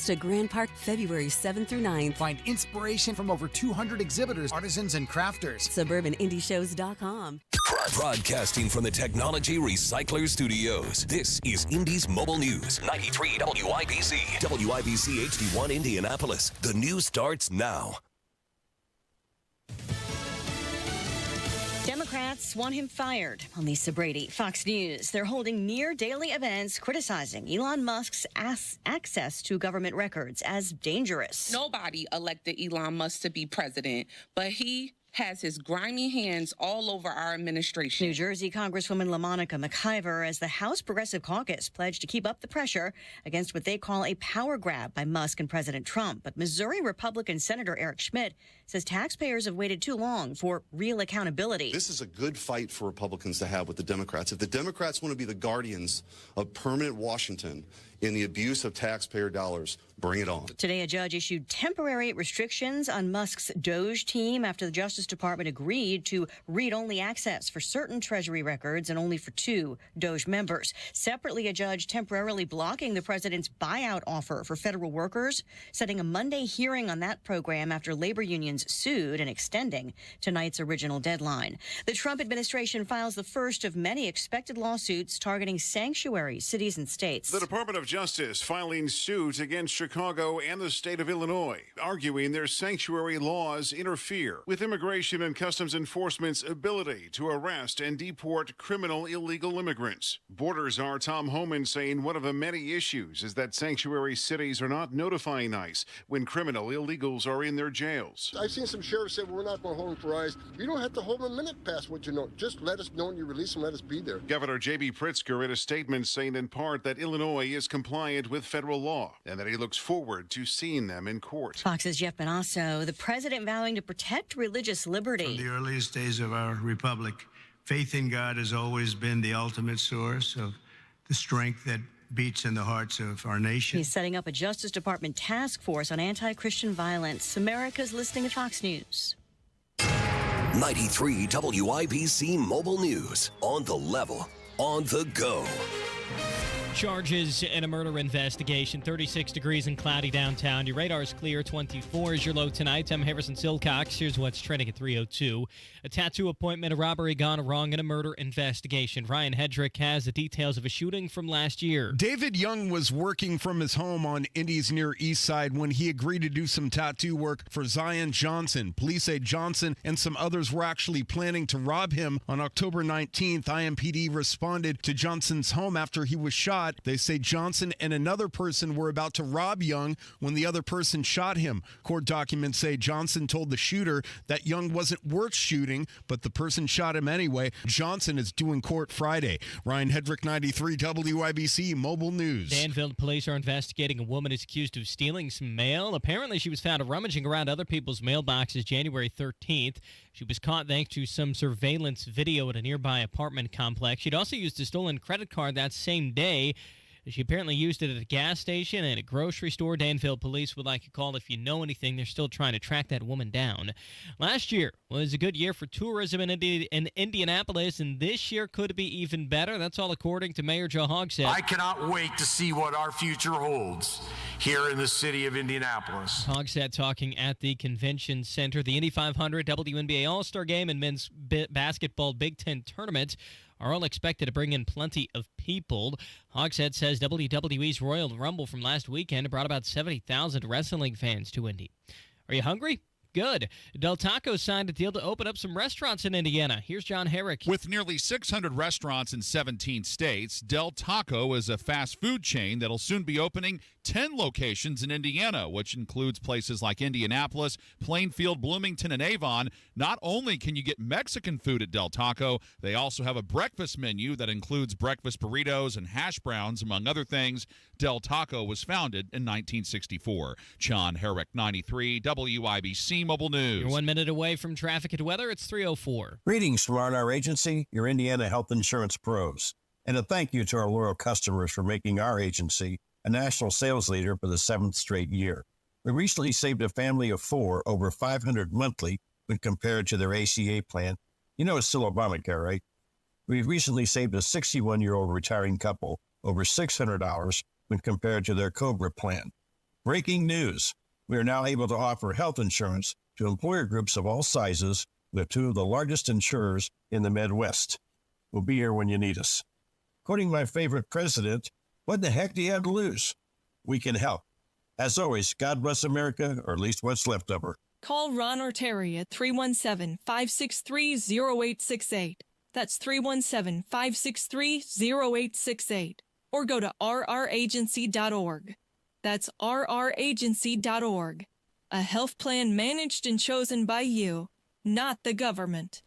to Grand Park February 7th through 9th. Find inspiration from over 200 exhibitors, artisans, and crafters. SuburbanIndieShows.com. Broadcasting from the Technology Recycler Studios, this is Indy's Mobile News. 93 WIBC. WIBC HD1 Indianapolis. The news starts now. Democrats want him fired. I'm Lisa Brady, Fox News. They're holding near daily events criticizing Elon Musk's access to government records as dangerous. Nobody elected Elon Musk to be president, but he has his grimy hands all over our administration. New Jersey Congresswoman LaMonica McIver, as the House Progressive Caucus pledged to keep up the pressure against what they call a power grab by Musk and President Trump. But Missouri Republican Senator Eric Schmidt says taxpayers have waited too long for real accountability. This is a good fight for Republicans to have with the Democrats. If the Democrats want to be the guardians of permanent Washington in the abuse of taxpayer dollars, bring it on. Today, a judge issued temporary restrictions on Musk's Doge team after the Justice Department agreed to read-only access for certain Treasury records and only for 2 Doge members. Separately, a judge temporarily blocking the president's buyout offer for federal workers, setting a Monday hearing on that program after labor unions sued and extending tonight's original deadline. The Trump administration files the first of many expected lawsuits targeting sanctuaries, cities, and states. The Department of Justice filing suit against Chicago and the state of Illinois, arguing their sanctuary laws interfere with Immigration and Customs Enforcement's ability to arrest and deport criminal illegal immigrants. Border czar Tom Homan saying one of the many issues is that sanctuary cities are not notifying ICE when criminal illegals are in their jails. I've seen some sheriffs say, well, we're not going to hold them for ICE. You don't have to hold them a minute past what you know. Just let us know when you release them, let us be there. Governor J.B. Pritzker in a statement saying in part that Illinois is compliant with federal law and that he looks forward to seeing them in court. Fox's Jeff Benasso, the president vowing to protect religious liberty. From the earliest days of our republic, faith in God has always been the ultimate source of the strength that beats in the hearts of our nation. He's setting up a Justice Department task force on anti-Christian violence. America's listening to Fox News. 93 WIBC Mobile News. On the level, on the go. Charges in a murder investigation. 36 degrees and cloudy downtown. Your radar is clear. 24 is your low tonight. I'm Harrison Silcox. Here's what's trending at 3:02. A tattoo appointment, a robbery gone wrong, and a murder investigation. Ryan Hedrick has the details of a shooting from last year. David Young was working from his home on Indy's Near East Side when he agreed to do some tattoo work for Zion Johnson. Police say Johnson and some others were actually planning to rob him on October 19th. IMPD responded to Johnson's home after he was shot. They say Johnson and another person were about to rob Young when the other person shot him. Court documents say Johnson told the shooter that Young wasn't worth shooting, but the person shot him anyway. Johnson is due in court Friday. Ryan Hedrick, 93 WIBC Mobile News. Danville police are investigating a woman who's accused of stealing some mail. Apparently, she was found rummaging around other people's mailboxes January 13th. She was caught thanks to some surveillance video at a nearby apartment complex. She'd also used a stolen credit card that same day. She apparently used it at a gas station and a grocery store. Danville police would like a call if you know anything. They're still trying to track that woman down. Last year was a good year for tourism in Indianapolis, and this year could be even better. That's all according to Mayor Joe Hogsett. I cannot wait to see what our future holds here in the city of Indianapolis. Hogsett talking at the convention center. The Indy 500, WNBA All-Star Game, and men's basketball Big Ten tournament are all expected to bring in plenty of people. Hogsett says WWE's Royal Rumble from last weekend brought about 70,000 wrestling fans to Indy. Are you hungry? Good. Del Taco signed a deal to open up some restaurants in Indiana. Here's John Herrick. With nearly 600 restaurants in 17 states, Del Taco is a fast food chain that'll soon be opening 10 locations in Indiana, which includes places like Indianapolis, Plainfield, Bloomington, and Avon. Not only can you get Mexican food at Del Taco, they also have a breakfast menu that includes breakfast burritos and hash browns, among other things. Del Taco was founded in 1964. John Herrick, 93 WIBC Mobile News. You're 1 minute away from traffic and weather. It's 3:04. Greetings from R&R Agency, your Indiana health insurance pros. And a thank you to our loyal customers for making our agency a national sales leader for the 7th straight year. We recently saved a family of 4 over $500 monthly when compared to their ACA plan. You know it's still Obamacare, right? We've recently saved a 61-year-old retiring couple over $600 when compared to their COBRA plan. Breaking news. We are now able to offer health insurance to employer groups of all sizes with two of the largest insurers in the Midwest. We'll be here when you need us. Quoting my favorite president, what the heck do you have to lose? We can help. As always, God bless America, or at least what's left of her. Call Ron or Terry at 317-563-0868. That's 317-563-0868. Or go to rragency.org. That's rragency.org. A health plan managed and chosen by you, not the government.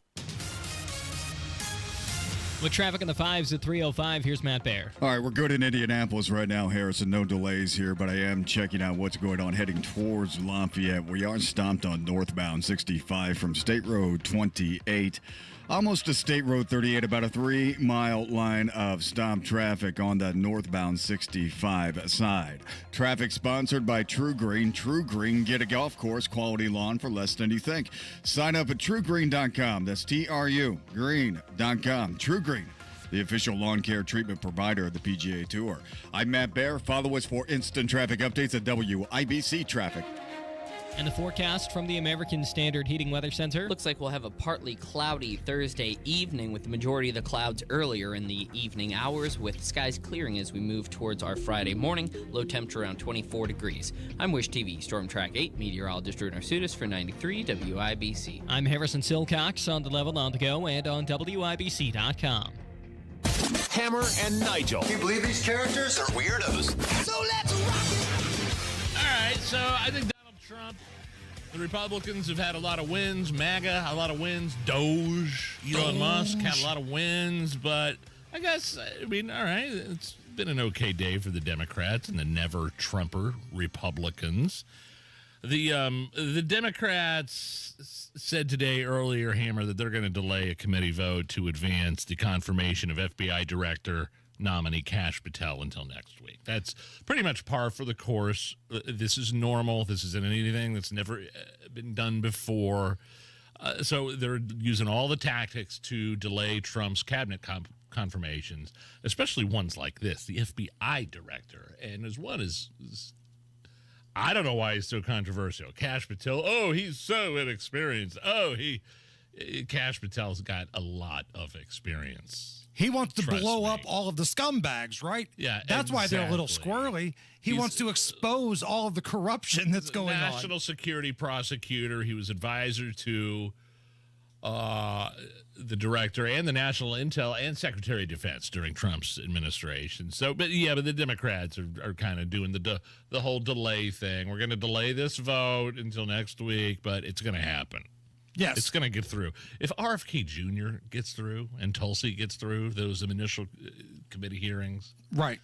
With traffic in the 5s at 3:05, here's Matt Baer. All right, we're good in Indianapolis right now, Harrison. No delays here, but I am checking out what's going on heading towards Lafayette. We are stopped on northbound 65 from State Road 28. Almost to State Road 38, about a 3-mile line of stop traffic on the northbound 65 side. Traffic sponsored by True Green. True Green, get a golf course, quality lawn for less than you think. Sign up at truegreen.com. That's TRU, green.com. True Green, the official lawn care treatment provider of the PGA Tour. I'm Matt Baer. Follow us for instant traffic updates at WIBC Traffic. And the forecast from the American Standard Heating Weather Center. Looks like we'll have a partly cloudy Thursday evening with the majority of the clouds earlier in the evening hours, with skies clearing as we move towards our Friday morning. Low temperature around 24 degrees. I'm Wish TV Storm Track 8 meteorologist Drew Narsutis for 93 WIBC. I'm Harrison Silcox on the level, on the go, and on WIBC.com. Hammer and Nigel. Can you believe these characters are weirdos? So let's rock it! All right, so I think Trump, the Republicans have had a lot of wins. MAGA, a lot of wins. Doge, Elon Musk had a lot of wins. But I guess, all right, it's been an okay day for the Democrats and the never-Trumper Republicans. The Democrats said today, earlier, Hammer, that they're going to delay a committee vote to advance the confirmation of FBI Director nominee Kash Patel until next week. That's pretty much par for the course. This is normal. This isn't anything that's never been done before. So they're using all the tactics to delay Trump's cabinet confirmations, especially ones like this, the FBI director. And as one is I don't know why he's so controversial. Kash Patel, he's so inexperienced. Kash Patel's got a lot of experience. He wants to blow up all of the scumbags, right? Yeah, that's why they're a little squirrely. He wants to expose all of the corruption that's going on. National security prosecutor. He was advisor to the director and the National Intel and Secretary of Defense during Trump's administration. So, but the Democrats are kind of doing the whole delay thing. We're going to delay this vote until next week, but it's going to happen. Yes. It's going to get through. If RFK Jr. gets through and Tulsi gets through those initial committee hearings. Right.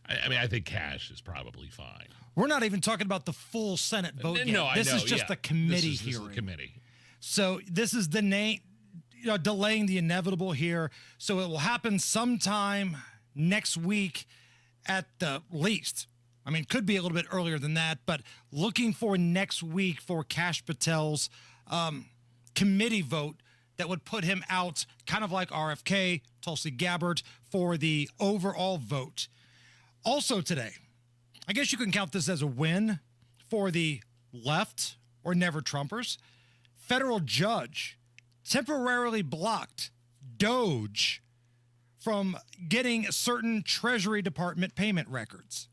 I think Kash is probably fine. We're not even talking about the full Senate vote yet. No, this is just the committee hearing. This is the committee. So this is the delaying the inevitable here. So it will happen sometime next week at the least. Could be a little bit earlier than that, but looking for next week for Kash Patel's committee vote that would put him out, kind of like RFK, Tulsi Gabbard, for the overall vote. Also today, I guess you can count this as a win for the left or never-Trumpers. Federal judge temporarily blocked Doge from getting certain Treasury Department payment records.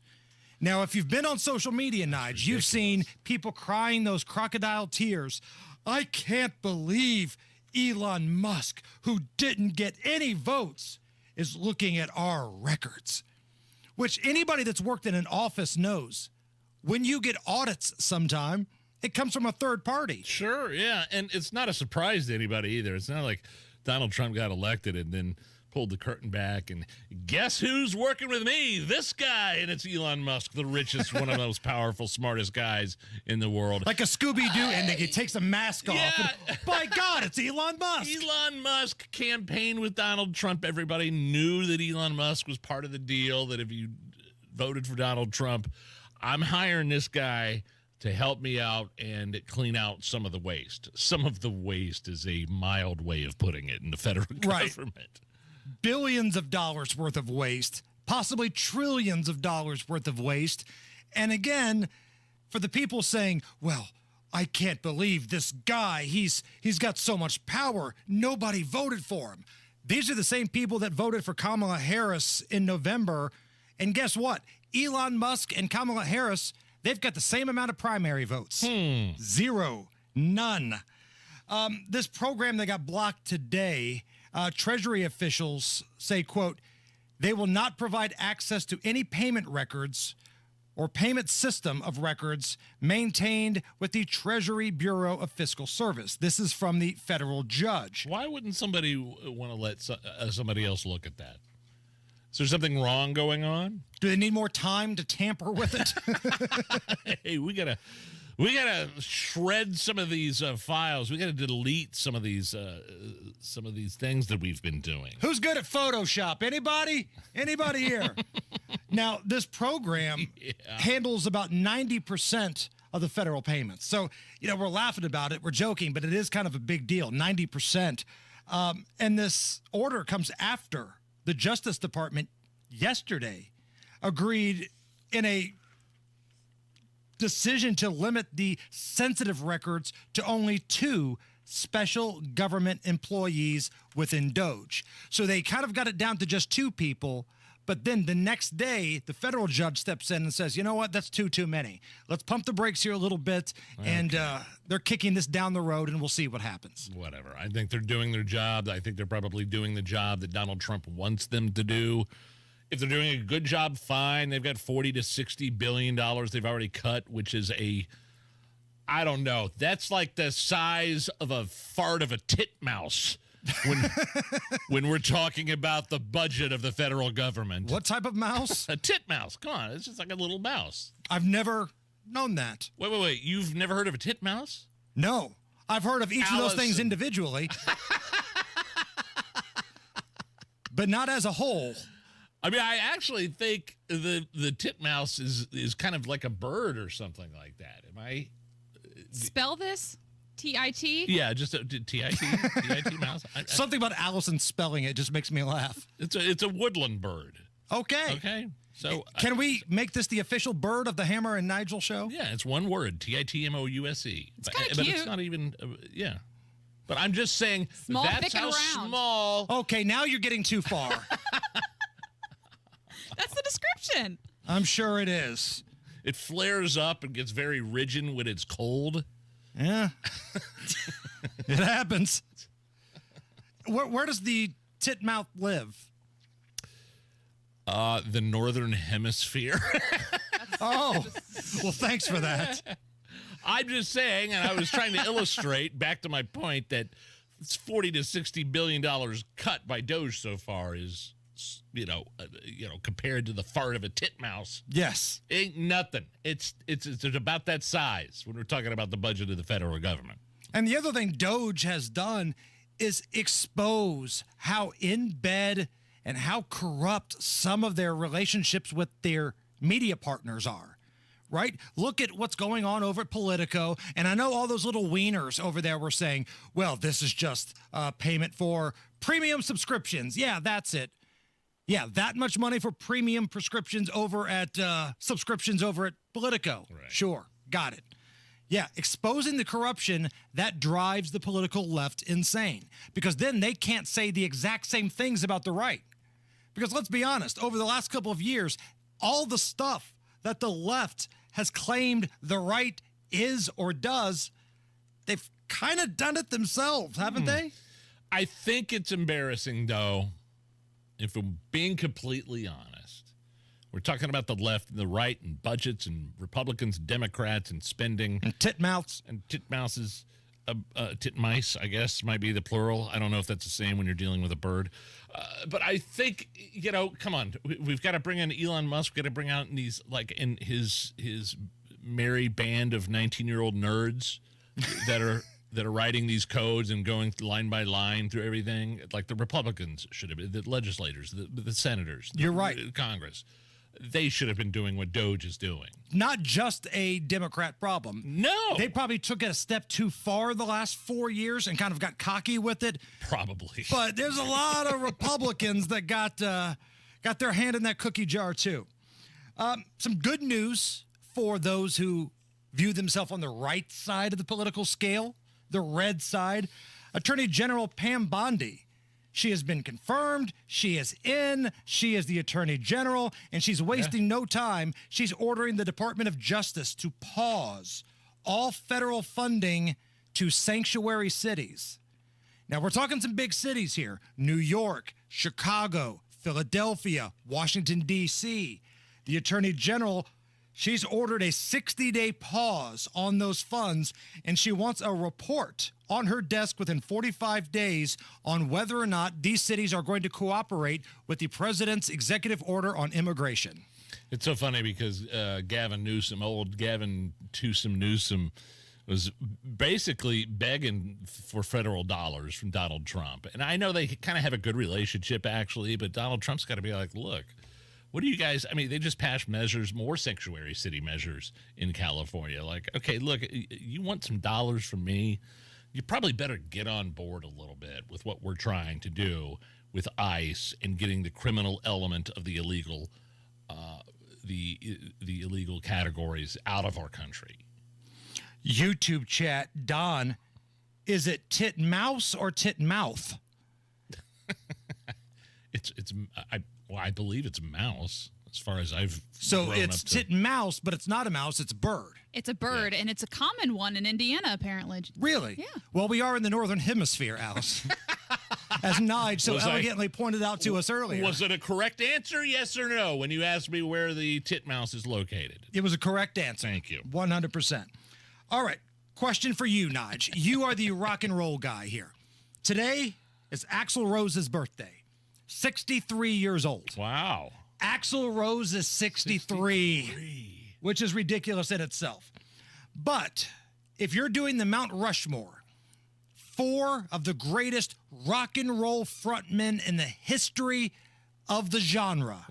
Now, if you've been on social media, Nige, you've seen people crying those crocodile tears. I can't believe Elon Musk, who didn't get any votes, is looking at our records. Which anybody that's worked in an office knows. When you get audits sometime, it comes from a third party. Sure, yeah. And it's not a surprise to anybody either. It's not like Donald Trump got elected and then pulled the curtain back and guess who's working with me? This guy. And it's Elon Musk, the richest, one of the most powerful, smartest guys in the world. Like a Scooby-Doo ending. He takes a mask off. Yeah. And, by God, it's Elon Musk. Elon Musk campaigned with Donald Trump. Everybody knew that Elon Musk was part of the deal, that if you voted for Donald Trump, I'm hiring this guy to help me out and clean out some of the waste. Some of the waste is a mild way of putting it in the federal government. Billions of dollars worth of waste, possibly trillions of dollars worth of waste. And again, for the people saying, well, I can't believe this guy, he's got so much power, nobody voted for him. These are the same people that voted for Kamala Harris in November. And guess what? Elon Musk and Kamala Harris, they've got the same amount of primary votes. 0. None. This program that got blocked today, Treasury officials say, quote, they will not provide access to any payment records or payment system of records maintained with the Treasury Bureau of Fiscal Service. This is from the federal judge. Why wouldn't somebody want to let somebody else look at that? Is there something wrong going on? Do they need more time to tamper with it? Hey, we gotta shred some of these files. We gotta delete some of these things that we've been doing. Who's good at Photoshop? Anybody? Anybody here? Now, this program handles about 90% of the federal payments. So, we're laughing about it. We're joking, but it is kind of a big deal, 90%. And this order comes after the Justice Department yesterday agreed in a decision to limit the sensitive records to only 2 special government employees within DOGE. So they kind of got it down to just 2 people, but then the next day, the federal judge steps in and says, you know what, that's too many. Let's pump the brakes here a little bit, and they're kicking this down the road, and we'll see what happens. Whatever. I think they're doing their job. I think they're probably doing the job that Donald Trump wants them to do. If they're doing a good job, fine. They've got $40 to $60 billion they've already cut, which is I don't know. That's like the size of a fart of a titmouse when we're talking about the budget of the federal government. What type of mouse? A titmouse. Come on. It's just like a little mouse. I've never known that. Wait. You've never heard of a titmouse? No. I've heard of each of those things individually. But not as a whole. I mean, I actually think the titmouse is kind of like a bird or something like that. Am I? Spell this? T-I-T? Yeah, just a T-I-T. T-I-T mouse. Something about Allison spelling it just makes me laugh. It's a woodland bird. Okay. So can we make this the official bird of the Hammer and Nigel show? Yeah, it's one word. T-I-T-M-O-U-S-E. It's kind of cute. But it's not even. Yeah. But I'm just saying small, that's how small. Okay, now you're getting too far. That's the description. I'm sure it is. It flares up and gets very rigid when it's cold. Yeah. It happens. Where does the titmouth live? The northern hemisphere. Oh, well, thanks for that. I'm just saying, and I was trying to illustrate back to my point that it's $40 to $60 billion cut by DOGE so far is, compared to the fart of a titmouse. Yes, ain't nothing. It's about that size when we're talking about the budget of the federal government. And the other thing DOGE has done is expose how in bed and how corrupt some of their relationships with their media partners are. Right? Look at what's going on over at Politico. And I know all those little wieners over there were saying, well, this is just payment for premium subscriptions. Yeah, that's it. Yeah, that much money for premium prescriptions over at subscriptions over at Politico. Right. Sure, got it. Yeah, exposing the corruption, that drives the political left insane. Because then they can't say the exact same things about the right. Because let's be honest, over the last couple of years, all the stuff that the left has claimed the right is or does, they've kind of done it themselves, haven't they? I think it's embarrassing, though, if I'm being completely honest. We're talking about the left and the right and budgets and Republicans, Democrats and spending. And titmouths. And titmouses. Titmice, I guess, might be the plural. I don't know if that's the same when you're dealing with a bird. But I think, come on. We've got to bring in Elon Musk. We've got to bring out in his merry band of 19-year-old nerds that are writing these codes and going line by line through everything. Like the Republicans should have been, the legislators, the senators. You're right. Congress. They should have been doing what DOGE is doing. Not just a Democrat problem. No. They probably took it a step too far the last 4 years and kind of got cocky with it. Probably. But there's a lot of Republicans that got their hand in that cookie jar too. Some good news for those who view themselves on the right side of the political scale, the red side. Attorney General Pam Bondi, she has been confirmed. She is in. She is the Attorney General, and she's wasting no time. She's ordering the Department of Justice to pause all federal funding to sanctuary cities. Now, we're talking some big cities here. New York, Chicago, Philadelphia, Washington, D.C. The Attorney General, she's ordered a 60-day pause on those funds, and she wants a report on her desk within 45 days on whether or not these cities are going to cooperate with the president's executive order on immigration. It's so funny because Gavin Newsom was basically begging for federal dollars from Donald Trump. And I know they kind of have a good relationship, actually, but Donald Trump's got to be like, look, what do you guys, I mean, they just passed more sanctuary city measures in California. Like, okay, look, you want some dollars from me? You probably better get on board a little bit with what we're trying to do with ICE and getting the criminal element of the illegal the illegal categories out of our country. YouTube chat, Don, is it titmouse or titmouth? I believe it's mouse as far as I've So grown it's up to. titmouse, but it's not a mouse, it's a bird. It's a bird, and it's a common one in Indiana, apparently. Really? Yeah. Well, we are in the Northern Hemisphere, Alice. As Nigel so elegantly pointed out to us earlier. Was it a correct answer, yes or no, when you asked me where the titmouse is located? It was a correct answer. Thank you. 100%. All right. Question for you, Nige. You are the rock and roll guy here. Today is Axl Rose's birthday. 63 years old. Wow. Axl Rose is 63, which is ridiculous in itself. But if you're doing the Mount Rushmore, 4 of the greatest rock and roll frontmen in the history of the genre,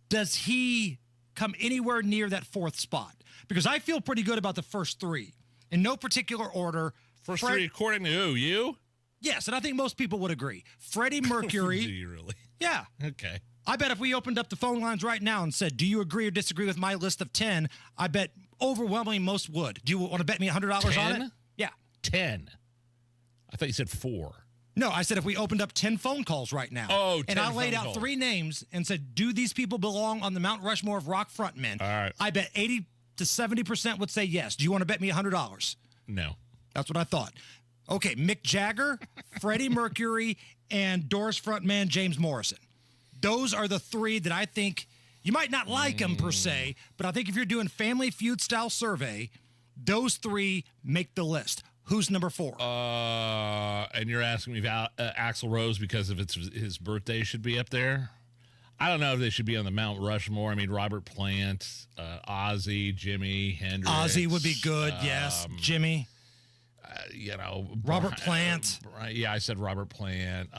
does he come anywhere near that 4th spot? Because I feel pretty good about the first 3. In no particular order. First 3 according to who? You? Yes, and I think most people would agree. Freddie Mercury. Do you really? Yeah. Okay. I bet if we opened up the phone lines right now and said, do you agree or disagree with my list of 10, I bet overwhelmingly most would. Do you want to bet me $100 on it? Yeah. 10. I thought you said 4. No, I said if we opened up 10 phone calls right now. Oh, 10 and I laid phone out calls. 3 names and said, do these people belong on the Mount Rushmore of rock frontmen? All right. I bet 80 to 70% would say yes. Do you want to bet me $100? No. That's what I thought. Okay, Mick Jagger, Freddie Mercury, and Doors frontman James Morrison. Those are the 3 that I think you might not like them per se, but I think if you're doing Family Feud style survey, those 3 make the list. Who's number 4? And you're asking me about Axl Rose because if it's his birthday should be up there? I don't know if they should be on the Mount Rushmore. I mean, Robert Plant, Ozzy, Jimi Hendrix. Ozzy would be good, yes. Jimmy. Robert Plant. Yeah, I said Robert Plant.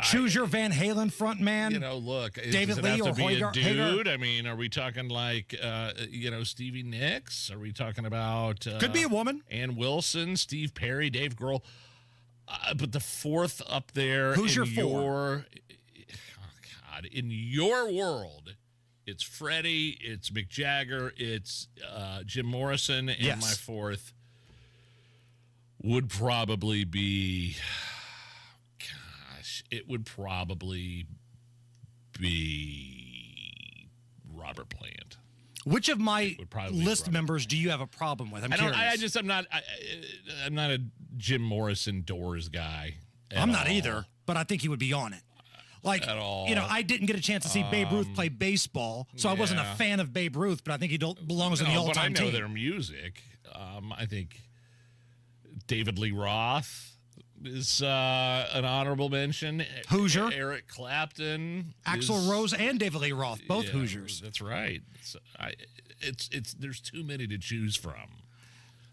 Choose your Van Halen front man. Look, David does it Lee have or to be a Hagar? dude? I mean, are we talking like, Stevie Nicks? Are we talking about... Could be a woman. Ann Wilson, Steve Perry, Dave Grohl. But the 4th up there... Who's your 4? Oh, God. In your world... It's Freddie, it's Mick Jagger, it's Jim Morrison, and Yes. my 4th would probably be, it would probably be Robert Plant. Which of my list members do you have a problem with? I'm curious. I'm not a Jim Morrison Doors guy. I'm not either, but I think he would be on it. Like, at all. I didn't get a chance to see Babe Ruth play baseball, so I wasn't a fan of Babe Ruth, but I think he belongs in the all-time but I know team. their music. I think David Lee Roth is an honorable mention. Hoosier. Eric Clapton. Axl Rose and David Lee Roth, both Hoosiers. That's right. There's too many to choose from.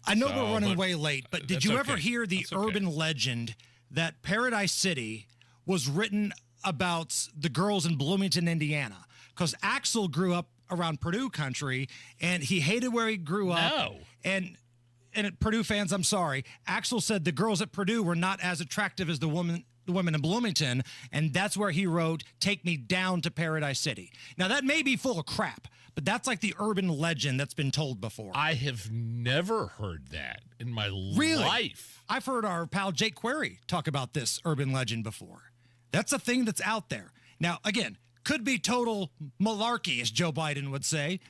I know we're running way late, but did that's you ever okay. hear the That's okay. urban legend that Paradise City was written about the girls in Bloomington, Indiana? Because Axl grew up around Purdue country, and he hated where he grew up. No. And Purdue fans, I'm sorry, Axl said the girls at Purdue were not as attractive as the women the women in Bloomington, and that's where he wrote, "Take me down to Paradise City." Now, that may be full of crap, but that's like the urban legend that's been told before. I have never heard that in my Really? life. I've heard our pal Jake Query talk about this urban legend before. That's a thing that's out there. Now, again, could be total malarkey, as Joe Biden would say,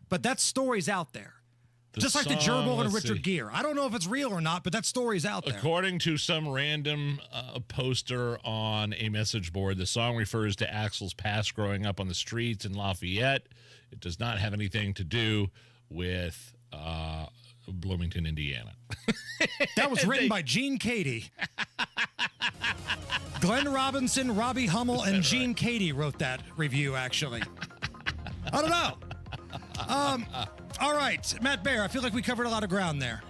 but that story's out there. Just like the gerbil and Richard Gere. I don't know if it's real or not, but that story's out there. According to some random poster on a message board, the song refers to Axel's past growing up on the streets in Lafayette. It does not have anything to do with Bloomington, Indiana. That was written by Gene Cady. Glenn Robinson, Robbie Hummel, and Gene Cady wrote that review, actually. I don't know. All right, Matt Bear, I feel like we covered a lot of ground there.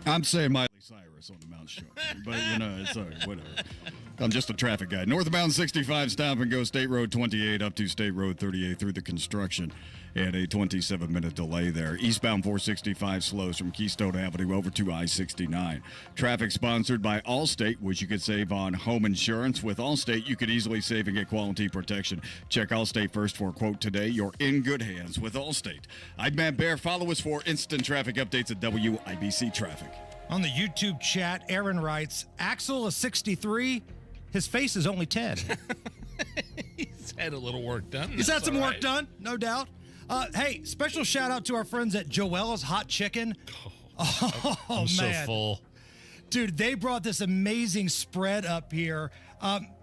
I'm saying Miley Cyrus on the Mount Show, but it's all right, whatever. I'm just a traffic guy. Northbound 65, stop and go State Road 28 up to State Road 38 through the construction, and a 27-minute delay there. Eastbound 465 slows from Keystone Avenue over to I-69. Traffic sponsored by Allstate, which you could save on home insurance. With Allstate, you could easily save and get quality protection. Check Allstate first for a quote today. You're in good hands with Allstate. I'm Matt Bear. Follow us for instant traffic updates at WIBC Traffic. On the YouTube chat, Aaron writes, Axel is 63. His face is only 10. He's had a little work done. He's had some work done, no doubt. Hey, special shout out to our friends at Joella's Hot Chicken. I'm so full. Dude, they brought this amazing spread up here.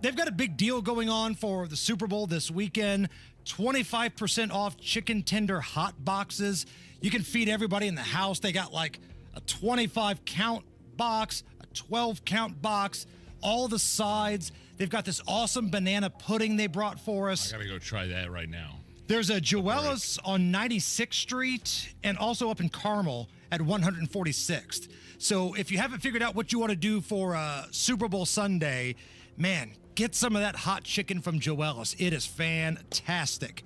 They've got a big deal going on for the Super Bowl this weekend. 25% off chicken tender hot boxes. You can feed everybody in the house. They got like a 25 count box, a 12 count box, all the sides. They've got this awesome banana pudding they brought for us. I gotta go try that right now. There's a Joella's on 96th Street and also up in Carmel at 146th. So if you haven't figured out what you want to do for Super Bowl Sunday, man, get some of that hot chicken from Joella's. It is fantastic.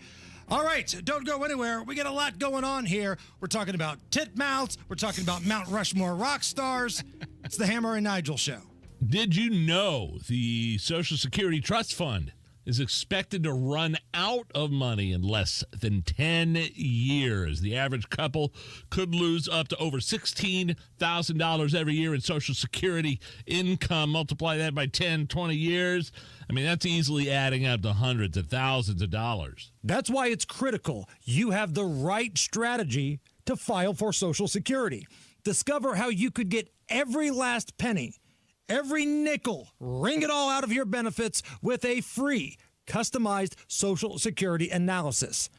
All right, don't go anywhere. We got a lot going on here. We're talking about titmouths. We're talking about Mount Rushmore rock stars. It's the Hammer and Nigel Show. Did you know the Social Security Trust Fund is expected to run out of money in less than 10 years? The average couple could lose up to over $16,000 every year in Social Security income. Multiply that by 10, 20 years. I mean, that's easily adding up to hundreds of thousands of dollars. That's why it's critical you have the right strategy to file for Social Security. Discover how you could get every last penny, every nickel, wring it all out of your benefits with a free, customized Social Security analysis.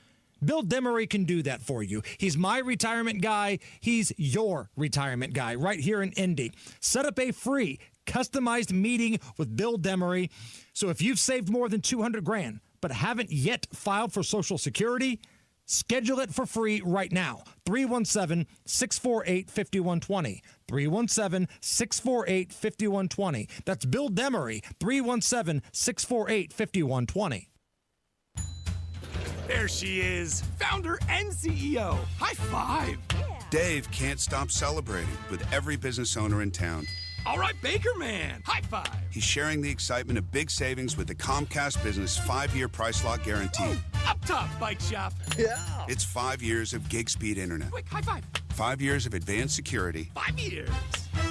Bill Demery can do that for you. He's my retirement guy. He's your retirement guy right here in Indy. Set up a free, customized meeting with Bill Demery. So if you've saved more than $200,000 but haven't yet filed for Social Security, schedule it for free right now. 317-648-5120. 317-648-5120. That's Bill Demery. 317-648-5120. There she is, founder and CEO. High five. Dave can't stop celebrating with every business owner in town. All right, Baker Man, high five. He's sharing the excitement of big savings with the Comcast Business 5-year price lock guarantee. Up top, bike shop. Yeah. It's 5 years of gig speed internet. Quick, high five. 5 years of advanced security. 5 years.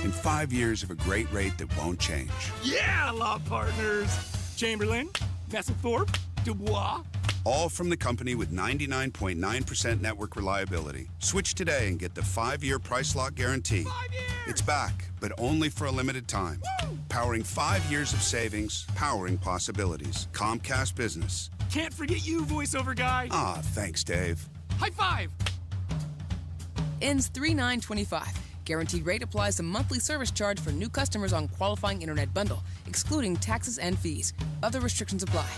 And 5 years of a great rate that won't change. Yeah, law partners. Chamberlain, Messethorpe, Dubois. All from the company with 99.9% network reliability. Switch today and get the 5-year price lock guarantee. 5 years. It's back, but only for a limited time. Woo! Powering 5 years of savings, powering possibilities. Comcast Business. Can't forget you, voiceover guy. Ah, thanks, Dave. High five. Ends 3/9/25. Guaranteed rate applies to monthly service charge for new customers on qualifying internet bundle, excluding taxes and fees. Other restrictions apply.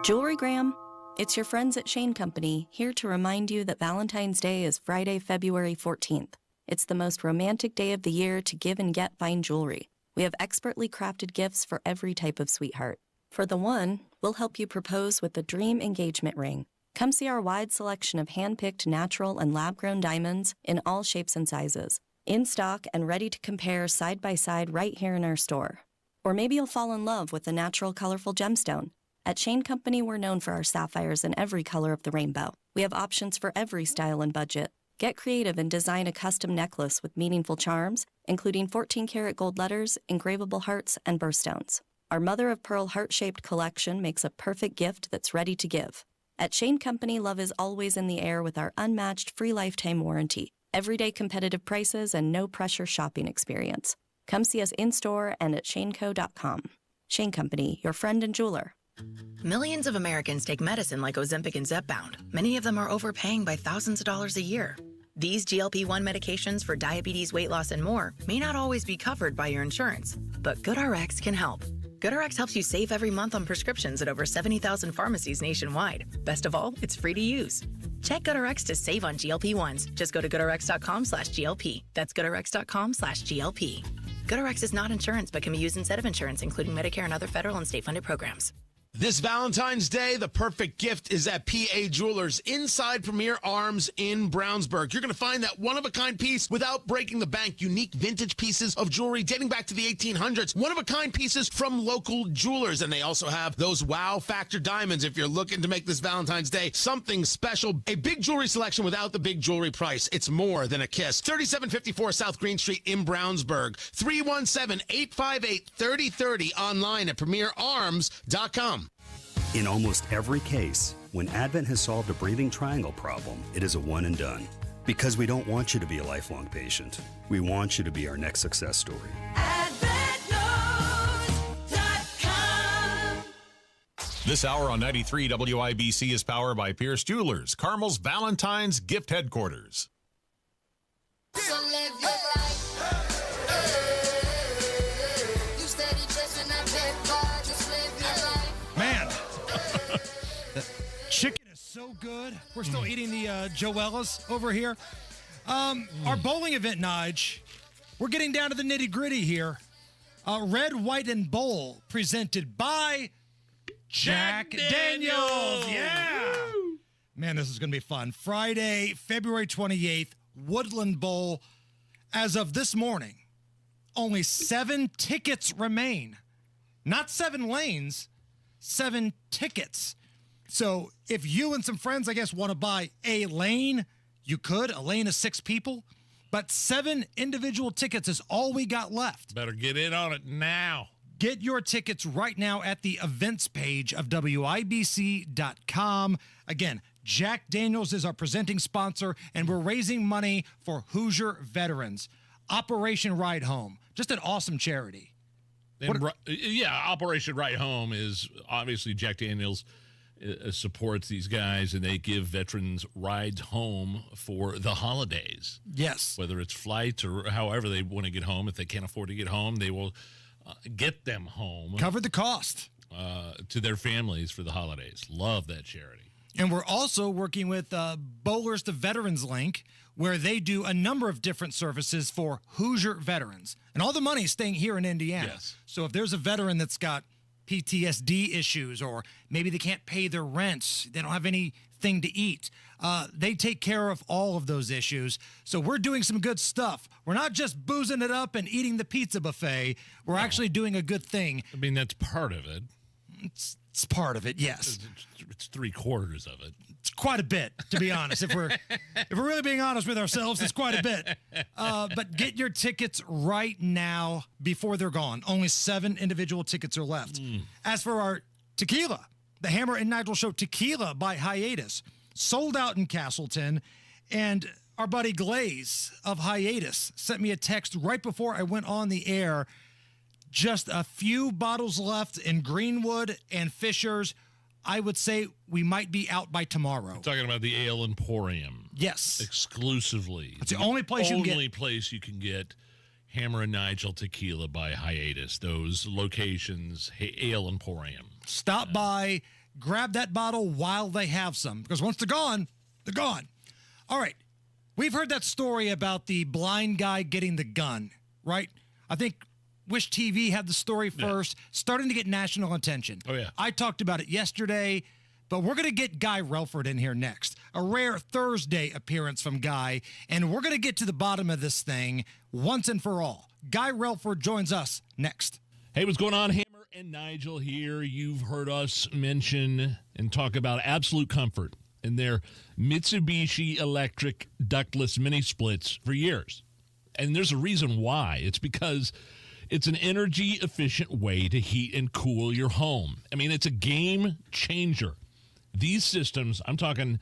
Jewelry Gram, it's your friends at Shane Company here to remind you that Valentine's Day is Friday, February 14th. It's the most romantic day of the year to give and get fine jewelry. We have expertly crafted gifts for every type of sweetheart. For the one, we'll help you propose with the dream engagement ring. Come see our wide selection of hand-picked natural and lab-grown diamonds in all shapes and sizes. In stock and ready to compare side by side right here in our store. Or maybe you'll fall in love with a natural, colorful gemstone. At Shane Company, we're known for our sapphires in every color of the rainbow. We have options for every style and budget. Get creative and design a custom necklace with meaningful charms, including 14-karat gold letters, engravable hearts, and birthstones. Our mother-of-pearl heart-shaped collection makes a perfect gift that's ready to give. At Shane Company, love is always in the air with our unmatched free lifetime warranty, everyday competitive prices, and no-pressure shopping experience. Come see us in-store and at shaneco.com. Shane Company, your friend and jeweler. Millions of Americans take medicine like Ozempic and Zepbound. Many of them are overpaying by thousands of dollars a year. These GLP-1 medications for diabetes, weight loss, and more may not always be covered by your insurance, but GoodRx can help. GoodRx helps you save every month on prescriptions at over 70,000 pharmacies nationwide. Best of all, it's free to use. Check GoodRx to save on GLP-1s. Just go to GoodRx.com/GLP. That's GoodRx.com/GLP. GoodRx is not insurance, but can be used instead of insurance, including Medicare and other federal and state-funded programs. This Valentine's Day, the perfect gift is at PA Jewelers inside Premier Arms in Brownsburg. You're going to find that one-of-a-kind piece without breaking the bank. Unique vintage pieces of jewelry dating back to the 1800s. One-of-a-kind pieces from local jewelers. And they also have those wow factor diamonds if you're looking to make this Valentine's Day something special. A big jewelry selection without the big jewelry price. It's more than a kiss. 3754 South Green Street in Brownsburg. 317-858-3030 online at premierarms.com. In almost every case, when Advent has solved a breathing triangle problem, it is a one and done. Because we don't want you to be a lifelong patient. We want you to be our next success story. This hour on 93 WIBC is powered by Pierce Jewelers, Carmel's Valentine's Gift Headquarters. So live your life. You steady chasing that paper, just live your life. Man, the chicken is so good. We're still eating the Joellas over here. Our bowling event, Nige, we're getting down to the nitty-gritty here. Red, White, and Bowl, presented by Jack Daniels. Yeah. Woo. Man, this is going to be fun. Friday, February 28th, Woodland Bowl. As of this morning, only 7 tickets remain. Not 7 lanes, 7 tickets. So if you and some friends, I guess, want to buy a lane, you could. A lane of 6 people. But 7 individual tickets is all we got left. Better get in on it now. Get your tickets right now at the events page of WIBC.com. Again, Jack Daniels is our presenting sponsor, and we're raising money for Hoosier veterans. Operation Ride Home. Just an awesome charity. Operation Ride Home is obviously Jack Daniels supports these guys, and they give veterans rides home for the holidays. Yes. Whether it's flights or however they want to get home. If they can't afford to get home, they will get them home. Cover the cost. To their families for the holidays. Love that charity. And we're also working with Bowlers to Veterans Link, where they do a number of different services for Hoosier veterans. And all the money is staying here in Indiana. Yes. So if there's a veteran that's got PTSD issues, or maybe they can't pay their rents, they don't have anything to eat, they take care of all of those issues. So we're doing some good stuff. We're not just boozing it up and eating the pizza buffet. We're actually doing a good thing. I mean, that's part of it. It's part of it, yes. It's 3/4 of it. It's quite a bit, to be honest. If we're really being honest with ourselves, it's quite a bit. But get your tickets right now before they're gone. Only 7 individual tickets are left. As for our tequila, the Hammer and Nigel Show Tequila by Hiatus, sold out in Castleton. And our buddy Glaze of Hiatus sent me a text right before I went on the air. Just a few bottles left in Greenwood and Fisher's. I would say we might be out by tomorrow. I'm talking about the Ale Emporium. Yes. Exclusively. It's the only place you can get. Only place you can get Hammer and Nigel Tequila by Hiatus. Those locations, Ale Emporium. Stop by, grab that bottle while they have some. Because once they're gone, they're gone. All right. We've heard that story about the blind guy getting the gun, right? I think Wish TV had the story first, starting to get national attention. Oh, yeah. I talked about it yesterday, but we're going to get Guy Relford in here next. A rare Thursday appearance from Guy, and we're going to get to the bottom of this thing once and for all. Guy Relford joins us next. Hey, what's going on? Hammer and Nigel here. You've heard us mention and talk about Absolute Comfort and their Mitsubishi electric ductless mini splits for years. And there's a reason why. It's because it's an energy efficient way to heat and cool your home. I mean, it's a game changer. These systems, I'm talking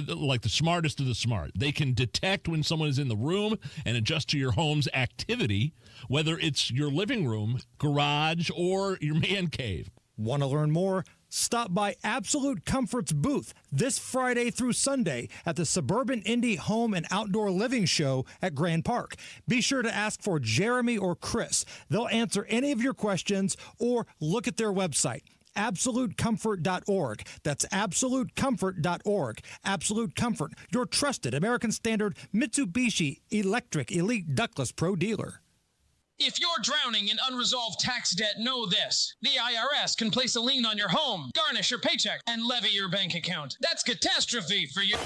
like the smartest of the smart. They can detect when someone is in the room and adjust to your home's activity, whether it's your living room, garage, or your man cave. Want to learn more? Stop by Absolute Comfort's booth this Friday through Sunday at the Suburban Indie Home and Outdoor Living Show at Grand Park. Be sure to ask for Jeremy or Chris. They'll answer any of your questions or look at their website. AbsoluteComfort.org. That's AbsoluteComfort.org. Absolute Comfort, your trusted American Standard Mitsubishi Electric Elite Ductless Pro dealer. If you're drowning in unresolved tax debt, know this. The IRS can place a lien on your home, garnish your paycheck, and levy your bank account. That's catastrophe for you.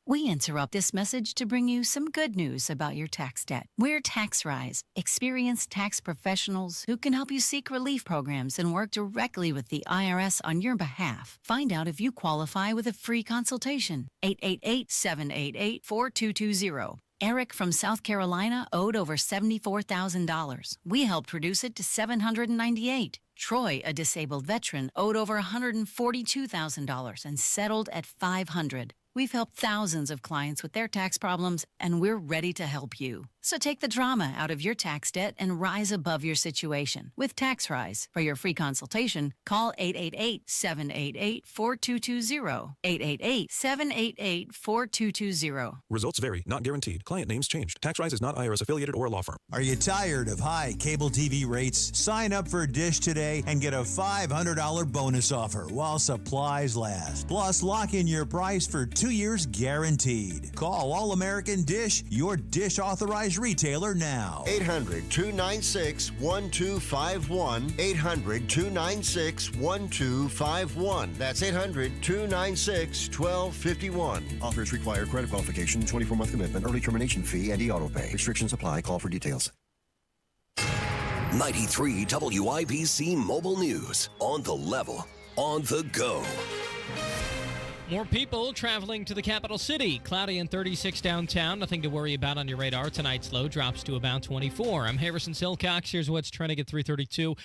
We interrupt this message to bring you some good news about your tax debt. We're TaxRise, experienced tax professionals who can help you seek relief programs and work directly with the IRS on your behalf. Find out if you qualify with a free consultation. 888-788-4220. Eric from South Carolina owed over $74,000. We helped reduce it to $798. Troy, a disabled veteran, owed over $142,000 and settled at $500. We've helped thousands of clients with their tax problems, and we're ready to help you. So take the drama out of your tax debt and rise above your situation with TaxRise. For your free consultation, call 888-788-4220. 888-788-4220. Results vary, not guaranteed. Client names changed. TaxRise is not IRS affiliated or a law firm. Are you tired of high cable TV rates? Sign up for Dish today and get a $500 bonus offer while supplies last. Plus, lock in your price for 2 years guaranteed. Call All American Dish, your Dish authorized retailer now. 800-296-1251. 800-296-1251. That's 800-296-1251. Offers require credit qualification, 24-month commitment, early termination fee, and e-auto pay. Restrictions apply. Call for details. 93 WIBC Mobile News. On the level. On the go. More people traveling to the capital city. Cloudy and 36 downtown. Nothing to worry about on your radar. Tonight's low drops to about 24. I'm Harrison Silcox. Here's what's trending at 3:32.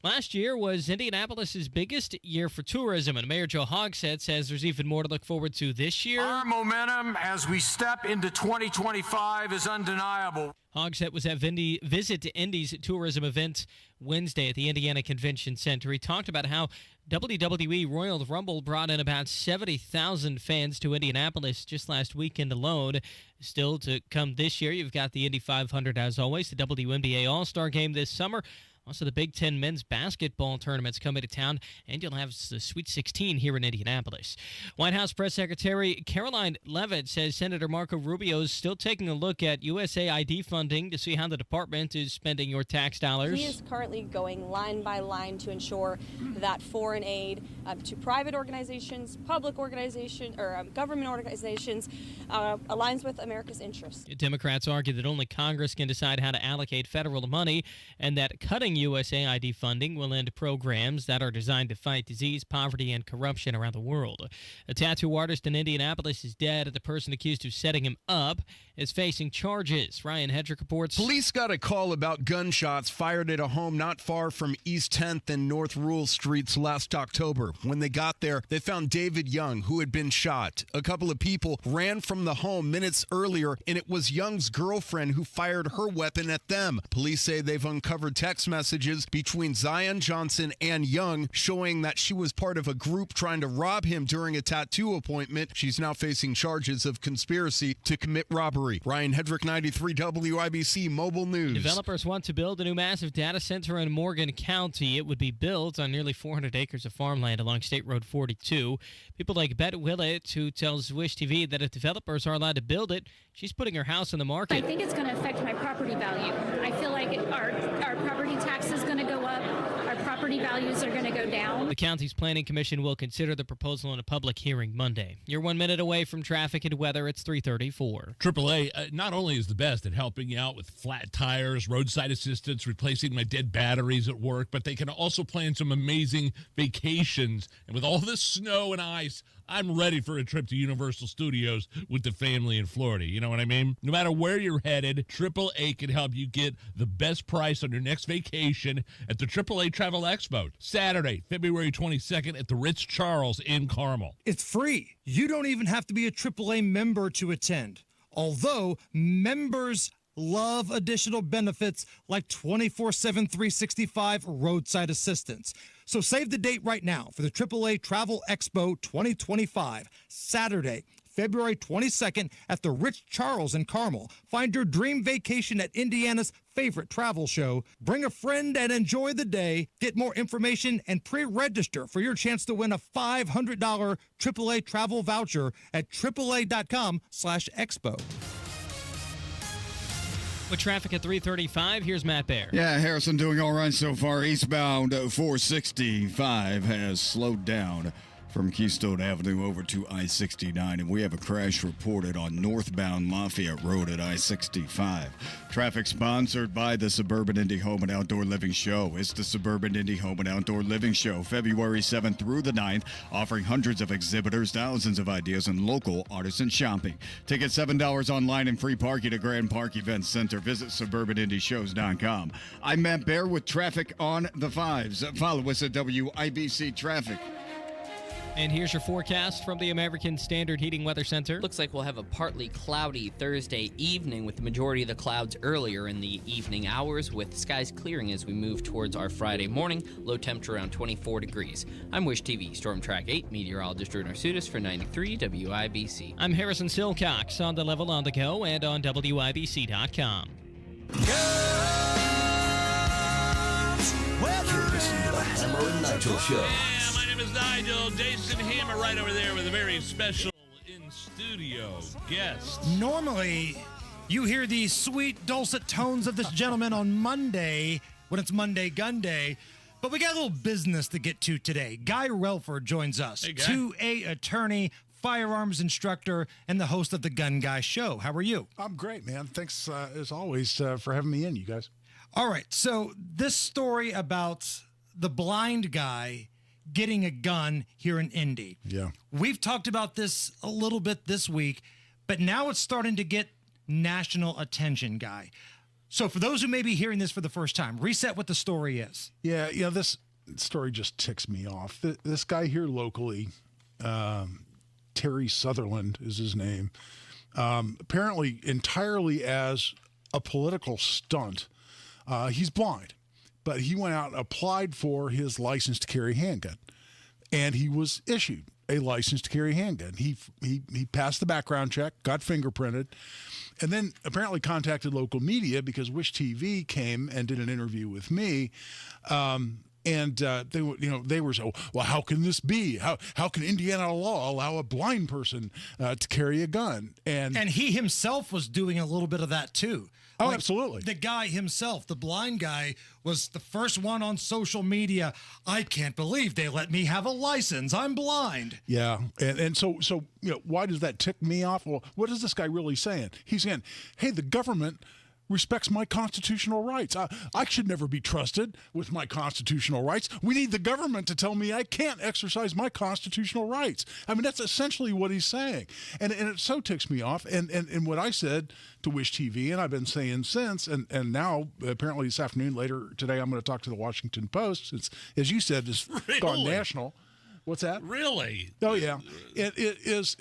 Last year was Indianapolis's biggest year for tourism, and Mayor Joe Hogsett says there's even more to look forward to this year. Our momentum as we step into 2025 is undeniable. Hogsett was at Visit Indy's tourism event Wednesday at the Indiana Convention Center. He talked about how WWE Royal Rumble brought in about 70,000 fans to Indianapolis just last weekend alone. Still to come this year, you've got the Indy 500 as always, the WNBA All-Star Game this summer. Also, the Big Ten men's basketball tournaments coming to town, and you'll have the Sweet 16 here in Indianapolis. White House Press Secretary Caroline Leavitt says Senator Marco Rubio is still taking a look at USAID funding to see how the department is spending your tax dollars. He is currently going line by line to ensure that foreign aid to private organizations, public organizations, or government organizations aligns with America's interests. Democrats argue that only Congress can decide how to allocate federal money, and that cutting USAID funding will end programs that are designed to fight disease, poverty, and corruption around the world. A tattoo artist in Indianapolis is dead, and the person accused of setting him up is facing charges. Ryan Hedrick reports. Police got a call about gunshots fired at a home not far from East 10th and North Rural Streets last October. When they got there, they found David Young, who had been shot. A couple of people ran from the home minutes earlier, and it was Young's girlfriend who fired her weapon at them. Police say they've uncovered text messages between Zion Johnson and Young showing that she was part of a group trying to rob him during a tattoo appointment. She's now facing charges of conspiracy to commit robbery. Ryan Hedrick, 93 WIBC Mobile News. Developers want to build a new massive data center in Morgan County. It would be built on nearly 400 acres of farmland along State Road 42. People like Bet Willett, who tells Wish TV that if developers are allowed to build it, she's putting her house on the market. I think it's going to affect my property value. I feel like our property tax taxes going to go up, our property values are going to go down. The county's planning commission will consider the proposal in a public hearing Monday. You're 1 minute away from traffic and weather. It's 3:34. AAA not only is the best at helping you out with flat tires, roadside assistance, replacing my dead batteries at work, but they can also plan some amazing vacations. And with all this snow and ice, I'm ready for a trip to Universal Studios with the family in Florida. You know what I mean? No matter where you're headed, AAA can help you get the best price on your next vacation at the AAA Travel Expo, Saturday, February 22nd at the Ritz-Charles in Carmel. It's free. You don't even have to be a AAA member to attend. Although members love additional benefits like 24/7, 365 roadside assistance. So save the date right now for the AAA Travel Expo 2025, Saturday, February 22nd at the Ritz-Charles in Carmel. Find your dream vacation at Indiana's favorite travel show. Bring a friend and enjoy the day. Get more information and pre-register for your chance to win a $500 AAA travel voucher at AAA.com/expo. With traffic at 3:35, here's Matt Baer. Yeah, Harrison doing all right so far. Eastbound 465 has slowed down from Keystone Avenue over to I-69, and we have a crash reported on northbound Lafayette Road at I-65. Traffic sponsored by the Suburban Indie Home and Outdoor Living Show. It's the Suburban Indie Home and Outdoor Living Show, February 7th through the 9th, offering hundreds of exhibitors, thousands of ideas, and local artisan shopping. Tickets $7 online and free parking at Grand Park Event Center. Visit suburbanindieshows.com. I'm Matt Baer with traffic on the 5s. Follow us at WIBC Traffic. And here's your forecast from the American Standard Heating Weather Center. Looks like we'll have a partly cloudy Thursday evening with the majority of the clouds earlier in the evening hours, with skies clearing as we move towards our Friday morning. Low temperature around 24 degrees. I'm Wish TV Storm Track 8 meteorologist Drew Narsutis for 93 WIBC. I'm Harrison Silcox on the level on the go and on WIBC.com. You're listening to the Hammer and Nigel Show. Yeah, my name is Nigel. Jason Hammer right over there with a very special in-studio guest. Normally, you hear the sweet, dulcet tones of this gentleman on Monday when it's Monday Gun Day. But we got a little business to get to today. Guy Relford joins us, Hey, Guy. 2A attorney, firearms instructor, and the host of the Gun Guy Show. How are you? I'm great, man. Thanks, as always, for having me in, you guys. All right, so this story about the blind guy getting a gun here in Indy. Yeah. We've talked about this a little bit this week, but now it's starting to get national attention, Guy. So for those who may be hearing this for the first time, reset what the story is. Yeah, this story just ticks me off. This guy here locally, Terry Sutherland is his name, apparently entirely as a political stunt. He's blind, but he went out and applied for his license to carry a handgun, and he was issued a license to carry a handgun. He passed the background check, got fingerprinted, and then apparently contacted local media because Wish TV came and did an interview with me. And they were so, well, how can this be? How can Indiana law allow a blind person to carry a gun? And he himself was doing a little bit of that too. Oh, absolutely. The guy himself, the blind guy, was the first one on social media. I can't believe they let me have a license. I'm blind. Yeah, and so why does that tick me off? Well, what is this guy really saying? He's saying, hey, the government respects my constitutional rights. I should never be trusted with my constitutional rights. We need the government to tell me I can't exercise my constitutional rights. I mean, that's essentially what he's saying. And it so ticks me off. And what I said to Wish TV, and I've been saying since, and now apparently this afternoon, later today, I'm going to talk to the Washington Post. It's, as you said, it's gone national. What's that? Really? Oh, yeah. It is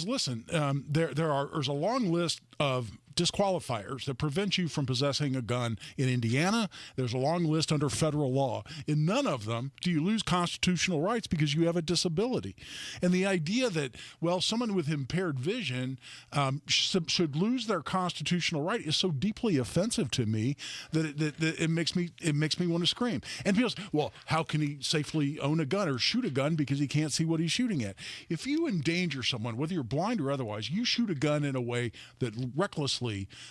listen, there's a long list of disqualifiers that prevent you from possessing a gun in Indiana. There's a long list under federal law. In none of them do you lose constitutional rights because you have a disability. And the idea that, well, someone with impaired vision should lose their constitutional right is so deeply offensive to me that it makes me want to scream. And people say, well, how can he safely own a gun or shoot a gun because he can't see what he's shooting at? If you endanger someone, whether you're blind or otherwise, you shoot a gun in a way that recklessly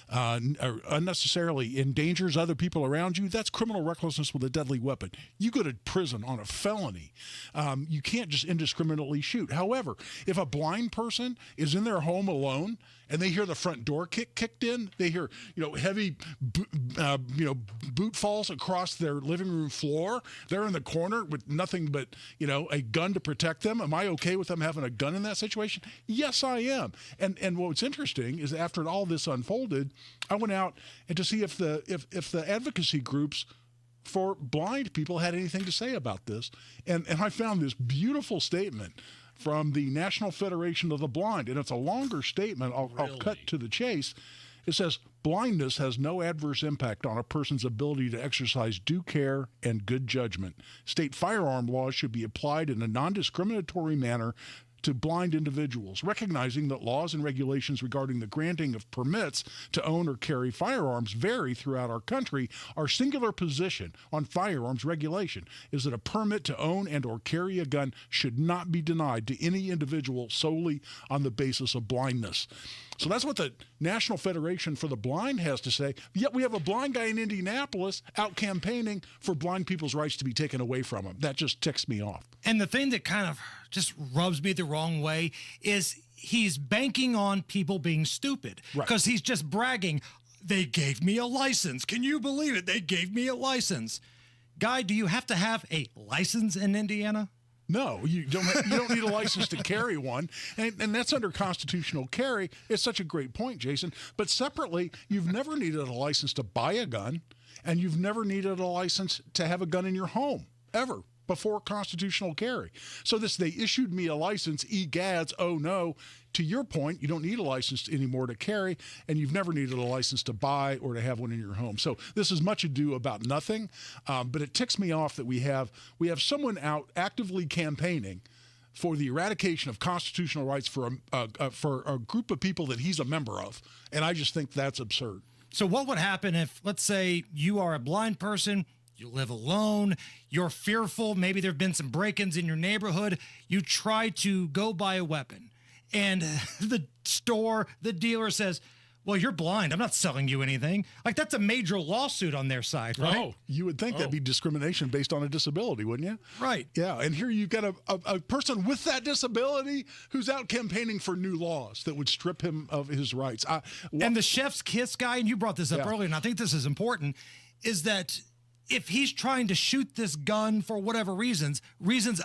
unnecessarily endangers other people around you, that's criminal recklessness with a deadly weapon. You go to prison on a felony. You can't just indiscriminately shoot. However, if a blind person is in their home alone and they hear the front door kicked in, they hear heavy boot falls across their living room floor, they're in the corner with nothing but a gun to protect them. Am I okay with them having a gun in that situation? Yes, I am. And what's interesting is after all this unfolded, I went out and to see if the advocacy groups for blind people had anything to say about this, and I found this beautiful statement from the National Federation of the Blind, and it's a longer statement. I'll cut to the chase. It says, blindness has no adverse impact on a person's ability to exercise due care and good judgment. State firearm laws should be applied in a non-discriminatory manner to blind individuals, recognizing that laws and regulations regarding the granting of permits to own or carry firearms vary throughout our country. Our singular position on firearms regulation is that a permit to own and or carry a gun should not be denied to any individual solely on the basis of blindness. So that's what the National Federation for the Blind has to say. Yet we have a blind guy in Indianapolis out campaigning for blind people's rights to be taken away from them. That just ticks me off. And the thing that kind of just rubs me the wrong way is he's banking on people being stupid because he's just bragging. They gave me a license. Can you believe it? They gave me a license. Guy, do you have to have a license in Indiana? No, you don't need a license to carry one, and that's under constitutional carry. It's such a great point, Jason. But separately, you've never needed a license to buy a gun, and you've never needed a license to have a gun in your home, ever, before constitutional carry. So they issued me a license, egads, oh no. To your point, you don't need a license anymore to carry, and you've never needed a license to buy or to have one in your home. So this is much ado about nothing, but it ticks me off that we have someone out actively campaigning for the eradication of constitutional rights for a group of people that he's a member of, and I just think that's absurd. So what would happen if, let's say, you are a blind person, you live alone, you're fearful, maybe there have been some break-ins in your neighborhood, you try to go buy a weapon, and the dealer says, well, you're blind. I'm not selling you anything. Like, that's a major lawsuit on their side, right? Oh, you would think that'd be discrimination based on a disability, wouldn't you? Right. Yeah, and here you've got a person with that disability who's out campaigning for new laws that would strip him of his rights. And the chef's kiss guy, and you brought this up earlier, and I think this is important, is that if he's trying to shoot this gun for whatever reasons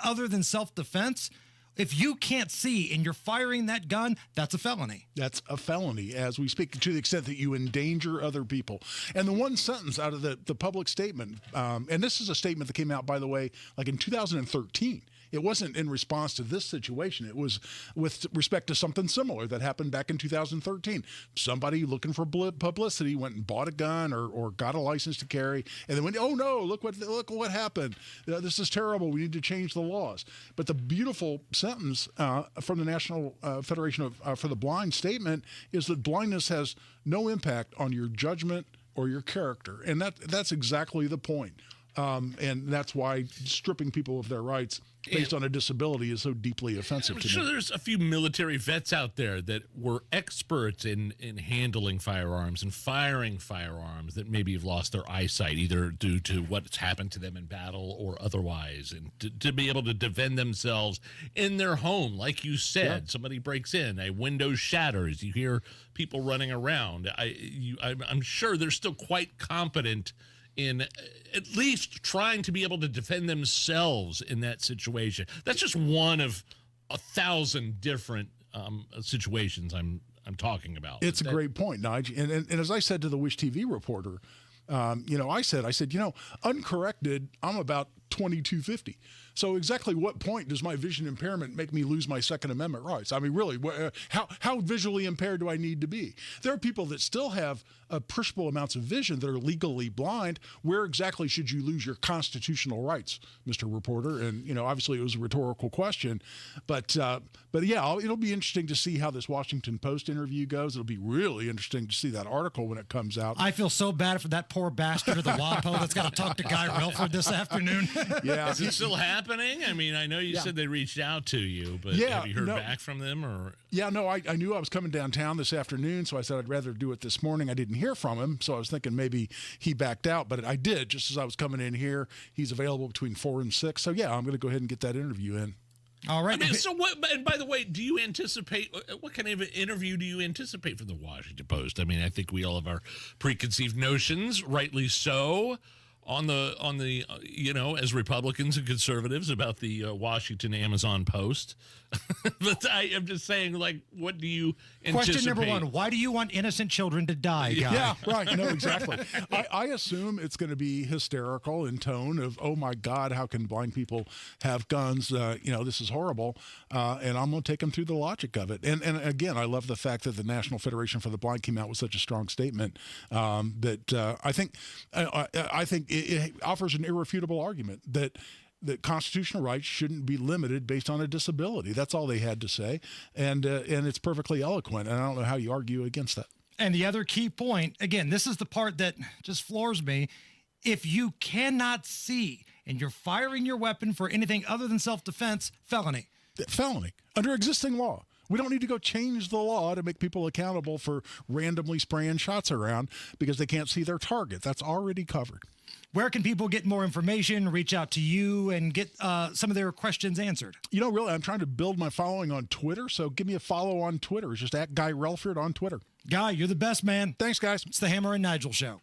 other than self-defense, if you can't see and you're firing that gun, that's a felony. That's a felony as we speak, to the extent that you endanger other people. And the one sentence out of the public statement, and this is a statement that came out, by the way, like in 2013. It wasn't in response to this situation. It was with respect to something similar that happened back in 2013. Somebody looking for publicity went and bought a gun or got a license to carry, and then went, oh no, look what happened. This is terrible. We need to change the laws. But the beautiful sentence from the National Federation for the Blind statement is that blindness has no impact on your judgment or your character, and that's exactly the point. And that's why stripping people of their rights based on a disability is so deeply offensive to me. I'm sure there's a few military vets out there that were experts in handling firearms and firing firearms that maybe have lost their eyesight, either due to what's happened to them in battle or otherwise, and to be able to defend themselves in their home. Like you said, somebody breaks in, a window shatters, you hear people running around. I'm sure they're still quite competent in at least trying to be able to defend themselves in that situation. That's just one of 1,000 different situations I'm talking about. It's a great point, Nigel. And as I said to the Wish TV reporter, I said, uncorrected, I'm about 2250. So exactly what point does my vision impairment make me lose my Second Amendment rights? I mean, really, how visually impaired do I need to be? There are people that still have appreciable amounts of vision that are legally blind. Where exactly should you lose your constitutional rights, Mr. Reporter? And, obviously it was a rhetorical question. But yeah, it'll be interesting to see how this Washington Post interview goes. It'll be really interesting to see that article when it comes out. I feel so bad for that poor bastard of the WAPO that's got to talk to Guy Relford this afternoon. Yeah. Is it still happening? I mean, I know you said they reached out to you, but have you heard back from them? Or Yeah, no, I knew I was coming downtown this afternoon, so I said I'd rather do it this morning. I didn't hear from him, so I was thinking maybe he backed out, but I did. Just as I was coming in here, he's available between 4 and 6. So, yeah, I'm going to go ahead and get that interview in. All right. I mean, so what? And by the way, do you anticipate what kind of an interview do you anticipate for the Washington Post? I mean, I think we all have our preconceived notions, rightly so, on the as Republicans and conservatives about the Washington Amazon Post. But I am just saying, like, what do you anticipate? Question number one: why do you want innocent children to die, guy? Yeah, right. No, exactly. I assume it's going to be hysterical in tone of, oh my God, how can blind people have guns? This is horrible. And I'm going to take them through the logic of it. And again, I love the fact that the National Federation for the Blind came out with such a strong statement that I think it offers an irrefutable argument that constitutional rights shouldn't be limited based on a disability. That's all they had to say, and it's perfectly eloquent, and I don't know how you argue against that. And the other key point, again, this is the part that just floors me. If you cannot see and you're firing your weapon for anything other than self-defense, felony. Felony, under existing law. We don't need to go change the law to make people accountable for randomly spraying shots around because they can't see their target. That's already covered. Where can people get more information, reach out to you, and get some of their questions answered? Really, I'm trying to build my following on Twitter, so give me a follow on Twitter. It's just at Guy Relford on Twitter. Guy, you're the best, man. Thanks, guys. It's the Hammer and Nigel Show.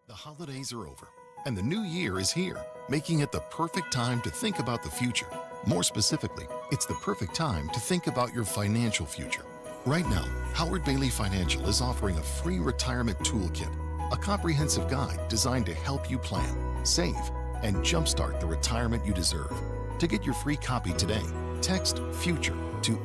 The holidays are over, and the new year is here, making it the perfect time to think about the future. More specifically, it's the perfect time to think about your financial future. Right now, Howard Bailey Financial is offering a free retirement toolkit, a comprehensive guide designed to help you plan, save, and jumpstart the retirement you deserve. To get your free copy today, text FUTURE to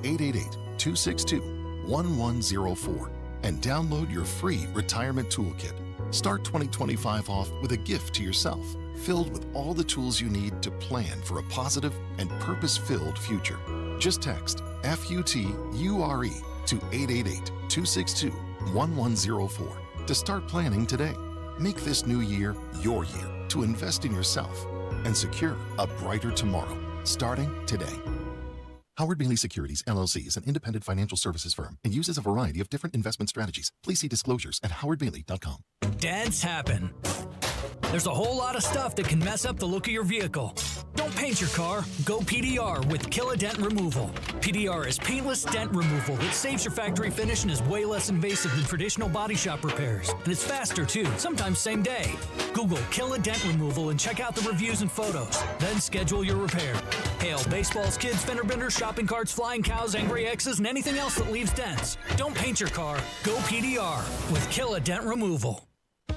888-262-1104 and download your free retirement toolkit. Start 2025 off with a gift to yourself, filled with all the tools you need to plan for a positive and purpose-filled future. Just text FUTURE to 888-262-1104 to start planning today. Make this new year your year to invest in yourself and secure a brighter tomorrow, starting today. Howard Bailey Securities, LLC is an independent financial services firm and uses a variety of different investment strategies. Please see disclosures at howardbailey.com. Dads happen. There's a whole lot of stuff that can mess up the look of your vehicle. Don't paint your car. Go PDR with Kill a Dent Removal. PDR is paintless dent removal that saves your factory finish and is way less invasive than traditional body shop repairs. And it's faster too, sometimes same day. Google Kill a Dent Removal and check out the reviews and photos. Then schedule your repair. Hail baseballs, kids, fender benders, shopping carts, flying cows, angry X's, and anything else that leaves dents. Don't paint your car. Go PDR with Kill a Dent Removal.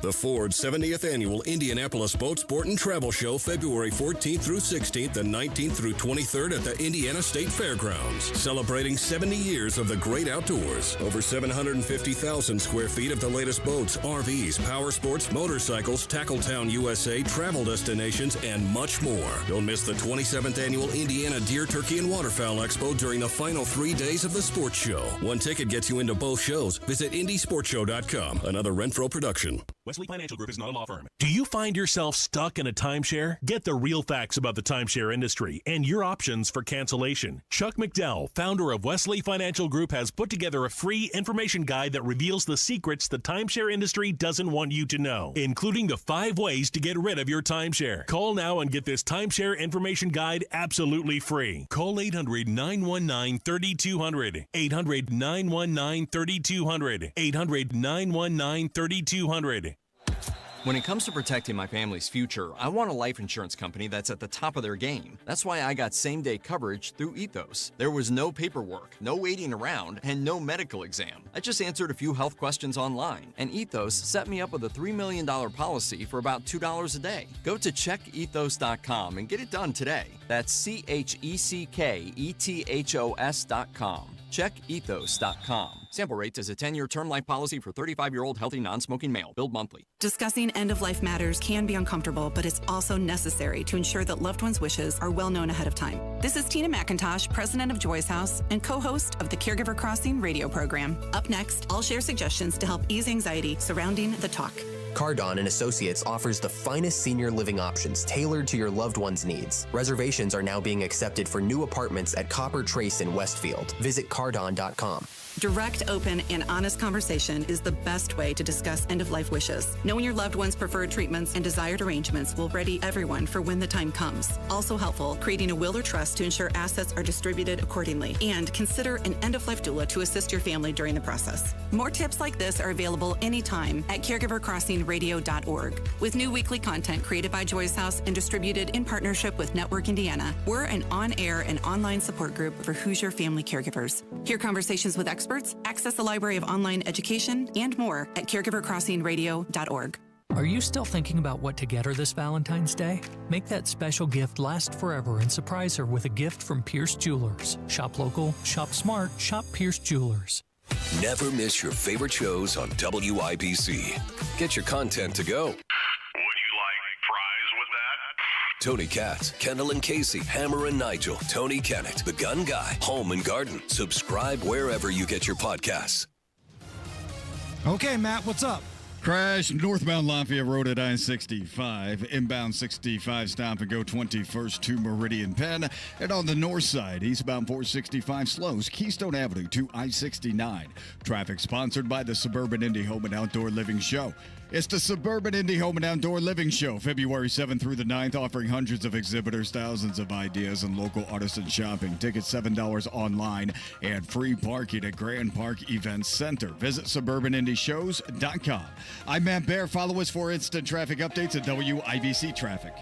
The Ford 70th Annual Indianapolis Boat Sport and Travel Show, February 14th through 16th and 19th through 23rd at the Indiana State Fairgrounds. Celebrating 70 years of the great outdoors. Over 750,000 square feet of the latest boats, RVs, power sports, motorcycles, Tackletown USA, travel destinations, and much more. Don't miss the 27th Annual Indiana Deer, Turkey, and Waterfowl Expo during the final 3 days of the sports show. One ticket gets you into both shows. Visit IndySportsShow.com. Another Renfro production. Wesley Financial Group is not a law firm. Do you find yourself stuck in a timeshare? Get the real facts about the timeshare industry and your options for cancellation. Chuck McDowell, founder of Wesley Financial Group, has put together a free information guide that reveals the secrets the timeshare industry doesn't want you to know, including the 5 ways to get rid of your timeshare. Call now and get this timeshare information guide absolutely free. Call 800-919-3200. 800-919-3200. 800-919-3200. When it comes to protecting my family's future, I want a life insurance company that's at the top of their game. That's why I got same-day coverage through Ethos. There was no paperwork, no waiting around, and no medical exam. I just answered a few health questions online, and Ethos set me up with a $3 million policy for about $2 a day. Go to checkethos.com and get it done today. That's CHECKETHOS.com. Checkethos.com. Sample rates is a 10-year term life policy for 35-year-old healthy non-smoking male. Billed monthly. Discussing end-of-life matters can be uncomfortable, but it's also necessary to ensure that loved ones' wishes are well known ahead of time. This is Tina McIntosh, president of Joy's House and co-host of the Caregiver Crossing radio program. Up next, I'll share suggestions to help ease anxiety surrounding the talk. Cardon and Associates offers the finest senior living options tailored to your loved one's needs. Reservations are now being accepted for new apartments at Copper Trace in Westfield. Visit cardon.com. Direct, open, and honest conversation is the best way to discuss end-of-life wishes. Knowing your loved one's preferred treatments and desired arrangements will ready everyone for when the time comes. Also helpful, creating a will or trust to ensure assets are distributed accordingly. And consider an end-of-life doula to assist your family during the process. More tips like this are available anytime at caregivercrossingradio.org. With new weekly content created by Joy's House and distributed in partnership with Network Indiana, we're an on-air and online support group for Hoosier family caregivers. Hear conversations with experts, access the library of online education, and more at caregivercrossingradio.org. Are you still thinking about what to get her this Valentine's Day? Make that special gift last forever and surprise her with a gift from Pierce Jewelers. Shop local, shop smart, shop Pierce Jewelers. Never miss your favorite shows on WIBC. Get your content to go. Tony Katz, Kendall and Casey, Hammer and Nigel, Tony Kennett, The Gun Guy, Home and Garden. Subscribe wherever you get your podcasts. Okay, Matt, what's up? Crash northbound Lafayette Road at I-65. Inbound 65 stop and go 21st to Meridian Penn. And on the north side, eastbound 465 slows Keystone Avenue to I-69. Traffic sponsored by the Suburban Indie Home and Outdoor Living Show. It's the Suburban Indie Home and Outdoor Living Show, February 7th through the 9th, offering hundreds of exhibitors, thousands of ideas, and local artisan shopping. Tickets $7 online and free parking at Grand Park Events Center. Visit suburbanindieshows.com. I'm Matt Bear. Follow us for instant traffic updates at WIBC Traffic.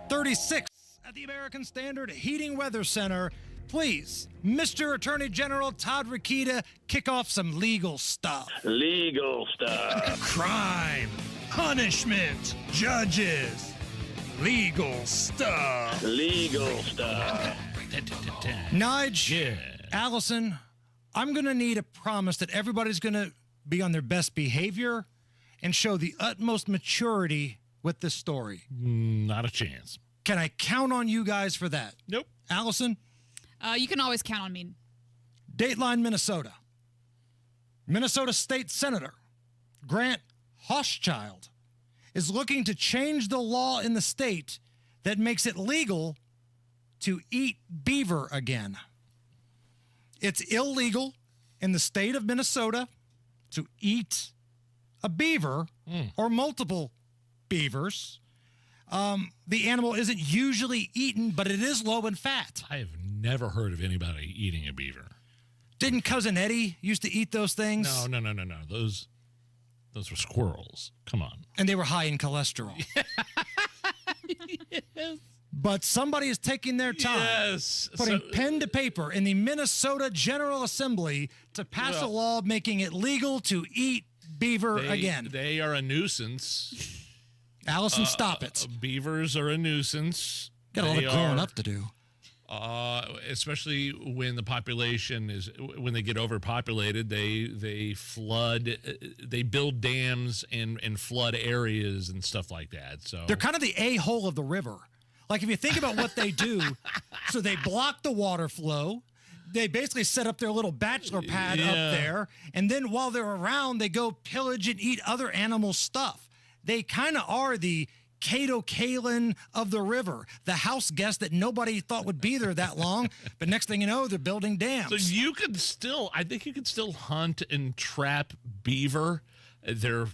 36 at the American Standard Heating Weather Center. Please, Mr. Attorney General Todd Rokita, kick off some legal stuff. Legal stuff. Crime, punishment, judges, legal stuff. Legal stuff. Nigel, Allison, I'm going to need a promise that everybody's going to be on their best behavior and show the utmost maturity with this story. Not a chance. Can I count on you guys for that? Nope. Allison? You can always count on me. Dateline, Minnesota. Minnesota State Senator Grant Hochschild is looking to change the law in the state that makes it legal to eat beaver again. It's illegal in the state of Minnesota to eat a beaver or multiple beavers. The animal isn't usually eaten, but it is low in fat. I have never heard of anybody eating a beaver. Didn't Cousin Eddie used to eat those things? No. Those were squirrels. Come on. And they were high in cholesterol. Yes. But somebody is taking their time, putting pen to paper in the Minnesota General Assembly to pass a law making it legal to eat beaver again. They are a nuisance. Allison, stop it. Beavers are a nuisance. Got a lot of growing up to do. Especially when the population when they get overpopulated, they flood, they build dams and flood areas and stuff like that. So they're kind of the a-hole of the river. Like if you think about what they do, so they block the water flow. They basically set up their little bachelor pad up there, and then while they're around, they go pillage and eat other animals' stuff. They kind of are the Cato Kalin of the river, the house guest that nobody thought would be there that long, but next thing you know, they're building dams. So you could still, I think you could still hunt and trap beaver. They're,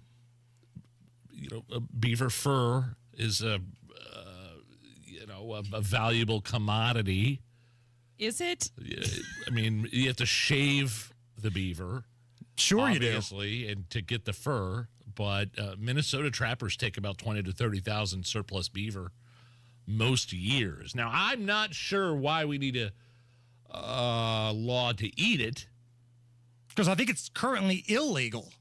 a beaver fur is a valuable commodity. Is it? I mean, you have to shave the beaver. Sure you do. Obviously, and to get the fur. But Minnesota trappers take about 20 to 30,000 surplus beaver most years. Now, I'm not sure why we need a law to eat it. Because I think it's currently illegal.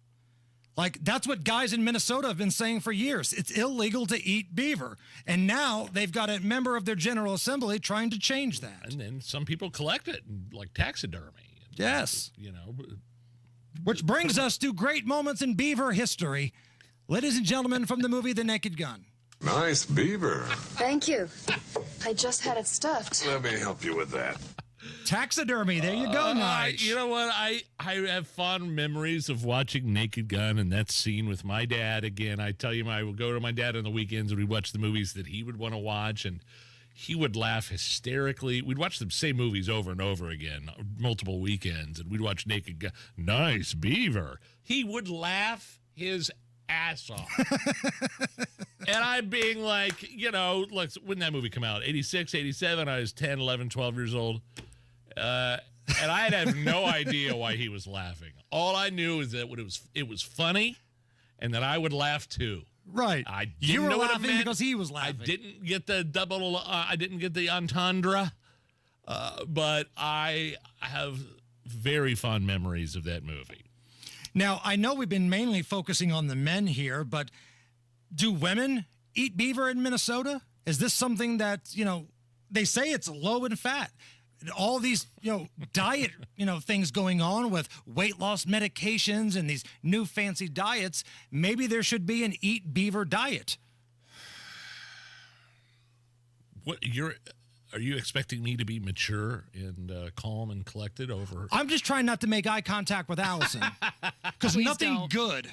Like, that's what guys in Minnesota have been saying for years. It's illegal to eat beaver. And now they've got a member of their General Assembly trying to change that. And then some people collect it, like taxidermy. Yes. And, which brings us to great moments in beaver history. Ladies and gentlemen, from the movie The Naked Gun. Nice beaver. Thank you. I just had it stuffed. Let me help you with that. Taxidermy. There you go, Nige. You know what? I have fond memories of watching Naked Gun and that scene with my dad. Again, I tell you, I would go to my dad on the weekends and we'd watch the movies that he would want to watch, and he would laugh hysterically. We'd watch the same movies over and over again, multiple weekends, and we'd watch Naked Gun. Nice beaver. He would laugh his ass off. And I'm being like, look, when did that movie come out? 86, 87? I was 10, 11, 12 years old. And I'd have no idea why he was laughing. All I knew is that it was funny and that I would laugh too. Right. I didn't You were know what it laughing meant. because he was laughing. I didn't get the double, I didn't get the entendre, but I have very fond memories of that movie. Now, I know we've been mainly focusing on the men here, but do women eat beaver in Minnesota? Is this something that, they say it's low in fat? All these, diet, things going on with weight loss medications and these new fancy diets. Maybe there should be an eat beaver diet. Are you expecting me to be mature and calm and collected over? I'm just trying not to make eye contact with Allison, because nothing good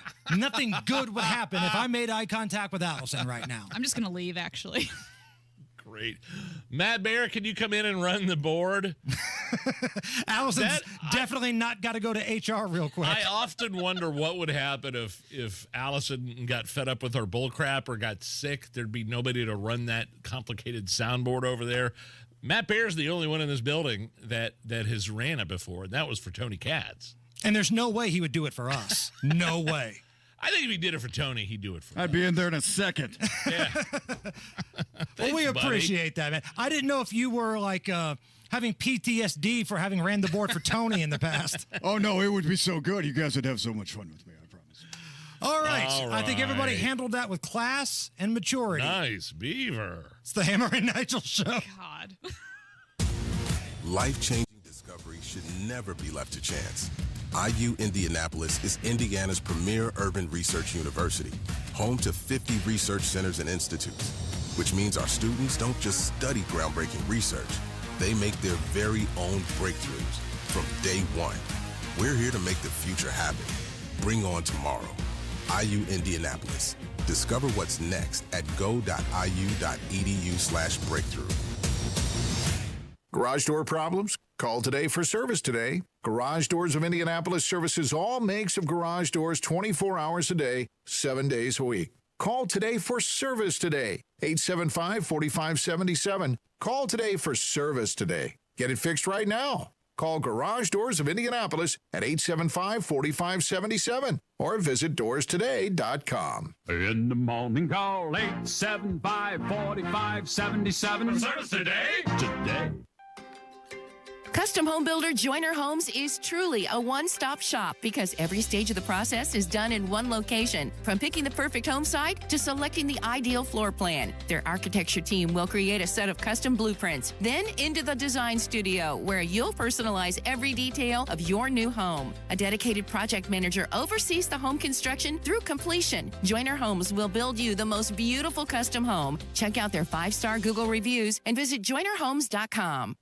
would happen if I made eye contact with Allison right now. I'm just going to leave, actually. Great. Matt Bear, can you come in and run the board? Allison's definitely not got to go to HR real quick. I often wonder what would happen if Allison got fed up with her bullcrap or got sick. There'd be nobody to run that complicated soundboard over there. Matt Bear's the only one in this building that has ran it before, and that was for Tony Katz. And there's no way he would do it for us. No way. I think if he did it for Tony, he'd do it for I'd be in there in a second. Yeah. Well, we buddy. appreciate that, man. I didn't know if you were like having PTSD for having ran the board for Tony in the past. Oh, no, it would be so good. You guys would have so much fun with me, I promise. All right. I think everybody handled that with class and maturity. Nice beaver. It's the Hammer and Nigel Show. God. Life-changing discovery should never be left to chance. IU Indianapolis is Indiana's premier urban research university, home to 50 research centers and institutes, which means our students don't just study groundbreaking research, they make their very own breakthroughs from day one. We're here to make the future happen. Bring on tomorrow. IU Indianapolis. Discover what's next at go.iu.edu/breakthrough. Garage door problems? Call today for service today. Garage Doors of Indianapolis services all makes of garage doors 24 hours a day, 7 days a week. Call today for service today. 875-4577. Call today for service today. Get it fixed right now. Call Garage Doors of Indianapolis at 875-4577 or visit doorstoday.com. In the morning, call 875-4577. Service today? Today. Custom Home Builder Joiner Homes is truly a one-stop shop because every stage of the process is done in one location. From picking the perfect home site to selecting the ideal floor plan, their architecture team will create a set of custom blueprints. Then into the design studio where you'll personalize every detail of your new home. A dedicated project manager oversees the home construction through completion. Joiner Homes will build you the most beautiful custom home. Check out their 5-star Google reviews and visit joinerhomes.com.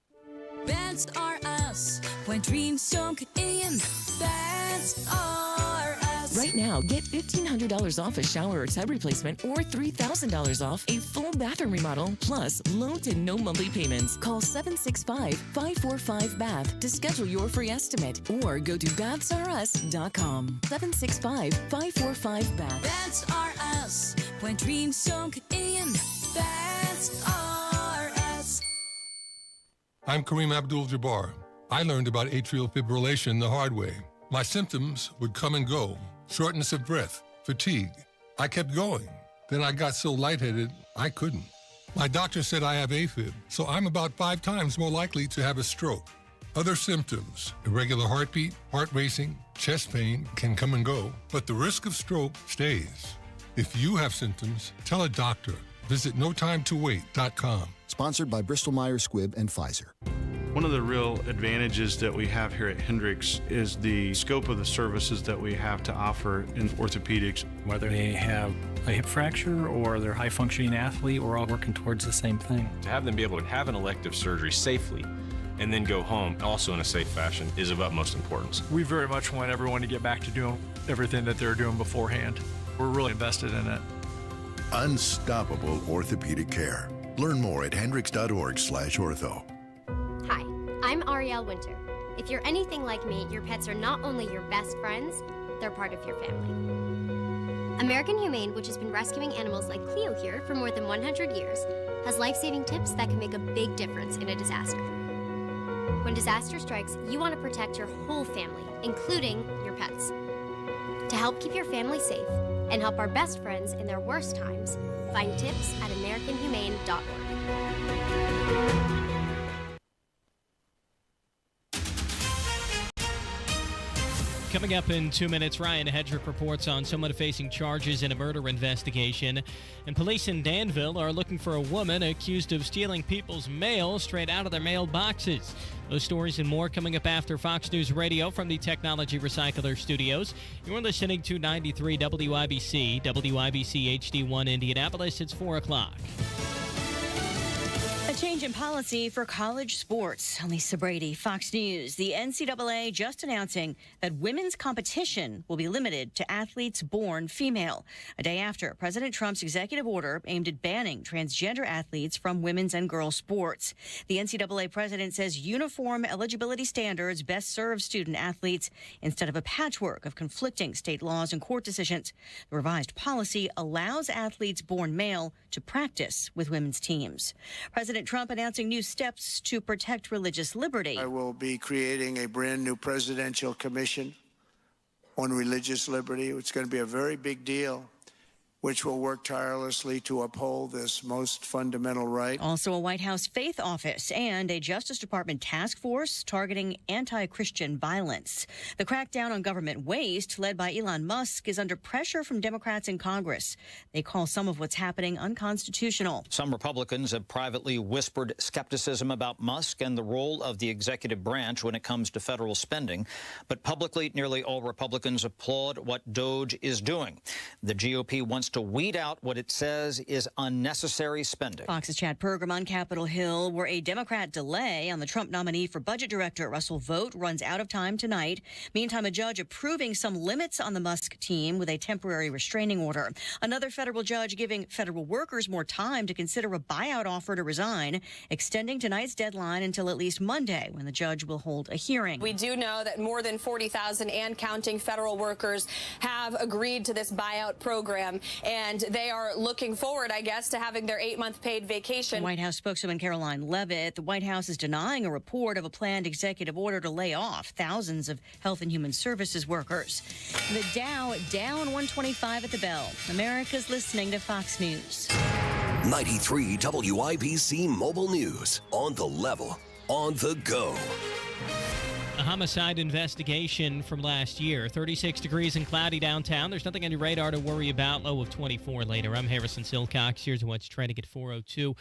Beds are us when dreams don't get in. Beds are us. Right now, get $1,500 off a shower or tub replacement or $3,000 off a full bathroom remodel, plus low to no monthly payments. Call 765-545-BATH to schedule your free estimate or go to BathsAreUs.com. 765-545-BATH. Beds are us when dreams don't get in. Beds are us. I'm Kareem Abdul-Jabbar. I learned about atrial fibrillation the hard way. My symptoms would come and go. Shortness of breath, fatigue. I kept going. Then I got so lightheaded, I couldn't. My doctor said I have AFib, so I'm about 5 times more likely to have a stroke. Other symptoms, irregular heartbeat, heart racing, chest pain can come and go, but the risk of stroke stays. If you have symptoms, tell a doctor. Visit NoTimeToWait.com. Sponsored by Bristol-Myers Squibb and Pfizer. One of the real advantages that we have here at Hendricks is the scope of the services that we have to offer in orthopedics. Whether they have a hip fracture or they're a high-functioning athlete, we're all working towards the same thing. To have them be able to have an elective surgery safely and then go home, also in a safe fashion, is of utmost importance. We very much want everyone to get back to doing everything that they were doing beforehand. We're really invested in it. Unstoppable orthopedic care. Learn more at hendricks.org/ortho. Hi, I'm Arielle Winter. If you're anything like me, your pets are not only your best friends, they're part of your family. American Humane, which has been rescuing animals like Cleo here for more than 100 years, has life-saving tips that can make a big difference in a disaster. When disaster strikes, you want to protect your whole family, including your pets. To help keep your family safe and help our best friends in their worst times, find tips at AmericanHumane.org. Coming up in 2 minutes, Ryan Hedrick reports on someone facing charges in a murder investigation. And police in Danville are looking for a woman accused of stealing people's mail straight out of their mailboxes. Those stories and more coming up after Fox News Radio from the Technology Recycler Studios. You're listening to 93 WIBC, WIBC HD1 Indianapolis. It's 4 o'clock. A change in policy for college sports. Lisa Brady, Fox News. The NCAA just announcing that women's competition will be limited to athletes born female. A day after President Trump's executive order aimed at banning transgender athletes from women's and girls sports. The NCAA president says uniform eligibility standards best serve student athletes instead of a patchwork of conflicting state laws and court decisions. The revised policy allows athletes born male to practice with women's teams. President Trump announcing new steps to protect religious liberty. I will be creating a brand new presidential commission on religious liberty. It's going to be a very big deal, which will work tirelessly to uphold this most fundamental right. Also, a White House faith office and a Justice Department task force targeting anti-Christian violence. The crackdown on government waste, led by Elon Musk, is under pressure from Democrats in Congress. They call some of what's happening unconstitutional. Some Republicans have privately whispered skepticism about Musk and the role of the executive branch when it comes to federal spending. But publicly, nearly all Republicans applaud what DOGE is doing. The GOP wants to weed out what it says is unnecessary spending. Fox's Chad Pergram on Capitol Hill, where a Democrat delay on the Trump nominee for budget director Russell Vought runs out of time tonight. Meantime, a judge approving some limits on the Musk team with a temporary restraining order. Another federal judge giving federal workers more time to consider a buyout offer to resign, extending tonight's deadline until at least Monday, when the judge will hold a hearing. We do know that more than 40,000 and counting federal workers have agreed to this buyout program. And they are looking forward, I guess, to having their 8-month paid vacation. White House spokeswoman Caroline Leavitt, the White House is denying a report of a planned executive order to lay off thousands of Health and Human Services workers. The Dow down 125 at the bell. America's listening to Fox News. 93 WIBC Mobile News. On the level, on the go. A homicide investigation from last year. 36 degrees and cloudy downtown. There's nothing on your radar to worry about. Low of 24 later. I'm Harrison Silcox. Here's what's trending at 4:02.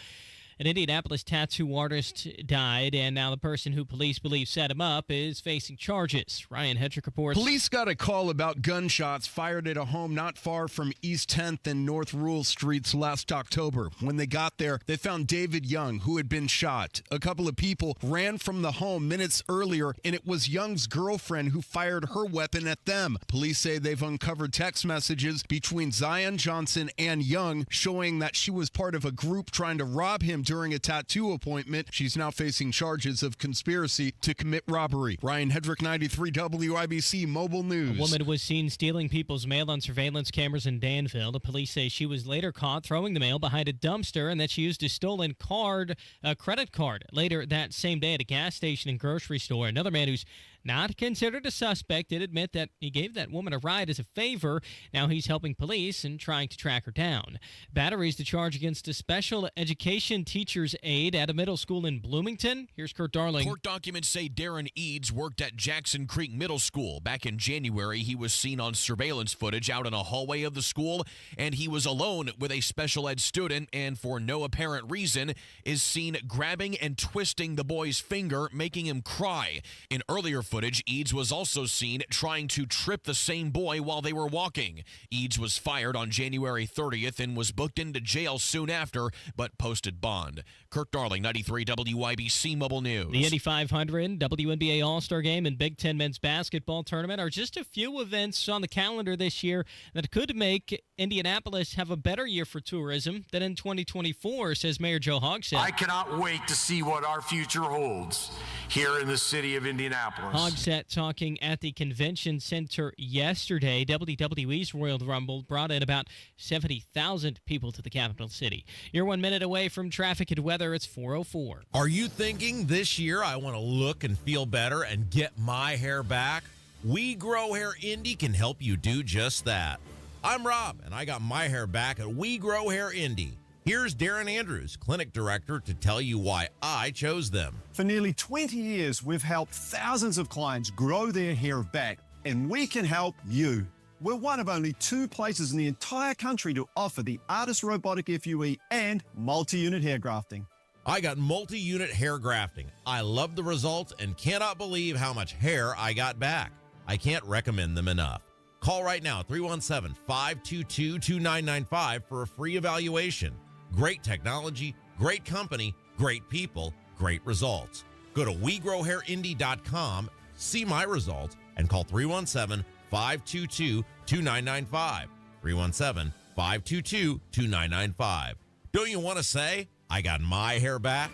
An Indianapolis tattoo artist died, and now the person who police believe set him up is facing charges. Ryan Hedrick reports. Police got a call about gunshots fired at a home not far from East 10th and North Rural Streets last October. When they got there, they found David Young, who had been shot. A couple of people ran from the home minutes earlier, and it was Young's girlfriend who fired her weapon at them. Police say they've uncovered text messages between Zion Johnson and Young, showing that she was part of a group trying to rob him during a tattoo appointment. She's now facing charges of conspiracy to commit robbery. Ryan Hedrick, 93 WIBC Mobile News. A woman was seen stealing people's mail on surveillance cameras in Danville. The police say she was later caught throwing the mail behind a dumpster and that she used a stolen credit card later that same day at a gas station and grocery store. Another man who's not considered a suspect did admit that he gave that woman a ride as a favor. Now he's helping police and trying to track her down. Battery is the charge against a special education teacher's aide at a middle school in Bloomington. Here's Kurt Darling. Court documents say Darren Eads worked at Jackson Creek Middle School. Back in January, he was seen on surveillance footage out in a hallway of the school, and he was alone with a special ed student, and for no apparent reason is seen grabbing and twisting the boy's finger, making him cry. In earlier footage, Eads was also seen trying to trip the same boy while they were walking. Eads was fired on January 30th and was booked into jail soon after, but posted bond. Kirk Darling, 93 WIBC Mobile News. The Indy 500, WNBA All-Star Game, and Big Ten Men's Basketball Tournament are just a few events on the calendar this year that could make Indianapolis have a better year for tourism than in 2024, says Mayor Joe Hogsett. I cannot wait to see what our future holds here in the city of Indianapolis. Hogsett talking at the convention center yesterday. WWE's Royal Rumble brought in about 70,000 people to the capital city. You're 1 minute away from traffic and weather. It's 4:04. Are you thinking this year I want to look and feel better and get my hair back? We Grow Hair Indy can help you do just that. I'm Rob, and I got my hair back at We Grow Hair Indy. Here's Darren Andrews, clinic director, to tell you why I chose them. For nearly 20 years, we've helped thousands of clients grow their hair back, and we can help you. We're one of only 2 places in the entire country to offer the Artist Robotic FUE and multi-unit hair grafting. I got multi-unit hair grafting. I love the results and cannot believe how much hair I got back. I can't recommend them enough. Call right now, 317-522-2995 for a free evaluation. Great technology, great company, great people, great results. Go to WeGrowHairIndy.com, see my results, and call 317-522-2995. 317-522-2995. Don't you want to say, I got my hair back?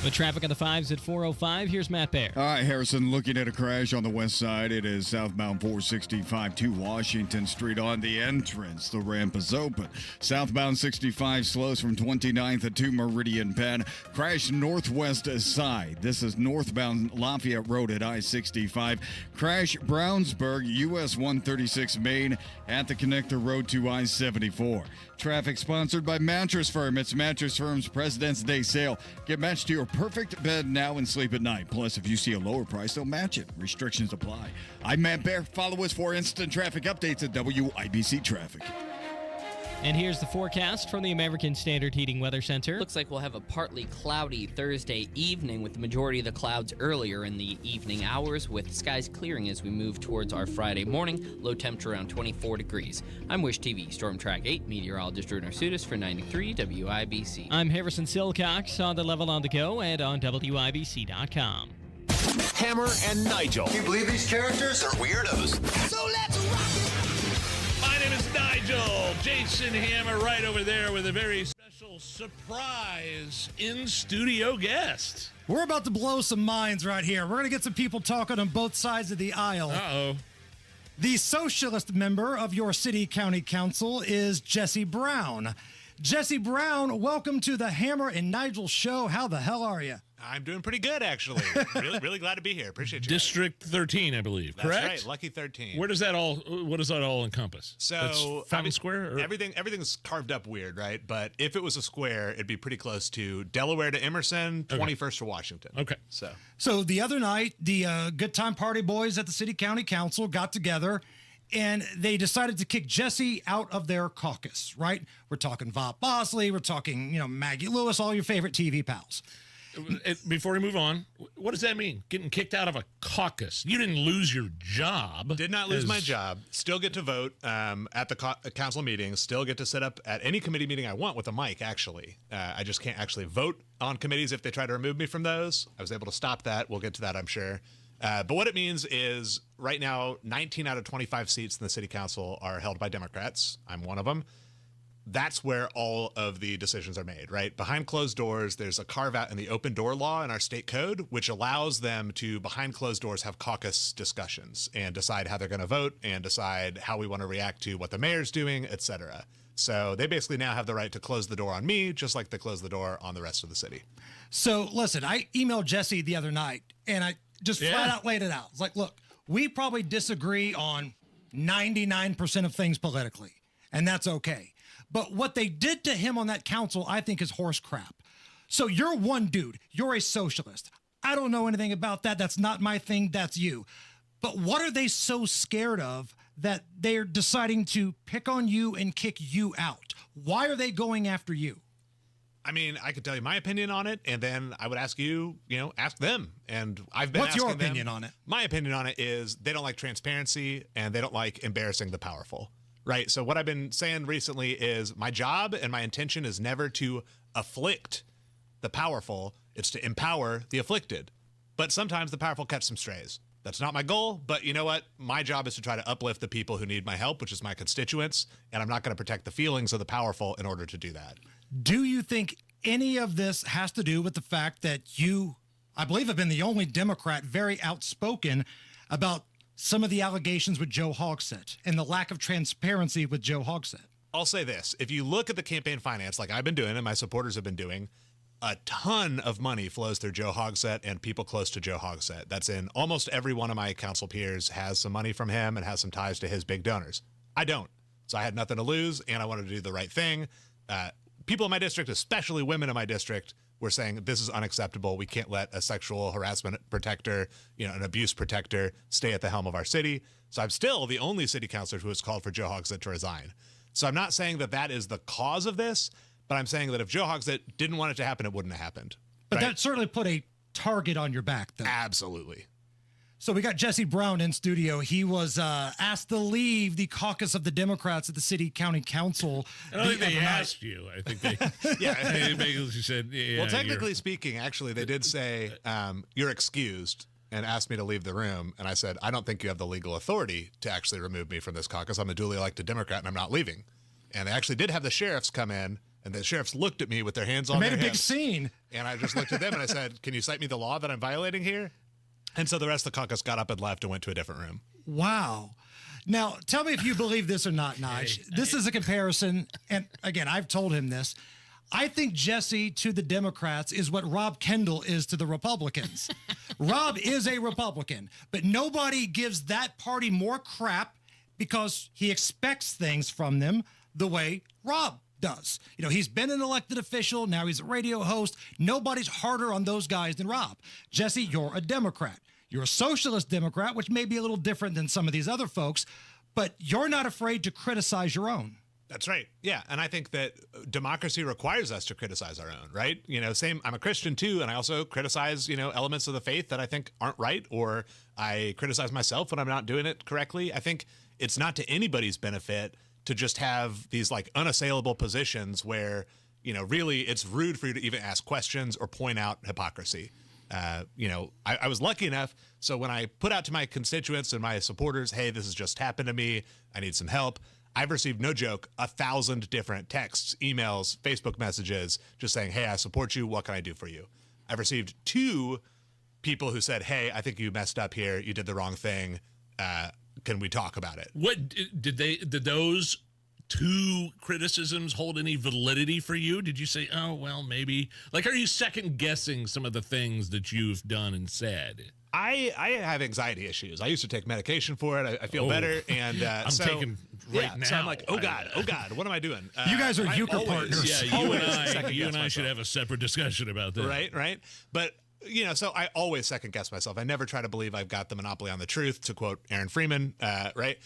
The traffic on the 5s at 4:05. Here's Matt Bear. All right, Harrison, looking at a crash on the west side. It is southbound 465 to Washington Street on the entrance. The ramp is open. Southbound 65 slows from 29th to Meridian Penn. Crash northwest side. This is northbound Lafayette Road at I-65. Crash Brownsburg, US 136 Main at the connector road to I-74. Traffic sponsored by Mattress Firm. It's Mattress Firm's President's Day sale. Get matched to your perfect bed now and sleep at night. Plus, if you see a lower price, they'll match it. Restrictions apply. I'm Matt Bear. Follow us for instant traffic updates at WIBC Traffic. And here's the forecast from the American Standard Heating Weather Center. Looks like we'll have a partly cloudy Thursday evening with the majority of the clouds earlier in the evening hours, with skies clearing as we move towards our Friday morning. Low temperature around 24 degrees. I'm Wish TV Storm Track 8 meteorologist Drew Narsutis for 93 WIBC. I'm Harrison Silcox on the level on the go and on WIBC.com. Hammer and Nigel. Can you believe these characters are weirdos? So let's rock it! My name is Nigel. Jason Hammer right over there with a very special surprise in-studio guest. We're about to blow some minds right here. We're going to get some people talking on both sides of the aisle. Uh-oh. The socialist member of your city county council is Jesse Brown. Jesse Brown, welcome to the Hammer and Nigel show. How the hell are you? I'm doing pretty good, actually. really glad to be here. Appreciate you. District 13, I believe. That's correct? Right. Lucky 13. What does that all encompass? So it's Fountain Square? Or? Everything's carved up weird, right? But if it was a square, it'd be pretty close to Delaware to Emerson, 21st to Washington. Okay. So the other night, the Good Time Party boys at the City County Council got together and they decided to kick Jesse out of their caucus, right? We're talking Bob Bosley, we're talking, Maggie Lewis, all your favorite TV pals. Before we move on, what does that mean? Getting kicked out of a caucus? You didn't lose your job. Did not lose my job. Still get to vote at the council meetings. Still get to sit up at any committee meeting I want with a mic, actually. I just can't actually vote on committees if they try to remove me from those. I was able to stop that. We'll get to that, I'm sure. But what it means is right now, 19 out of 25 seats in the city council are held by Democrats. I'm one of them. That's where all of the decisions are made, right? Behind closed doors, there's a carve out in the open door law in our state code, which allows them to, behind closed doors, have caucus discussions and decide how they're going to vote and decide how we want to react to what the mayor's doing, etc. So they basically now have the right to close the door on me, just like they close the door on the rest of the city. So listen, I emailed Jesse the other night and I just flat out laid it out. It's like, look, we probably disagree on 99% of things politically, and that's okay. But what they did to him on that council, I think, is horse crap. So you're one dude. You're a socialist. I don't know anything about that. That's not my thing. That's you. But what are they so scared of that they're deciding to pick on you and kick you out? Why are they going after you? I mean, I could tell you my opinion on it, and then I would ask you, ask them. And I've been What's your asking them. opinion on it? My opinion on it is they don't like transparency, and they don't like embarrassing the powerful, right? So what I've been saying recently is my job and my intention is never to afflict the powerful. It's to empower the afflicted. But sometimes the powerful catch some strays. That's not my goal, but you know what? My job is to try to uplift the people who need my help, which is my constituents, and I'm not going to protect the feelings of the powerful in order to do that. Do you think any of this has to do with the fact that you, I believe, have been the only Democrat very outspoken about some of the allegations with Joe Hogsett and the lack of transparency with Joe Hogsett? I'll say this. If you look at the campaign finance like I've been doing and my supporters have been doing, a ton of money flows through Joe Hogsett and people close to Joe Hogsett. That's in almost every one of my council peers has some money from him and has some ties to his big donors. I don't. So I had nothing to lose, and I wanted to do the right thing. People in my district, especially women in my district, were saying this is unacceptable. We can't let a sexual harassment protector, an abuse protector stay at the helm of our city. So I'm still the only city councilor who has called for Joe Hogsett to resign. So I'm not saying that that is the cause of this, but I'm saying that if Joe Hogsett didn't want it to happen, it wouldn't have happened. But right? that certainly put a target on your back, though. Absolutely. So we got Jesse Brown in studio. He was asked to leave the caucus of the Democrats at the city county council. I don't think they asked you. I think they, they basically said, yeah. Well, technically speaking, actually, they did say, you're excused, and asked me to leave the room. And I said, I don't think you have the legal authority to actually remove me from this caucus. I'm a duly elected Democrat, and I'm not leaving. And they actually did have the sheriffs come in, and the sheriffs looked at me with their hands on their hips. Made a big scene. And I just looked at them and I said, can you cite me the law that I'm violating here? And so the rest of the caucus got up and left and went to a different room. Wow. Now, tell me if you believe this or not, Nige. This is a comparison, and again, I've told him this. I think Jesse to the Democrats is what Rob Kendall is to the Republicans. Rob is a Republican, but nobody gives that party more crap because he expects things from them the way Rob does. He's been an elected official. Now he's a radio host. Nobody's harder on those guys than Rob. Jesse, you're a Democrat. You're a socialist Democrat, which may be a little different than some of these other folks, but you're not afraid to criticize your own. That's right. Yeah. And I think that democracy requires us to criticize our own, right? Same, I'm a Christian too, and I also criticize, elements of the faith that I think aren't right, or I criticize myself when I'm not doing it correctly. I think it's not to anybody's benefit to just have these like unassailable positions where, really it's rude for you to even ask questions or point out hypocrisy. I was lucky enough. So when I put out to my constituents and my supporters, hey, this has just happened to me, I need some help, I've received, no joke, 1,000 different texts, emails, Facebook messages, just saying, hey, I support you. What can I do for you? I've received 2 people who said, hey, I think you messed up here. You did the wrong thing. Can we talk about it? What did those 2 criticisms hold any validity for you? Did you say, oh, well, maybe? Like, are you second guessing some of the things that you've done and said? I have anxiety issues. I used to take medication for it. I feel better. And I'm taking right now. So I'm like, oh God, what am I doing? You guys are euchre partners. Yeah, you and I should have a separate discussion about that. Right. But so I always second guess myself. I never try to believe I've got the monopoly on the truth, to quote Aaron Freeman, right?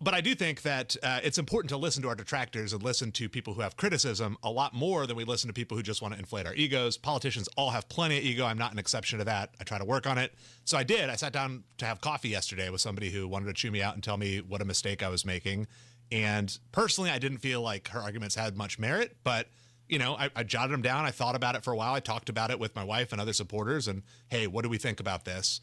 But I do think that it's important to listen to our detractors and listen to people who have criticism a lot more than we listen to people who just want to inflate our egos. Politicians all have plenty of ego. I'm not an exception to that. I try to work on it. So I did. I sat down to have coffee yesterday with somebody who wanted to chew me out and tell me what a mistake I was making. And personally, I didn't feel like her arguments had much merit, but I jotted them down. I thought about it for a while. I talked about it with my wife and other supporters, and hey, what do we think about this?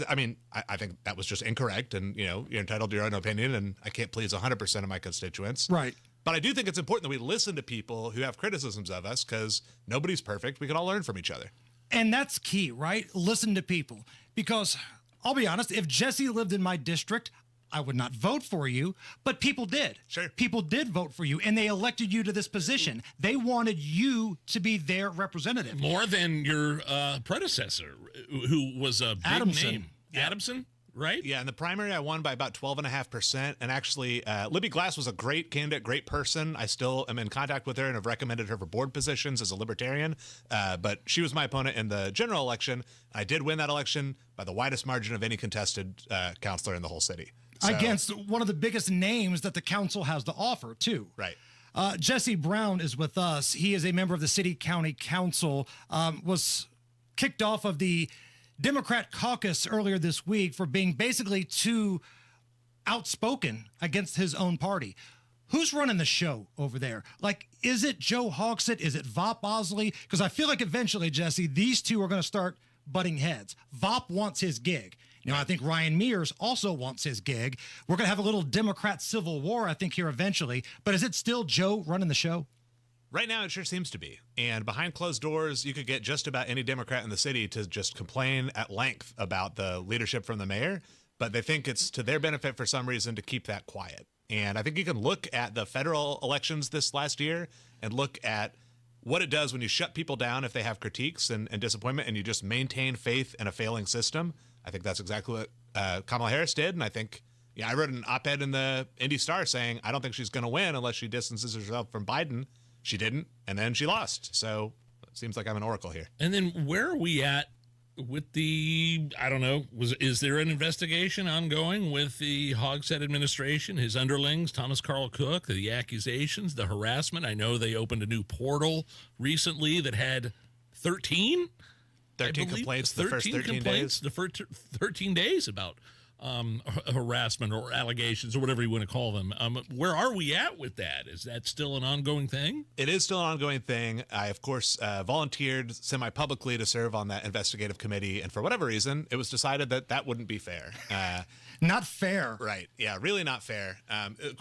I think that was just incorrect, and you're entitled to your own opinion, and I can't please 100% of my constituents. Right. But I do think it's important that we listen to people who have criticisms of us, because nobody's perfect. We can all learn from each other. And that's key, right? Listen to people. Because I'll be honest, if Jesse lived in my district, I would not vote for you, but people did. Sure. People did vote for you, and they elected you to this position. They wanted you to be their representative. More than your predecessor, who was a big Adamson. name. Adamson, right? Yeah, in the primary, I won by about 12.5%. And actually, Libby Glass was a great candidate, great person. I still am in contact with her and have recommended her for board positions as a libertarian. But she was my opponent in the general election. I did win that election by the widest margin of any contested counselor in the whole city. So, against one of the biggest names that the council has to offer, too. Right. Jesse Brown is with us. He is a member of the City County Council, was kicked off of the Democrat caucus earlier this week for being basically too outspoken against his own party. Who's running the show over there? Like, is it Joe Hogsett? Is it Vop Bosley? Because I feel like eventually, Jesse, these two are going to start butting heads. Vop wants his gig. I think Ryan Mears also wants his gig. We're going to have a little Democrat civil war, I think, here eventually. But is it still Joe running the show? Right now, it sure seems to be. And behind closed doors, you could get just about any Democrat in the city to just complain at length about the leadership from the mayor. But they think it's to their benefit for some reason to keep that quiet. And I think you can look at the federal elections this last year and look at what it does when you shut people down if they have critiques and disappointment, and you just maintain faith in a failing system. I think that's exactly what Kamala Harris did. And I think, I wrote an op-ed in the Indy Star saying, I don't think she's going to win unless she distances herself from Biden. She didn't, and then she lost. So it seems like I'm an oracle here. And then where are we at with the, I don't know, is there an investigation ongoing with the Hogsett administration, his underlings, Thomas Carl Cook, the accusations, the harassment? I know they opened a new portal recently that had 13 complaints the first 13 days. The first 13 days about harassment or allegations or whatever you want to call them. Where are we at with that? Is that still an ongoing thing? It is still an ongoing thing. I, of course, volunteered semi-publicly to serve on that investigative committee. And for whatever reason, it was decided that that wouldn't be fair. Not fair. Right. Yeah, really not fair.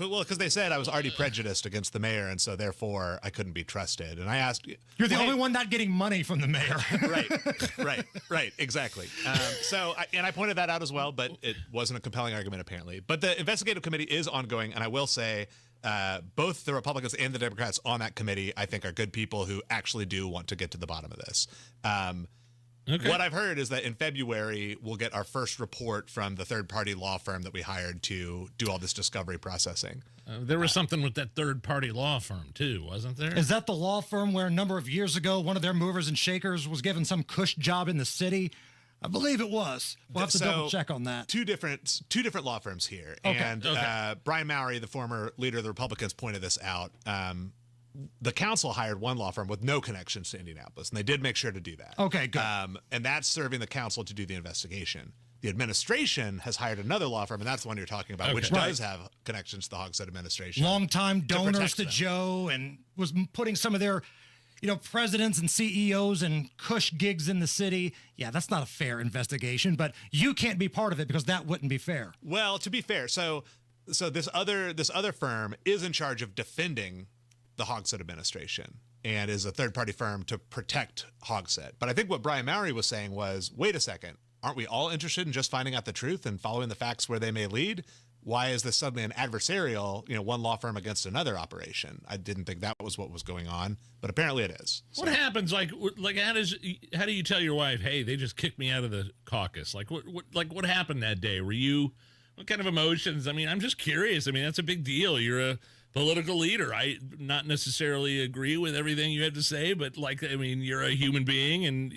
Well, because they said I was already prejudiced against the mayor, and so therefore I couldn't be trusted. And I asked... You're the only one not getting money from the mayor. Right, exactly. I pointed that out as well, but it wasn't a compelling argument, apparently. But the investigative committee is ongoing, and I will say both the Republicans and the Democrats on that committee, I think, are good people who actually do want to get to the bottom of this. Okay. What I've heard is that in February, we'll get our first report from the third-party law firm that we hired to do all this discovery processing. There was something with that third-party law firm, too, wasn't there? Is that the law firm where a number of years ago, one of their movers and shakers was given some cush job in the city? I believe it was. We'll have to double check on that. Two different law firms here. Okay. And Brian Mowry, the former leader of the Republicans, pointed this out. The council hired one law firm with no connections to Indianapolis, and they did make sure to do that. Okay, good. And that's serving the council to do the investigation. The administration has hired another law firm, and that's the one you're talking about, which does have connections to the Hogsett administration. Longtime donors to Joe, and was putting some of their, presidents and CEOs and cush gigs in the city. Yeah, that's not a fair investigation, but you can't be part of it because that wouldn't be fair. Well, to be fair, so this other firm is in charge of defending the Hogsett administration and is a third-party firm to protect Hogsett. But I think what Brian Mowry was saying was, wait a second, aren't we all interested in just finding out the truth and following the facts where they may lead? Why is this suddenly an adversarial, one law firm against another operation? I didn't think that was what was going on, but apparently it is. So. What happens? Like how do you tell your wife, hey, they just kicked me out of the caucus? What happened that day? What kind of emotions? I mean, I'm just curious. I mean, that's a big deal. You're a political leader. I not necessarily agree with everything you have to say, but you're a human being, and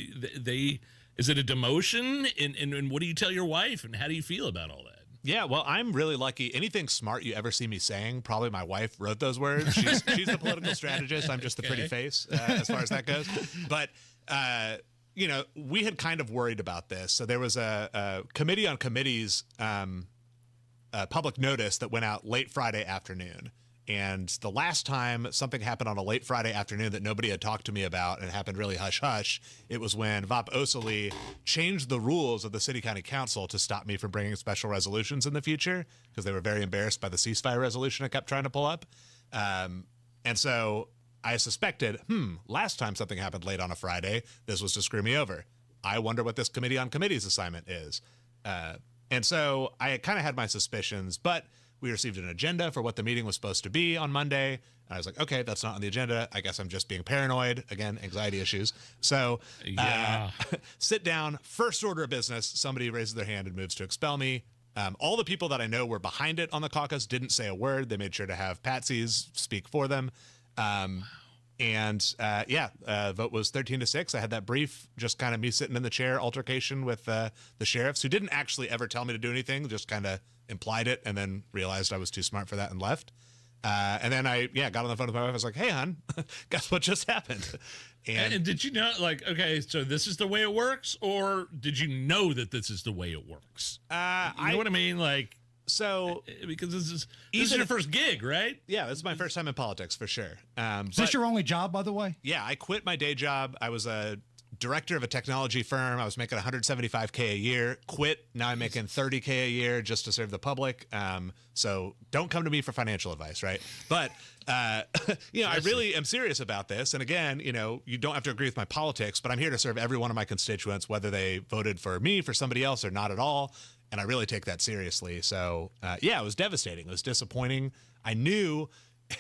is it a demotion? And what do you tell your wife, and how do you feel about all that? Yeah, well, I'm really lucky. Anything smart you ever see me saying, probably my wife wrote those words. She's the political strategist. I'm just the pretty face as far as that goes. But, we had kind of worried about this. So there was a committee on committees public notice that went out late Friday afternoon. And the last time something happened on a late Friday afternoon that nobody had talked to me about, and it happened really hush-hush, it was when Vop Osili changed the rules of the City County Council to stop me from bringing special resolutions in the future, because they were very embarrassed by the ceasefire resolution I kept trying to pull up. And so I suspected, last time something happened late on a Friday, this was to screw me over. I wonder what this committee on committees assignment is. And so I kind of had my suspicions, but we received an agenda for what the meeting was supposed to be on Monday. And I was like, okay, that's not on the agenda. I guess I'm just being paranoid. Again, anxiety issues. So sit down, first order of business, somebody raises their hand and moves to expel me. All the people that I know were behind it on the caucus didn't say a word. They made sure to have patsies speak for them. Vote was 13-6. I had that brief, just kind of me sitting in the chair altercation with the sheriffs, who didn't actually ever tell me to do anything, just kind of implied it and then realized I was too smart for that and left. And then I got on the phone with my wife. I was like, hey, hon, guess what just happened? And did you know, like, okay, so this is the way it works, or did you know that this is the way it works? You know what I mean? Like, so because this is your first gig, right? Yeah, this is my first time in politics for sure. Is this your only job, by the way? Yeah, I quit my day job. I was a director of a technology firm. I was making $175K a year. Quit. Now I'm making $30K a year just to serve the public. So don't come to me for financial advice, right? But I really am serious about this. And again, you don't have to agree with my politics, but I'm here to serve every one of my constituents, whether they voted for me, for somebody else, or not at all. And I really take that seriously. So it was devastating. It was disappointing. I knew,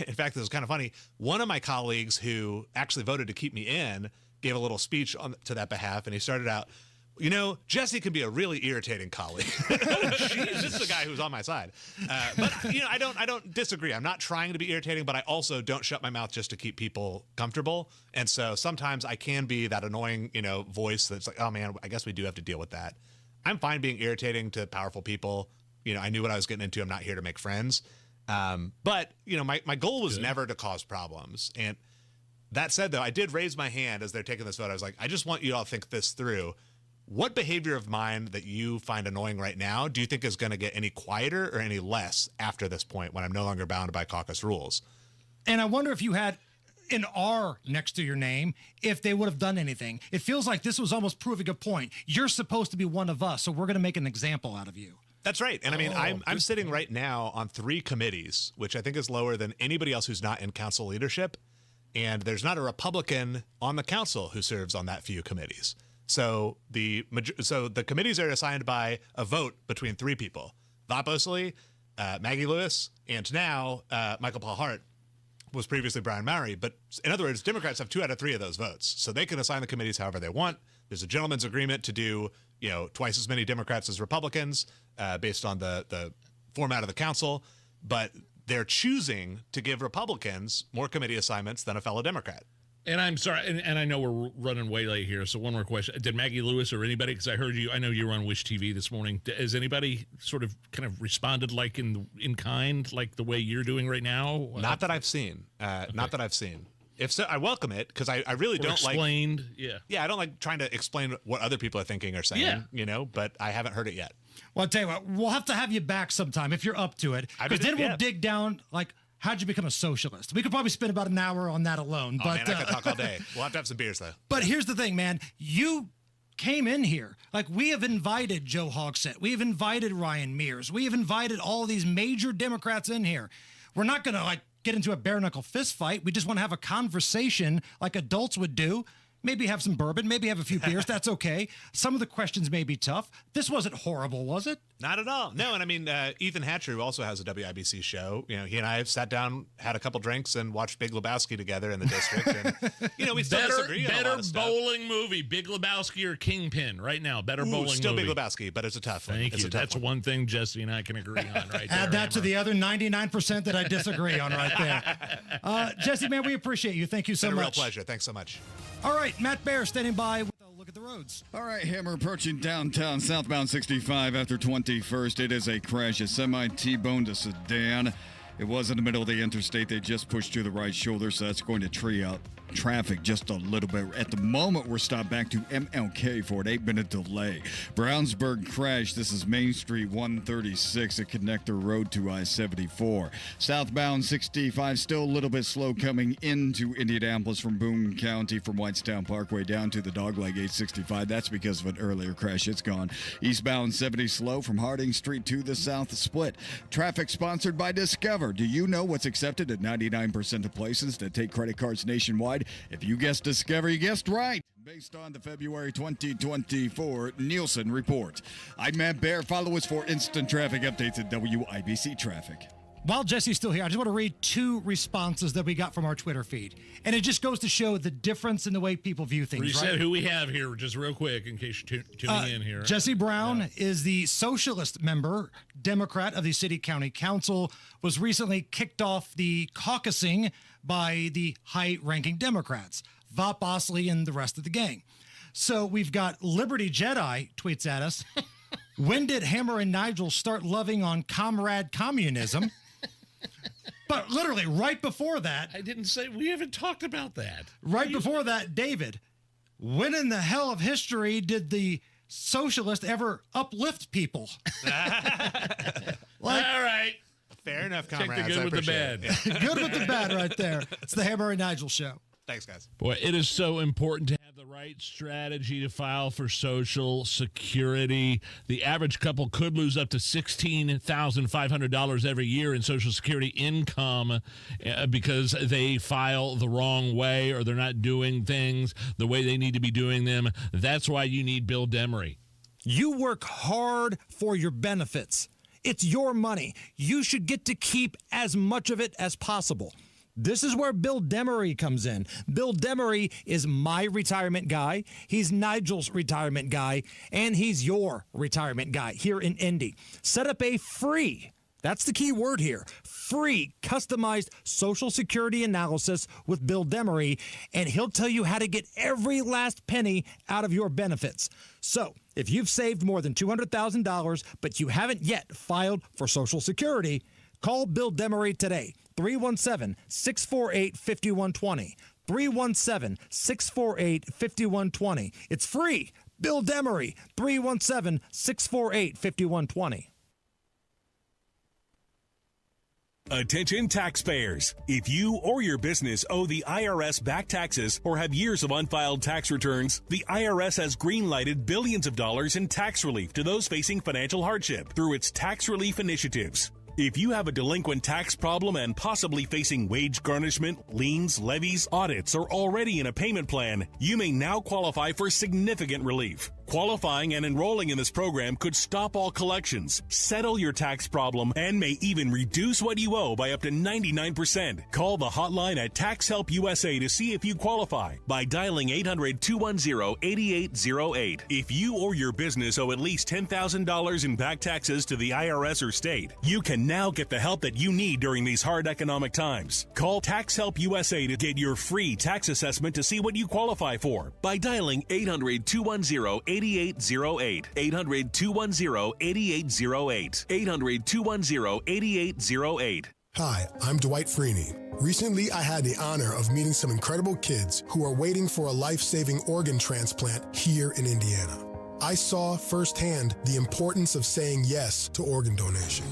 in fact, this was kind of funny. One of my colleagues who actually voted to keep me in gave a little speech to that behalf, and he started out, Jesse can be a really irritating colleague. This is the guy who's on my side. But I don't disagree. I'm not trying to be irritating, but I also don't shut my mouth just to keep people comfortable. And so sometimes I can be that annoying, voice that's like, oh man, I guess we do have to deal with that. I'm fine being irritating to powerful people. I knew what I was getting into. I'm not here to make friends. But my goal was never to cause problems. And that said, though, I did raise my hand as they're taking this vote. I was like, I just want you all to think this through. What behavior of mine that you find annoying right now do you think is going to get any quieter or any less after this point when I'm no longer bound by caucus rules? And I wonder if you had an R next to your name, if they would have done anything. It feels like this was almost proving a point. You're supposed to be one of us, so we're going to make an example out of you. That's right. And I mean, I'm sitting right now on 3 committees, which I think is lower than anybody else who's not in council leadership. And there's not a Republican on the council who serves on that few committees. So the committees are assigned by a vote between 3 people: Vop Osley, Maggie Lewis, and now Michael Paul Hart. Was previously Brian Maury. But in other words, Democrats have 2 out of 3 of those votes. So they can assign the committees however they want. There's a gentleman's agreement to do, twice as many Democrats as Republicans based on the format of the council. But they're choosing to give Republicans more committee assignments than a fellow Democrat. And I'm sorry, and I know we're running way late here, so one more question. Did Maggie Lewis or anybody, because I know you were on Wish TV this morning, has anybody sort of kind of responded like in kind, like the way you're doing right now? Not that I've seen. Not that I've seen. If so, I welcome it, because I really don't explained, like... Yeah, I don't like trying to explain what other people are thinking or saying, but I haven't heard it yet. Well, I'll tell you what, we'll have to have you back sometime if you're up to it, because then we'll dig down, like, how'd you become a socialist? We could probably spend about an hour on that alone. But, man, I could talk all day. We'll have to have some beers, though. But here's the thing, man. You came in here. Like, we have invited Joe Hogsett. We have invited Ryan Mears. We have invited all these major Democrats in here. We're not going to, get into a bare-knuckle fist fight. We just want to have a conversation like adults would do. Maybe have some bourbon, maybe have a few beers. That's okay. Some of the questions may be tough. This wasn't horrible, was it? Not at all. No, and I mean, Ethan Hatcher, who also has a WIBC show, he and I sat down, had a couple drinks, and watched Big Lebowski together in the district. And, we still disagree on a lot of stuff. Better bowling movie, Big Lebowski or Kingpin right now. Better bowling still movie. Big Lebowski, but it's a tough one. Thank you. That's one thing Jesse and I can agree on right there. Add that to the other 99% that I disagree on right there. Jesse, man, we appreciate you. Thank you so much. It's been a real pleasure. Thanks so much. All right, Matt Baer standing by with a look at the roads. All right, Hammer approaching downtown, southbound 65 after 21st. It is a crash. A semi T-boned a sedan. It was in the middle of the interstate. They just pushed to the right shoulder, so that's going to tree out traffic just a little bit. At the moment, we're stopped back to MLK for an 8-minute delay. Brownsburg crash. This is Main Street 136, a connector road to I-74. Southbound 65, still a little bit slow coming into Indianapolis from Boone County, from Whitestown Parkway down to the Dogleg 865. That's because of an earlier crash. It's gone. Eastbound 70 slow from Harding Street to the South Split. Traffic sponsored by Discover. Do you know what's accepted at 99% of places that take credit cards nationwide? If you guessed Discover, you guessed right. Based on the February 2024 Nielsen report. I'm Matt Baer. Follow us for instant traffic updates at WIBC Traffic. While Jesse's still here, I just want to read 2 responses that we got from our Twitter feed. And it just goes to show the difference in the way people view things. Reset right? who we have here, just real quick, in case you're tuning in here. Jesse Brown is the socialist member, Democrat of the City County Council, was recently kicked off the caucusing by the high-ranking Democrats, Vop Osley and the rest of the gang. So we've got Liberty Jedi tweets at us, when did Hammer and Nigel start loving on comrade communism? But literally right before that. I didn't say, we haven't talked about that. Right before that, David, when in the hell of history did the socialist ever uplift people? All right. Fair enough, Check comrades. the good I with the appreciate bad. it. Good with the bad right there. It's the Hammer and Nigel show. Thanks, guys. Boy, it is so important to have the right strategy to file for Social Security. The average couple could lose up to $16,500 every year in Social Security income because they file the wrong way or they're not doing things the way they need to be doing them. That's why you need Bill Demery. You work hard for your benefits. It's your money. You should get to keep as much of it as possible. This is where Bill Demery comes in. Bill Demery is my retirement guy. He's Nigel's retirement guy, and he's your retirement guy here in Indy. Set up a free, that's the key word here, free customized Social Security analysis with Bill Demery, and he'll tell you how to get every last penny out of your benefits. So, if you've saved more than $200,000, but you haven't yet filed for Social Security, call Bill Demery today, 317-648-5120. 317-648-5120. It's free. Bill Demery, 317-648-5120. Attention taxpayers. If you or your business owe the IRS back taxes or have years of unfiled tax returns, the IRS has greenlighted billions of dollars in tax relief to those facing financial hardship through its tax relief initiatives. If you have a delinquent tax problem and possibly facing wage garnishment, liens, levies, audits, or already in a payment plan, you may now qualify for significant relief. Qualifying and enrolling in this program could stop all collections, settle your tax problem, and may even reduce what you owe by up to 99%. Call the hotline at Tax Help USA to see if you qualify by dialing 800-210-8808. If you or your business owe at least $10,000 in back taxes to the IRS or state, you can now get the help that you need during these hard economic times. Call Tax Help USA to get your free tax assessment to see what you qualify for by dialing 800-210-8808. 800-210-8808. 800-210-8808. Hi, I'm Dwight Freeney. Recently, I had the honor of meeting some incredible kids who are waiting for a life-saving organ transplant here in Indiana. I saw firsthand the importance of saying yes to organ donation.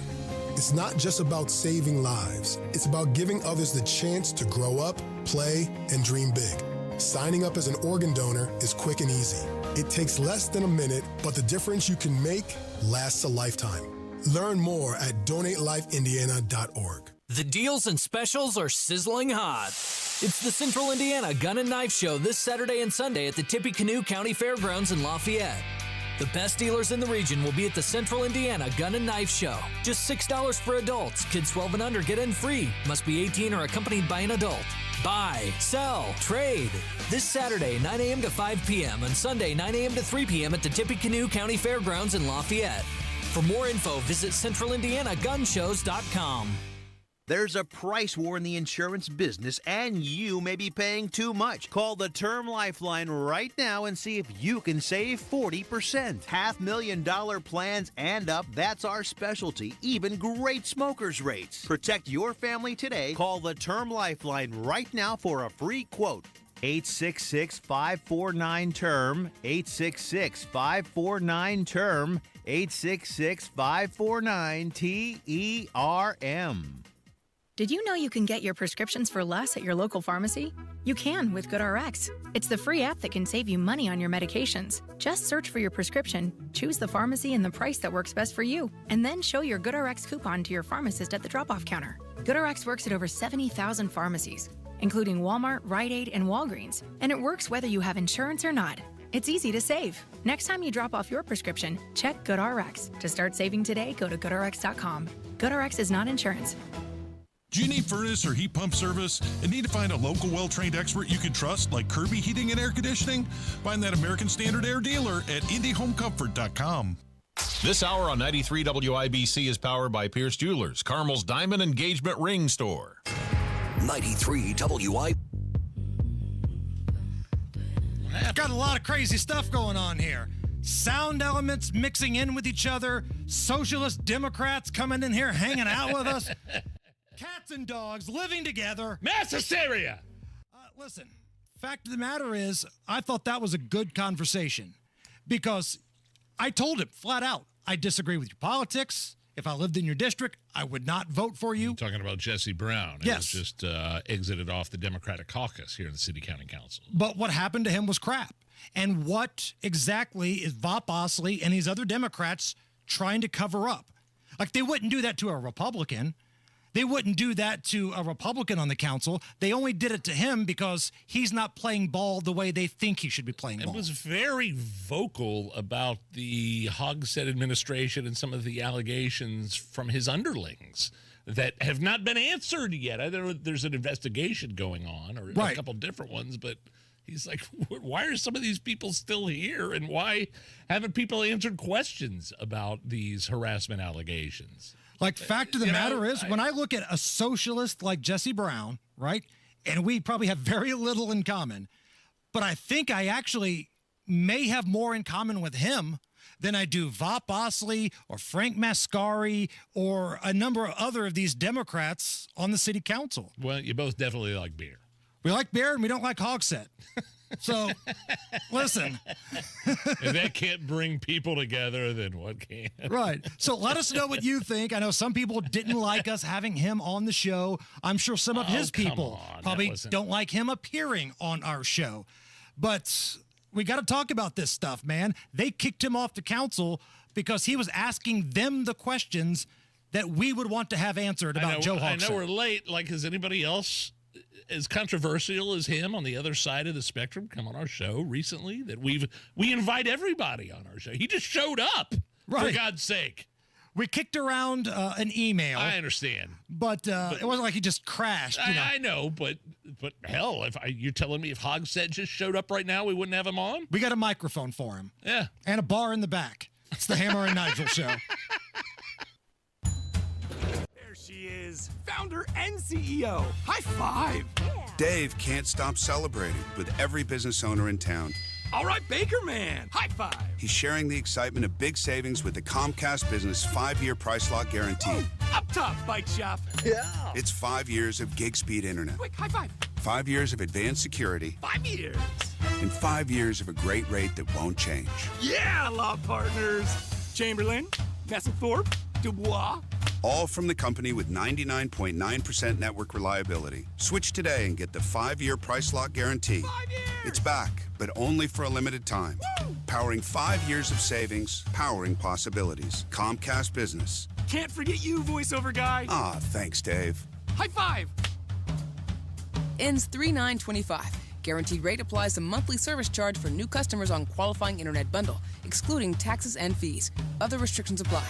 It's not just about saving lives. It's about giving others the chance to grow up, play, and dream big. Signing up as an organ donor is quick and easy. It takes less than a minute, but the difference you can make lasts a lifetime. Learn more at donatelifeindiana.org. The deals and specials are sizzling hot. It's the Central Indiana Gun and Knife Show this Saturday and Sunday at the Tippecanoe County Fairgrounds in Lafayette. The best dealers in the region will be at the Central Indiana Gun and Knife Show. Just $6 for adults. Kids 12 and under get in free. Must be 18 or accompanied by an adult. Buy, sell, trade. This Saturday, 9 a.m. to 5 p.m. and Sunday, 9 a.m. to 3 p.m. at the Tippecanoe County Fairgrounds in Lafayette. For more info, visit CentralIndianaGunShows.com. There's a price war in the insurance business, and you may be paying too much. Call the Term Lifeline right now and see if you can save 40%. $500,000 plans and up, that's our specialty. Even great smokers' rates. Protect your family today. Call the Term Lifeline right now for a free quote. 866-549-TERM. 866-549-TERM. 866-549-TERM. Did you know you can get your prescriptions for less at your local pharmacy? You can with GoodRx. It's the free app that can save you money on your medications. Just search for your prescription, choose the pharmacy and the price that works best for you, and then show your GoodRx coupon to your pharmacist at the drop-off counter. GoodRx works at over 70,000 pharmacies, including Walmart, Rite Aid, and Walgreens, and it works whether you have insurance or not. It's easy to save. Next time you drop off your prescription, check GoodRx. To start saving today, go to GoodRx.com. GoodRx is not insurance. Do you need furnace or heat pump service and need to find a local well-trained expert you can trust like Kirby Heating and Air Conditioning? Find that American Standard Air dealer at IndyHomeComfort.com. This hour on 93 WIBC is powered by Pierce Jewelers, Carmel's Diamond Engagement Ring Store. 93 WIBC. Got a lot of crazy stuff going on here. Sound elements mixing in with each other. Socialist Democrats coming in here hanging out with us. Cats and dogs living together. Mass hysteria. Listen, fact of the matter is, I thought that was a good conversation because I told him flat out, I disagree with your politics. If I lived in your district, I would not vote for you. You're talking about Jesse Brown. Yes. He was just exited off the Democratic caucus here in the City County Council. But what happened to him was crap. And what exactly is Vop Osley and these other Democrats trying to cover up? Like, they wouldn't do that to a Republican. They wouldn't do that to a Republican on the council. They only did it to him because he's not playing ball the way they think he should be playing ball. It was very vocal about the Hogsett administration and some of the allegations from his underlings that have not been answered yet. I know there's an investigation going on, or a couple different ones, but he's like, why are some of these people still here, and why haven't people answered questions about these harassment allegations? Like, fact of the matter is, when I look at a socialist like Jesse Brown, right, and we probably have very little in common, but I think I actually may have more in common with him than I do Vop Osley or Frank Mascari or a number of other of these Democrats on the city council. Well, you both definitely like beer. We like beer and we don't like Hogsett. So, listen. If that can't bring people together, then what can? Right. So let us know what you think. I know some people didn't like us having him on the show. I'm sure some of his people probably don't like him appearing on our show. But we got to talk about this stuff, man. They kicked him off the council because he was asking them the questions that we would want to have answered about Joe Hogsett. I know we're late. Like, has anybody else as controversial as him on the other side of the spectrum come on our show recently? That we invite everybody on our show. He just showed up, for God's sake. We kicked around an email. I understand, but it wasn't like he just crashed. I know, but hell, you're telling me if Hogsett just showed up right now, we wouldn't have him on? We got a microphone for him. Yeah, and a bar in the back. It's the Hammer and Nigel show. She is founder and CEO. High five. Yeah. Dave can't stop celebrating with every business owner in town. All right, Baker Man. High five. He's sharing the excitement of big savings with the Comcast Business 5-year price lock guarantee. Oh, up top, Bike Shop. Yeah. It's 5 years of gig speed internet. Quick, high five. 5 years of advanced security. 5 years. And 5 years of a great rate that won't change. Yeah, law partners. Chamberlain, Messelthorpe, Dubois. All from the company with 99.9% network reliability. Switch today and get the 5-year price lock guarantee. 5 years! It's back, but only for a limited time. Woo! Powering 5 years of savings, powering possibilities. Comcast Business. Can't forget you, voiceover guy. Ah, thanks, Dave. High five! Ends 3/9/25. Guaranteed rate applies to monthly service charge for new customers on qualifying internet bundle, excluding taxes and fees. Other restrictions apply.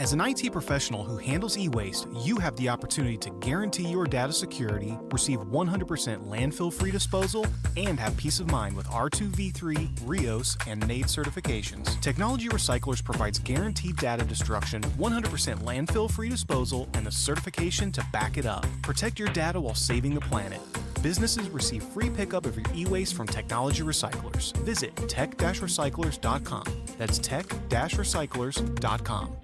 As an IT professional who handles e-waste, you have the opportunity to guarantee your data security, receive 100% landfill-free disposal, and have peace of mind with R2V3, RIOS, and NAID certifications. Technology Recyclers provides guaranteed data destruction, 100% landfill-free disposal, and the certification to back it up. Protect your data while saving the planet. Businesses receive free pickup of your e-waste from Technology Recyclers. Visit tech-recyclers.com. That's tech-recyclers.com.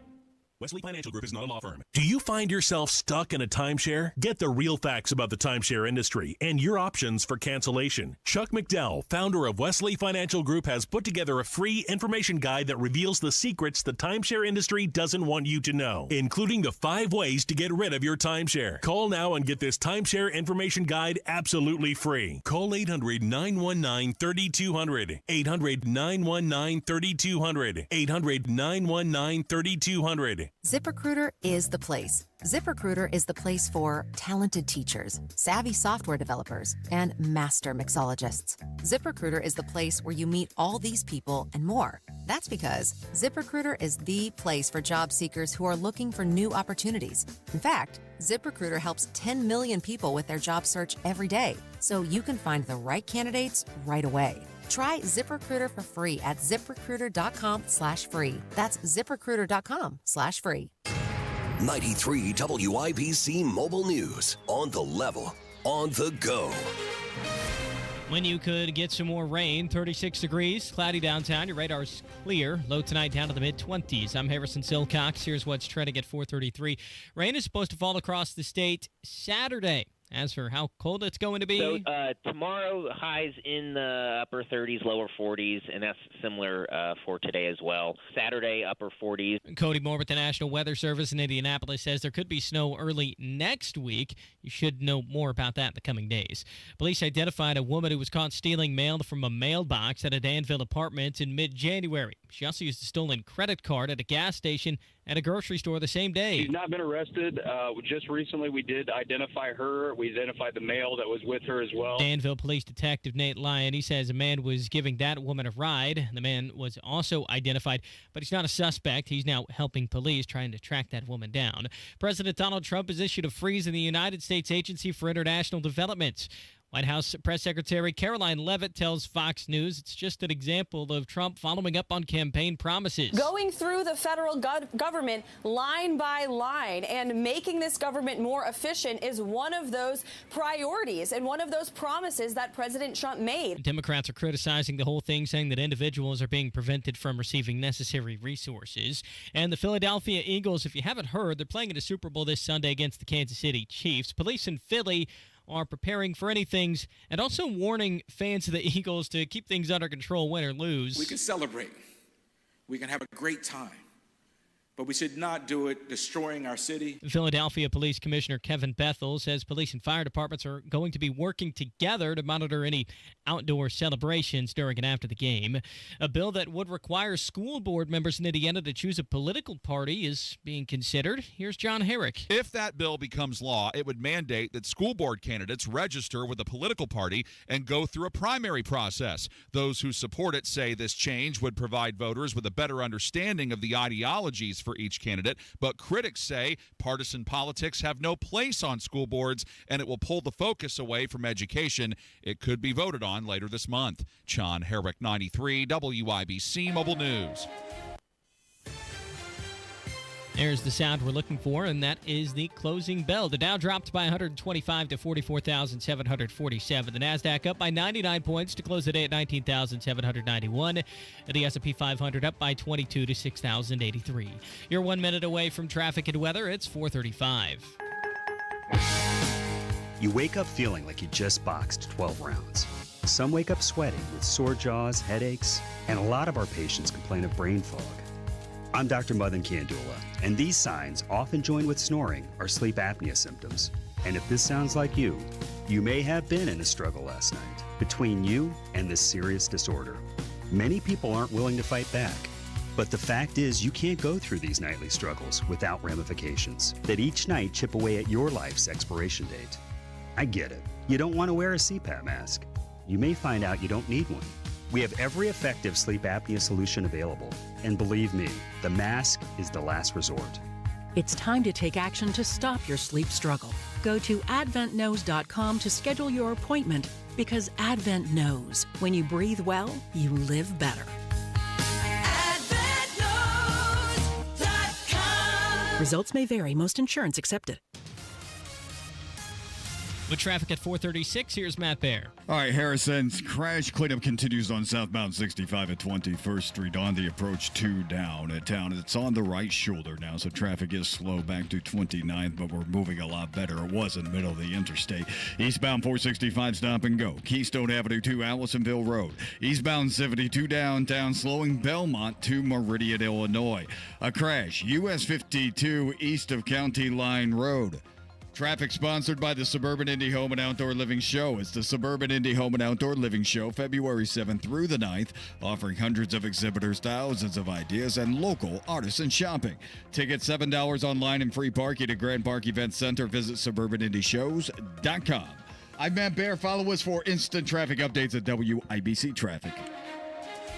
Wesley Financial Group is not a law firm. Do you find yourself stuck in a timeshare? Get the real facts about the timeshare industry and your options for cancellation. Chuck McDowell, founder of Wesley Financial Group, has put together a free information guide that reveals the secrets the timeshare industry doesn't want you to know, including the 5 ways to get rid of your timeshare. Call now and get this timeshare information guide absolutely free. Call 800-919-3200. 800-919-3200. 800-919-3200. ZipRecruiter is the place. ZipRecruiter is the place for talented teachers, savvy software developers, and master mixologists. ZipRecruiter is the place where you meet all these people and more. That's because ZipRecruiter is the place for job seekers who are looking for new opportunities. In fact, ZipRecruiter helps 10 million people with their job search every day, so you can find the right candidates right away. Try ZipRecruiter for free at ZipRecruiter.com/free. That's ZipRecruiter.com/free. 93 WIBC Mobile News. On the level, on the go. When you could get some more rain, 36 degrees, cloudy downtown. Your radar's clear. Low tonight down to the mid-20s. I'm Harrison Silcox. Here's what's trending at 4:33. Rain is supposed to fall across the state Saturday. As for how cold it's going to be... So tomorrow, highs in the upper 30s, lower 40s, and that's similar for today as well. Saturday, upper 40s. Cody Moore with the National Weather Service in Indianapolis says there could be snow early next week. You should know more about that in the coming days. Police identified a woman who was caught stealing mail from a mailbox at a Danville apartment in mid-January. She also used a stolen credit card at a gas station at a grocery store the same day. She's not been arrested. Just recently, we did identify her. We identified the mail that was with her as well. Danville Police Detective Nate Lyon, he says a man was giving that woman a ride. The man was also identified, but he's not a suspect. He's now helping police trying to track that woman down. President Donald Trump has issued a freeze in the United States Agency for International Development. White House Press Secretary Caroline Leavitt tells Fox News it's just an example of Trump following up on campaign promises. Going through the federal government line by line and making this government more efficient is one of those priorities and one of those promises that President Trump made. Democrats are criticizing the whole thing, saying that individuals are being prevented from receiving necessary resources. And the Philadelphia Eagles, if you haven't heard, they're playing in a Super Bowl this Sunday against the Kansas City Chiefs. Police in Philly are preparing for anything and also warning fans of the Eagles to keep things under control, win or lose. We can celebrate. We can have a great time. But we should not do it destroying our city. Philadelphia Police Commissioner Kevin Bethel says police and fire departments are going to be working together to monitor any outdoor celebrations during and after the game. A bill that would require school board members in Indiana to choose a political party is being considered. Here's John Herrick. If that bill becomes law, it would mandate that school board candidates register with a political party and go through a primary process. Those who support it say this change would provide voters with a better understanding of the ideologies for each candidate, but critics say partisan politics have no place on school boards and it will pull the focus away from education. It could be voted on later this month. John Herrick, 93 WIBC Mobile News. There's the sound we're looking for, and that is the closing bell. The Dow dropped by 125 to 44,747. The Nasdaq up by 99 points to close the day at 19,791. The S&P 500 up by 22 to 6,083. You're 1 minute away from traffic and weather. It's 4:35. You wake up feeling like you just boxed 12 rounds. Some wake up sweating with sore jaws, headaches, and a lot of our patients complain of brain fog. I'm Dr. Madan Kandula, and these signs, often joined with snoring, are sleep apnea symptoms. And if this sounds like you may have been in a struggle last night between you and this serious disorder. Many people aren't willing to fight back. But the fact is, you can't go through these nightly struggles without ramifications that each night chip away at your life's expiration date. I get it. You don't want to wear a CPAP mask. You may find out you don't need one. We have every effective sleep apnea solution available. And believe me, the mask is the last resort. It's time to take action to stop your sleep struggle. Go to adventknows.com to schedule your appointment, because Advent knows when you breathe well, you live better. AdventKnows.com. Results may vary. Most insurance accepted. With traffic at 4:36, here's Matt Bear. All right, Harrison's crash cleanup continues on southbound 65 at 21st Street on the approach to down at town. It's on the right shoulder now, so traffic is slow back to 29th, but we're moving a lot better. It was in the middle of the interstate. Eastbound 465 stop and go. Keystone Avenue to Allisonville Road. Eastbound 72 downtown, slowing Belmont to Meridian, Illinois. A crash, US 52 east of County Line Road. Traffic sponsored by the Suburban Indie Home and Outdoor Living Show. It's the Suburban Indie Home and Outdoor Living Show, February 7th through the 9th, offering hundreds of exhibitors, thousands of ideas, and local artisan shopping. Tickets $7 online and free parking at Grand Park Event Center. Visit suburbanindieshows.com. I'm Matt Bear. Follow us for instant traffic updates at WIBC Traffic.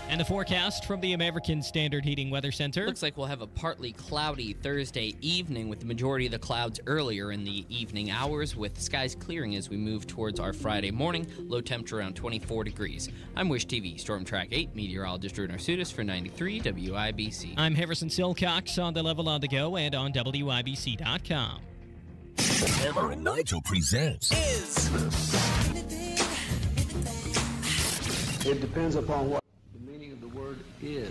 And the forecast from the American Standard Heating Weather Center. Looks like we'll have a partly cloudy Thursday evening with the majority of the clouds earlier in the evening hours, with skies clearing as we move towards our Friday morning. Low temperature around 24 degrees. I'm Wish TV Storm Track 8 meteorologist Drew Narsutis for 93 WIBC. I'm Harrison Silcox on the Level on the Go and on WIBC.com. Hammer and Nigel presents It depends upon what the meaning of the word is.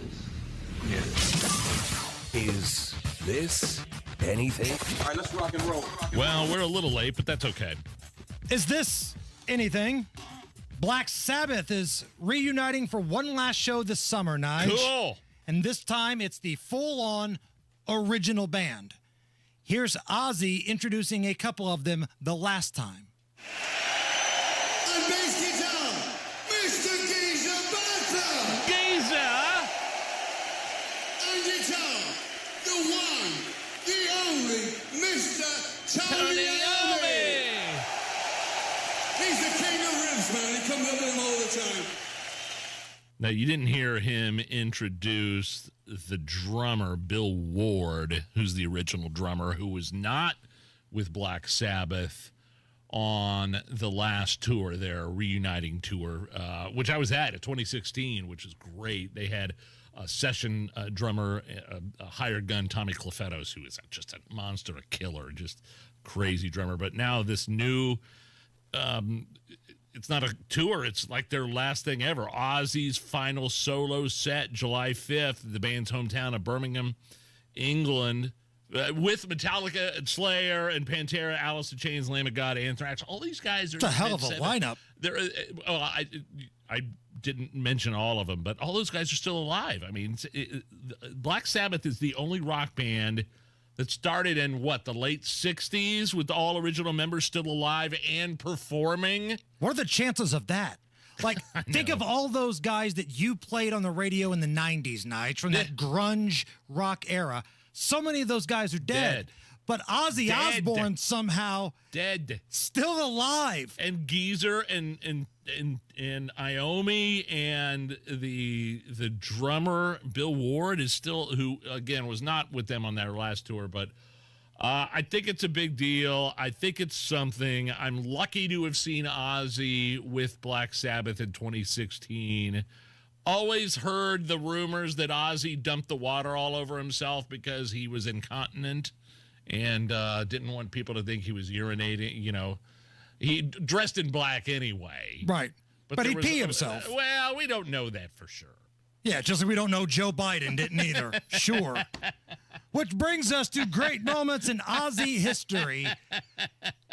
Is this anything? All right, let's rock and roll. Well, we're a little late, but that's okay. Is this anything? Black Sabbath is reuniting for one last show this summer, Nigel. Cool. And this time it's the full-on original band. Here's Ozzy introducing a couple of them the last time. On bass guitar, Mr. Geezer Butler. Geezer! On guitar, the one, the only, Mr. Tony Iommi. He's the king of riffs, man. He comes up with them all the time. Now, you didn't hear him introduce the drummer, Bill Ward, who's the original drummer, who was not with Black Sabbath on the last tour, their reuniting tour, which I was at 2016, which is great. They had a session drummer, a hired gun, Tommy Clufetos, who is just a monster, a killer, just crazy drummer. But now this new... it's not a tour. It's like their last thing ever. Ozzy's final solo set, July 5th, the band's hometown of Birmingham, England, with Metallica and Slayer and Pantera, Alice in Chains, Lamb of God, Anthrax. All these guys are... It's a hell of a lineup. I didn't mention all of them, but all those guys are still alive. I mean, Black Sabbath is the only rock band that started in, the late 60s with all original members still alive and performing? What are the chances of that? Like, think of all those guys that you played on the radio in the 90s, Nige, from that grunge rock era. So many of those guys are dead. But Ozzy Osbourne somehow... Dead. Still alive. And Geezer and Iommi and the drummer, Bill Ward, is still... Who, again, was not with them on their last tour. But I think it's a big deal. I think it's something. I'm lucky to have seen Ozzy with Black Sabbath in 2016. Always heard the rumors that Ozzy dumped the water all over himself because he was incontinent. And didn't want people to think he was urinating. You know, he dressed in black anyway. Right. But he pee himself. Well, we don't know that for sure. Yeah, just like we don't know Joe Biden didn't either. Sure. Which brings us to great moments in Ozzy history.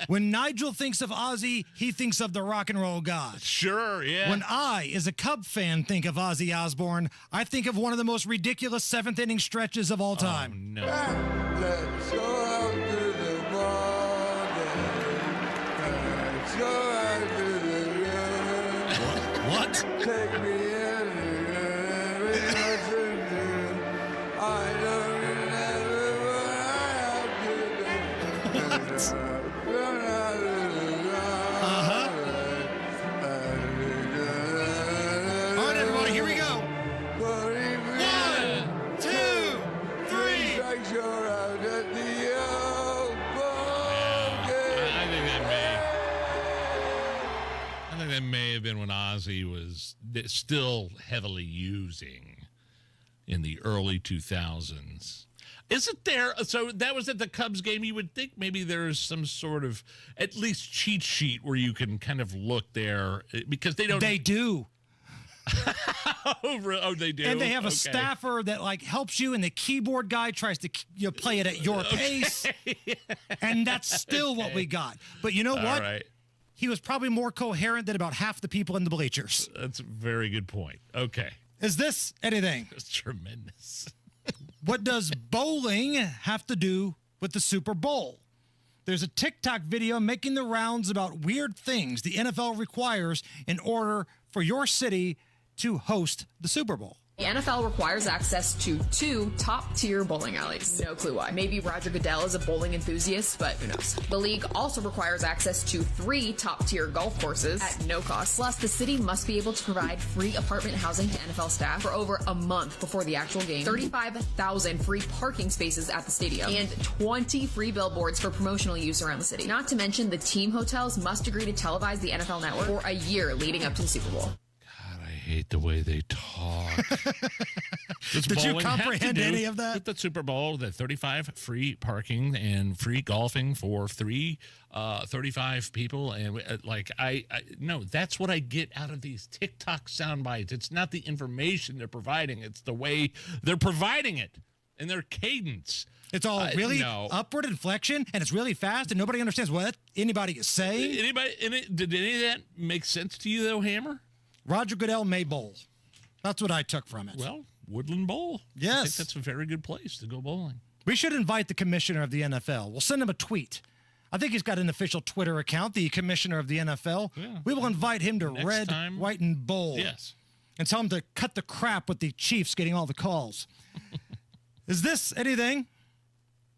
When Nigel thinks of Ozzy, he thinks of the rock and roll god. Sure, yeah. When I, as a Cub fan, think of Ozzy Osbourne, I think of one of the most ridiculous seventh-inning stretches of all time. Oh, no. Let's go out to the border. Let's go out to the river. What? Take me I don't remember what I have to do. All right, everybody, here we go. 1, 2, 3. I think that may have been when Ozzy was still heavily using in the early 2000s. Isn't there? So that was at the Cubs game. You would think maybe there's some sort of at least cheat sheet where you can kind of look there because they don't. They do. Oh, they do. And they have a staffer that like helps you, and the keyboard guy tries to play it at your pace. And that's still what we got. But you know what? Right. He was probably more coherent than about half the people in the bleachers. That's a very good point. Okay. Is this anything? That's tremendous. What does bowling have to do with the Super Bowl? There's a TikTok video making the rounds about weird things the NFL requires in order for your city to host the Super Bowl. The NFL requires access to 2 top-tier bowling alleys. No clue why. Maybe Roger Goodell is a bowling enthusiast, but who knows. The league also requires access to 3 top-tier golf courses at no cost. Plus, the city must be able to provide free apartment housing to NFL staff for over a month before the actual game, 35,000 free parking spaces at the stadium, and 20 free billboards for promotional use around the city. Not to mention, the team hotels must agree to televise the NFL network for a year leading up to the Super Bowl. hate the way they talk. Did you comprehend any of that? With the Super Bowl, the 35 free parking and free golfing for 35 people. And no, that's what I get out of these TikTok sound bites. It's not the information they're providing. It's the way they're providing it and their cadence. It's all really upward inflection, and it's really fast, and nobody understands what anybody is saying. Did any of that make sense to you, though, Hammer? Roger Goodell may bowl. That's what I took from it. Well, Woodland Bowl. Yes. I think that's a very good place to go bowling. We should invite the commissioner of the NFL. We'll send him a tweet. I think he's got an official Twitter account, the commissioner of the NFL. Yeah. We will invite him to Red, White, and Bowl. Yes. And tell him to cut the crap with the Chiefs getting all the calls. Is this anything?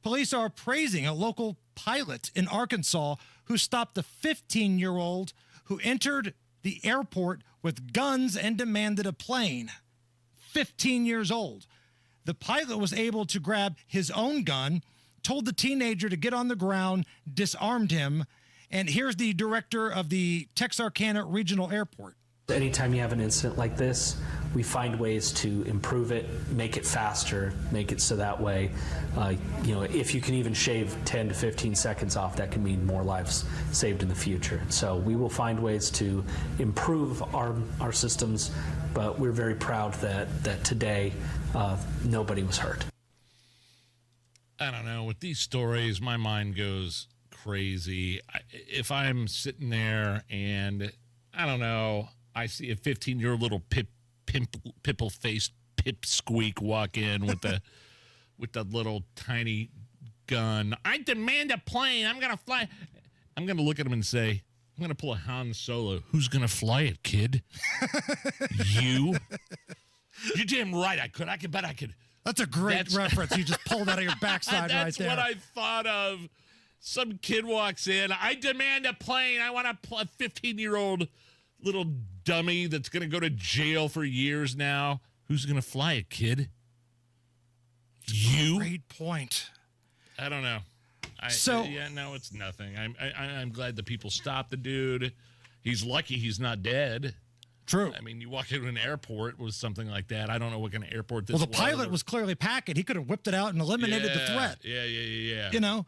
Police are praising a local pilot in Arkansas who stopped a 15-year-old who entered the airport with guns and demanded a plane. 15 years old. The pilot was able to grab his own gun, told the teenager to get on the ground, disarmed him, and here's the director of the Texarkana Regional Airport. Anytime you have an incident like this, we find ways to improve it, make it faster, make it so that way, if you can even shave 10 to 15 seconds off, that can mean more lives saved in the future. So we will find ways to improve our systems, but we're very proud that today nobody was hurt. I don't know. With these stories, my mind goes crazy. If I'm sitting there and, I don't know, I see a 15-year-old little pimple-faced pipsqueak walk in with the little tiny gun. I demand a plane. I'm going to fly. I'm going to look at him and say, I'm going to pull a Han Solo. Who's going to fly it, kid? You? You're damn right I could. I bet I could. That's a great reference you just pulled out of your backside right there. That's what I thought of. Some kid walks in. I demand a plane. I want a 15-year-old little dummy that's going to go to jail for years now. Who's going to fly it, kid? You? Great point. I don't know. It's nothing. I'm glad the people stopped the dude. He's lucky he's not dead. True. I mean, you walk into an airport with something like that. I don't know what kind of airport this was. Well, the pilot was clearly packing. He could have whipped it out and eliminated the threat. Yeah.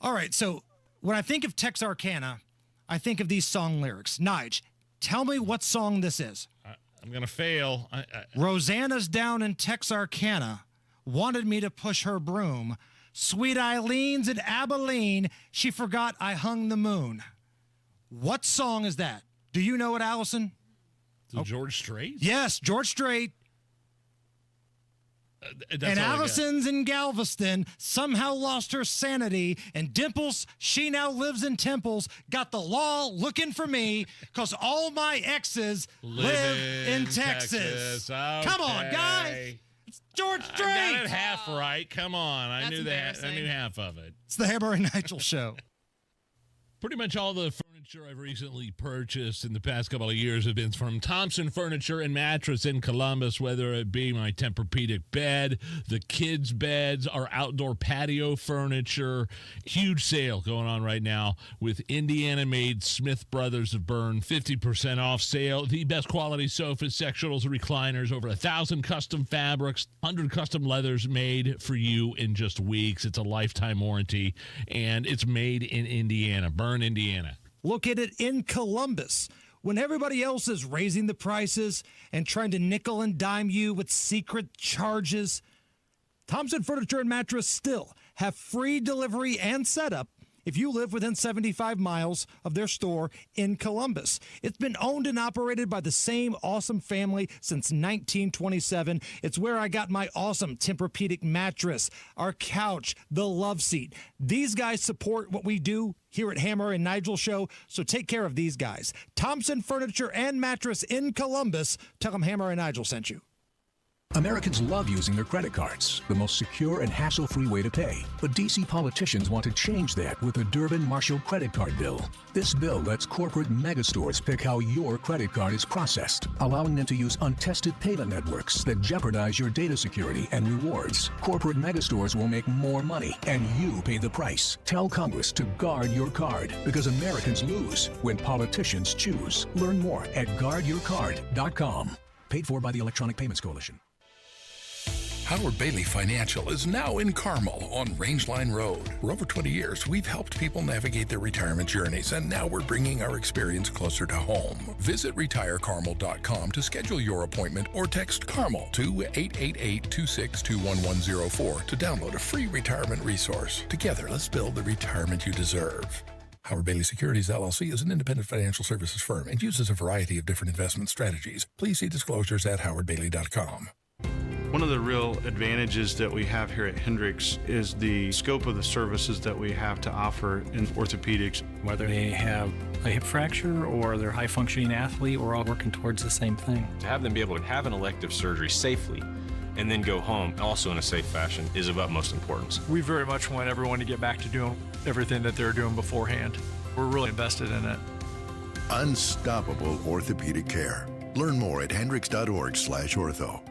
All right, so when I think of Texarkana, I think of these song lyrics. Nige, tell me what song this is. I'm going to fail. Rosanna's down in Texarkana, wanted me to push her broom. Sweet Eileen's in Abilene, she forgot I hung the moon. What song is that? Do you know it, Allison? George Strait? Yes, George Strait. And Allison's in Galveston, somehow lost her sanity. And Dimples, she now lives in Temples, got the law looking for me, because all my exes live in Texas. Okay. Come on, guys. It's George Strait. I got it half right. Come on. I knew that. I knew half of it. It's the Hammer and Nigel Show. Pretty much all the furniture I've recently purchased in the past couple of years have been from Thompson Furniture and Mattress in Columbus, whether it be my Tempur-Pedic bed, the kids' beds, our outdoor patio furniture. Huge sale going on right now with Indiana-made Smith Brothers of Bern, 50% off sale. The best quality sofas, sectionals, recliners, over 1,000 custom fabrics, 100 custom leathers made for you in just weeks. It's a lifetime warranty, and it's made in Indiana. Bern, Indiana. Located in Columbus. When everybody else is raising the prices and trying to nickel and dime you with secret charges, Thompson Furniture and Mattress still have free delivery and setup if you live within 75 miles of their store in Columbus. It's been owned and operated by the same awesome family since 1927. It's where I got my awesome Tempur-Pedic mattress, our couch, the love seat. These guys support what we do here at Hammer and Nigel Show, so take care of these guys. Thompson Furniture and Mattress in Columbus. Tell them Hammer and Nigel sent you. Americans love using their credit cards, the most secure and hassle-free way to pay. But D.C. politicians want to change that with the Durbin-Marshall credit card bill. This bill lets corporate megastores pick how your credit card is processed, allowing them to use untested payment networks that jeopardize your data security and rewards. Corporate megastores will make more money, and you pay the price. Tell Congress to guard your card, because Americans lose when politicians choose. Learn more at guardyourcard.com. Paid for by the Electronic Payments Coalition. Howard Bailey Financial is now in Carmel on Rangeline Road. For over 20 years, we've helped people navigate their retirement journeys, and now we're bringing our experience closer to home. Visit retirecarmel.com to schedule your appointment or text Carmel to 888-262-1104 to download a free retirement resource. Together, let's build the retirement you deserve. Howard Bailey Securities LLC is an independent financial services firm and uses a variety of different investment strategies. Please see disclosures at howardbailey.com. One of the real advantages that we have here at Hendricks is the scope of the services that we have to offer in orthopedics. Whether they have a hip fracture or they're a high-functioning athlete, we're all working towards the same thing. To have them be able to have an elective surgery safely and then go home also in a safe fashion is of utmost importance. We very much want everyone to get back to doing everything that they're doing beforehand. We're really invested in it. Unstoppable orthopedic care. Learn more at hendricks.org/ortho.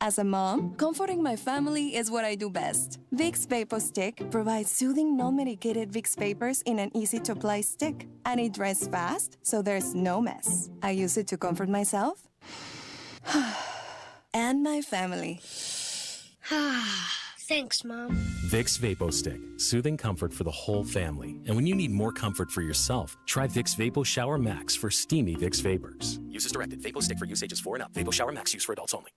As a mom, comforting my family is what I do best. Vicks Vapor Stick provides soothing, non-medicated Vicks vapors in an easy-to-apply stick. And it dries fast, so there's no mess. I use it to comfort myself and my family. Thanks, Mom. Vicks Vapo Stick, soothing comfort for the whole family. And when you need more comfort for yourself, try Vicks Vapo Shower Max for steamy Vicks vapors. Use as directed. Vapo Stick for use ages 4 and up. Vapo Shower Max use for adults only.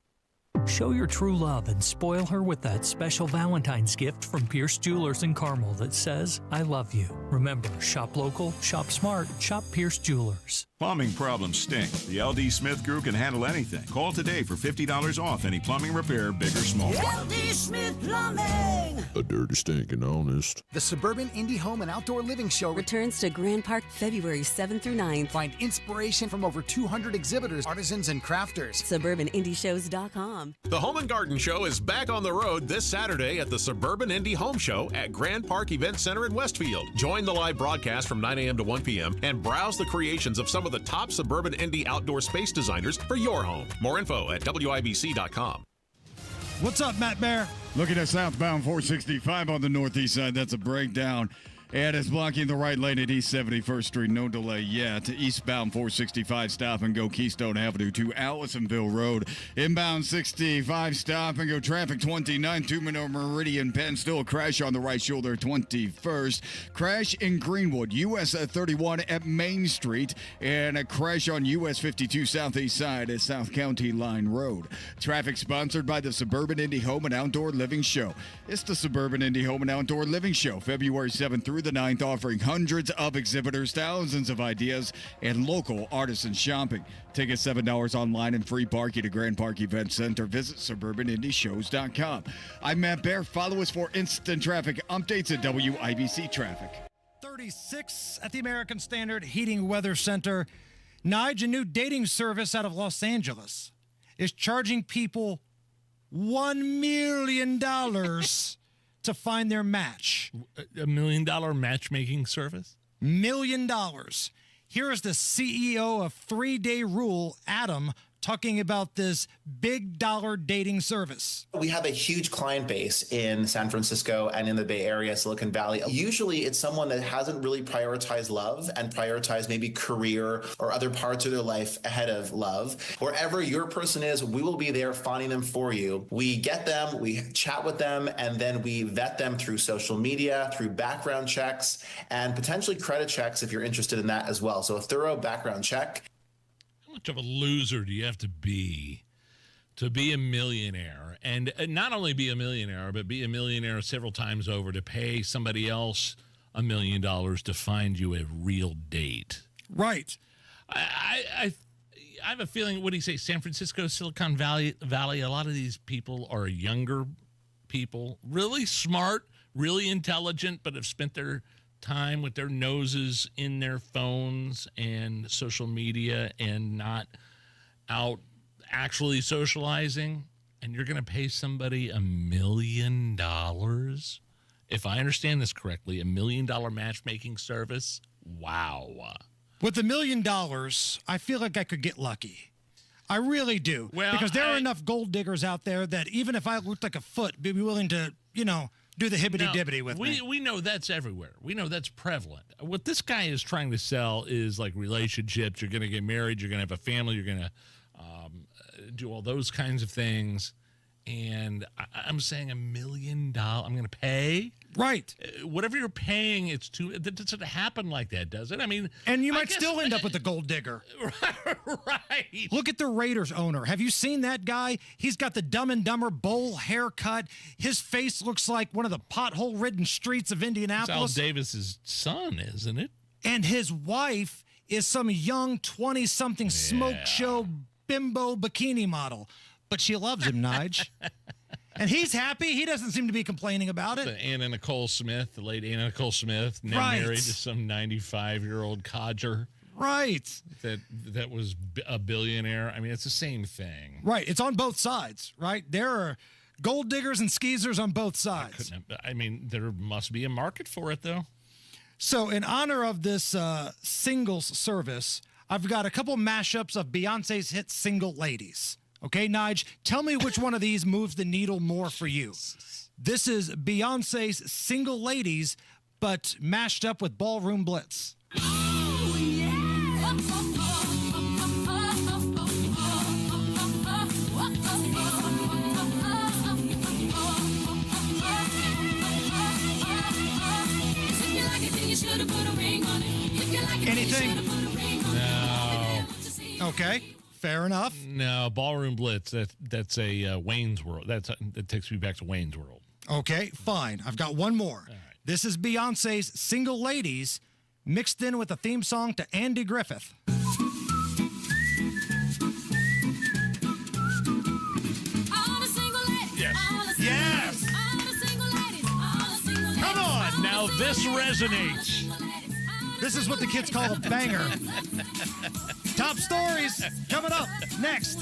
Show your true love and spoil her with that special Valentine's gift from Pierce Jewelers in Carmel that says, I love you. Remember, shop local, shop smart, shop Pierce Jewelers. Plumbing problems stink. The LD Smith Crew can handle anything. Call today for $50 off any plumbing repair, big or small. LD Smith Plumbing. A dirty, stinking honest. The Suburban Indie Home and Outdoor Living Show returns to Grand Park February 7th through 9th. Find inspiration from over 200 exhibitors, artisans, and crafters. SuburbanIndieshows.com. The Home and Garden Show is back on the road this Saturday at the Suburban Indie Home Show at Grand Park Event Center in Westfield. Join the live broadcast from 9 a.m. to 1 p.m. and browse the creations of some of the top suburban indie outdoor space designers for your home. More info at WIBC.com. What's up, Matt Bear? Looking at southbound 465 on the northeast side. That's a breakdown. And it's blocking the right lane at East 71st Street. No delay yet. Eastbound 465, stop and go Keystone Avenue to Allisonville Road. Inbound 65, stop and go traffic 29, 2 Minot Meridian Penn. Still a crash on the right shoulder 21st. Crash in Greenwood, US 31 at Main Street. And a crash on US 52 southeast side at South County Line Road. Traffic sponsored by the Suburban Indie Home and Outdoor Living Show. It's the Suburban Indie Home and Outdoor Living Show, February 7th through the 9th, offering hundreds of exhibitors, thousands of ideas, and local artisan shopping. Tickets $7 online and free parking to Grand Park Event Center. Visit SuburbanIndieShows.com. I'm Matt Bear. Follow us for instant traffic updates at WIBC Traffic. 36 at the American Standard Heating Weather Center. Nigel, a new dating service out of Los Angeles, is charging people $1 million to find their match. $1 million matchmaking service? $1 million. Here is the CEO of 3 Day Rule, Adam, talking about this big dollar dating service. We have a huge client base in San Francisco and in the Bay Area, Silicon Valley. Usually it's someone that hasn't really prioritized love and prioritized maybe career or other parts of their life ahead of love. Wherever your person is, we will be there finding them for you. We get them, we chat with them, and then we vet them through social media, through background checks, and potentially credit checks if you're interested in that as well. So a thorough background check. How much of a loser do you have to be a millionaire? And not only be a millionaire, but be a millionaire several times over to pay somebody else $1 million to find you a real date. Right. I have a feeling, what do you say, San Francisco, Silicon Valley, a lot of these people are younger people, really smart, really intelligent, but have spent their time with their noses in their phones and social media and not out actually socializing. And you're going to pay somebody $1 million? If I understand this correctly, $1 million matchmaking service? Wow. With $1 million, I feel like I could get lucky. I really do. Well, because there are enough gold diggers out there that even if I looked like a foot, be willing to, do the hibbity-dibbity with me. We know that's everywhere. We know that's prevalent. What this guy is trying to sell is like relationships. You're going to get married. You're going to have a family. You're going to do all those kinds of things. And I'm saying $1 million. I'm going to pay. Right. Whatever you're paying, it doesn't happen like that, does it? I mean, and you might still end up with the gold digger. Right. Look at the Raiders owner. Have you seen that guy? He's got the Dumb and Dumber bowl haircut. His face looks like one of the pothole-ridden streets of Indianapolis. It's Al Davis's son, isn't it? And his wife is some young 20-something smoke show bimbo bikini model. But she loves him, Nige. And he's happy. He doesn't seem to be complaining about it. Anna Nicole Smith, the late Anna Nicole Smith, now married to some 95-year-old codger. Right. That was a billionaire. I mean, it's the same thing. Right. It's on both sides, right? There are gold diggers and skeezers on both sides. I mean, there must be a market for it, though. So in honor of this singles service, I've got a couple mashups of Beyonce's hit Single Ladies. Okay, Nige, tell me which one of these moves the needle more for you. This is Beyonce's Single Ladies, but mashed up with Ballroom Blitz. Anything? No. Okay. Fair enough. No, Ballroom Blitz. That's a Wayne's World. That takes me back to Wayne's World. Okay, fine. I've got one more. Right. This is Beyonce's Single Ladies mixed in with a theme song to Andy Griffith. Yes. Come on. Now this resonates. This is what the kids call a banger. Top stories coming up next.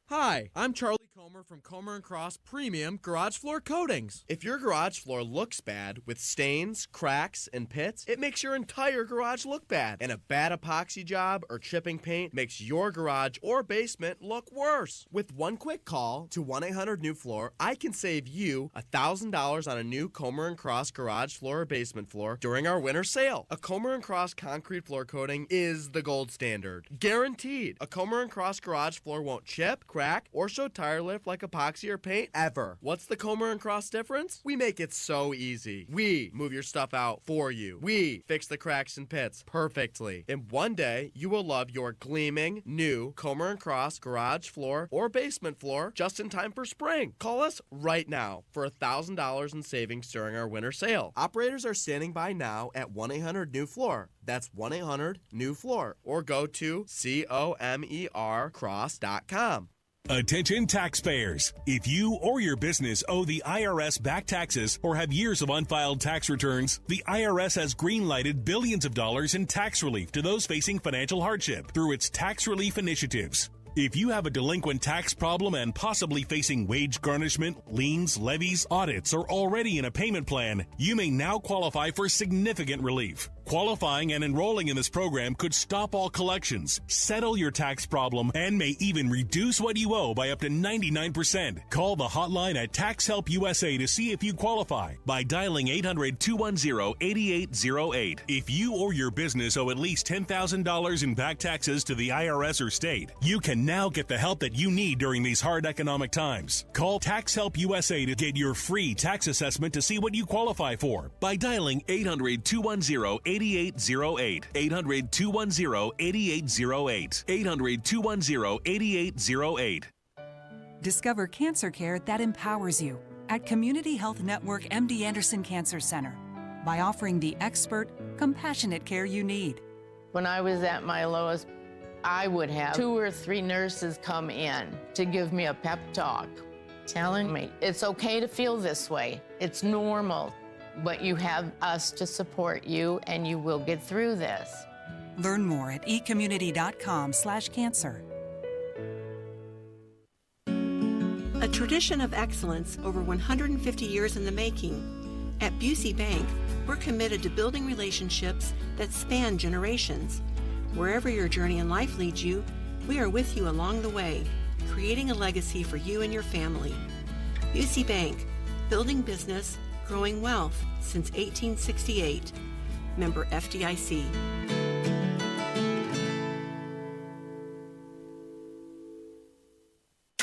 Hi, I'm Charlie Comer from Comer & Cross Premium Garage Floor Coatings. If your garage floor looks bad with stains, cracks, and pits, it makes your entire garage look bad. And a bad epoxy job or chipping paint makes your garage or basement look worse. With one quick call to 1-800-NEW-FLOOR, I can save you $1,000 on a new Comer & Cross garage floor or basement floor during our winter sale. A Comer & Cross concrete floor coating is the gold standard. Guaranteed. A Comer & Cross garage floor won't chip, crack, or show tire lift like epoxy or paint ever. What's the Comer & Cross difference? We make it so easy. We move your stuff out for you. We fix the cracks and pits perfectly. In one day, you will love your gleaming new Comer & Cross garage floor or basement floor just in time for spring. Call us right now for $1,000 in savings during our winter sale. Operators are standing by now at 1-800-NEW-FLOOR. That's 1-800-NEW-FLOOR. Or go to COMERcross.com. Attention taxpayers. If you or your business owe the IRS back taxes or have years of unfiled tax returns, the IRS has green-lighted billions of dollars in tax relief to those facing financial hardship through its tax relief initiatives. If you have a delinquent tax problem and possibly facing wage garnishment, liens, levies, audits, or already in a payment plan, you may now qualify for significant relief. Qualifying and enrolling in this program could stop all collections, settle your tax problem, and may even reduce what you owe by up to 99%. Call the hotline at Tax Help USA to see if you qualify by dialing 800-210-8808. If you or your business owe at least $10,000 in back taxes to the IRS or state, you can now get the help that you need during these hard economic times. Call Tax Help USA to get your free tax assessment to see what you qualify for by dialing 800-210-8808. 800-210-8808. 800-210-8808. Discover cancer care that empowers you at Community Health Network MD Anderson Cancer Center by offering the expert, compassionate care you need. When I was at my lowest, I would have 2 or 3 nurses come in to give me a pep talk, telling me it's okay to feel this way. It's normal. But you have us to support you, and you will get through this. Learn more at ecommunity.com/cancer. A tradition of excellence over 150 years in the making. At Busey Bank, we're committed to building relationships that span generations. Wherever your journey in life leads you, we are with you along the way, creating a legacy for you and your family. Busey Bank, building business, growing wealth since 1868. Member FDIC.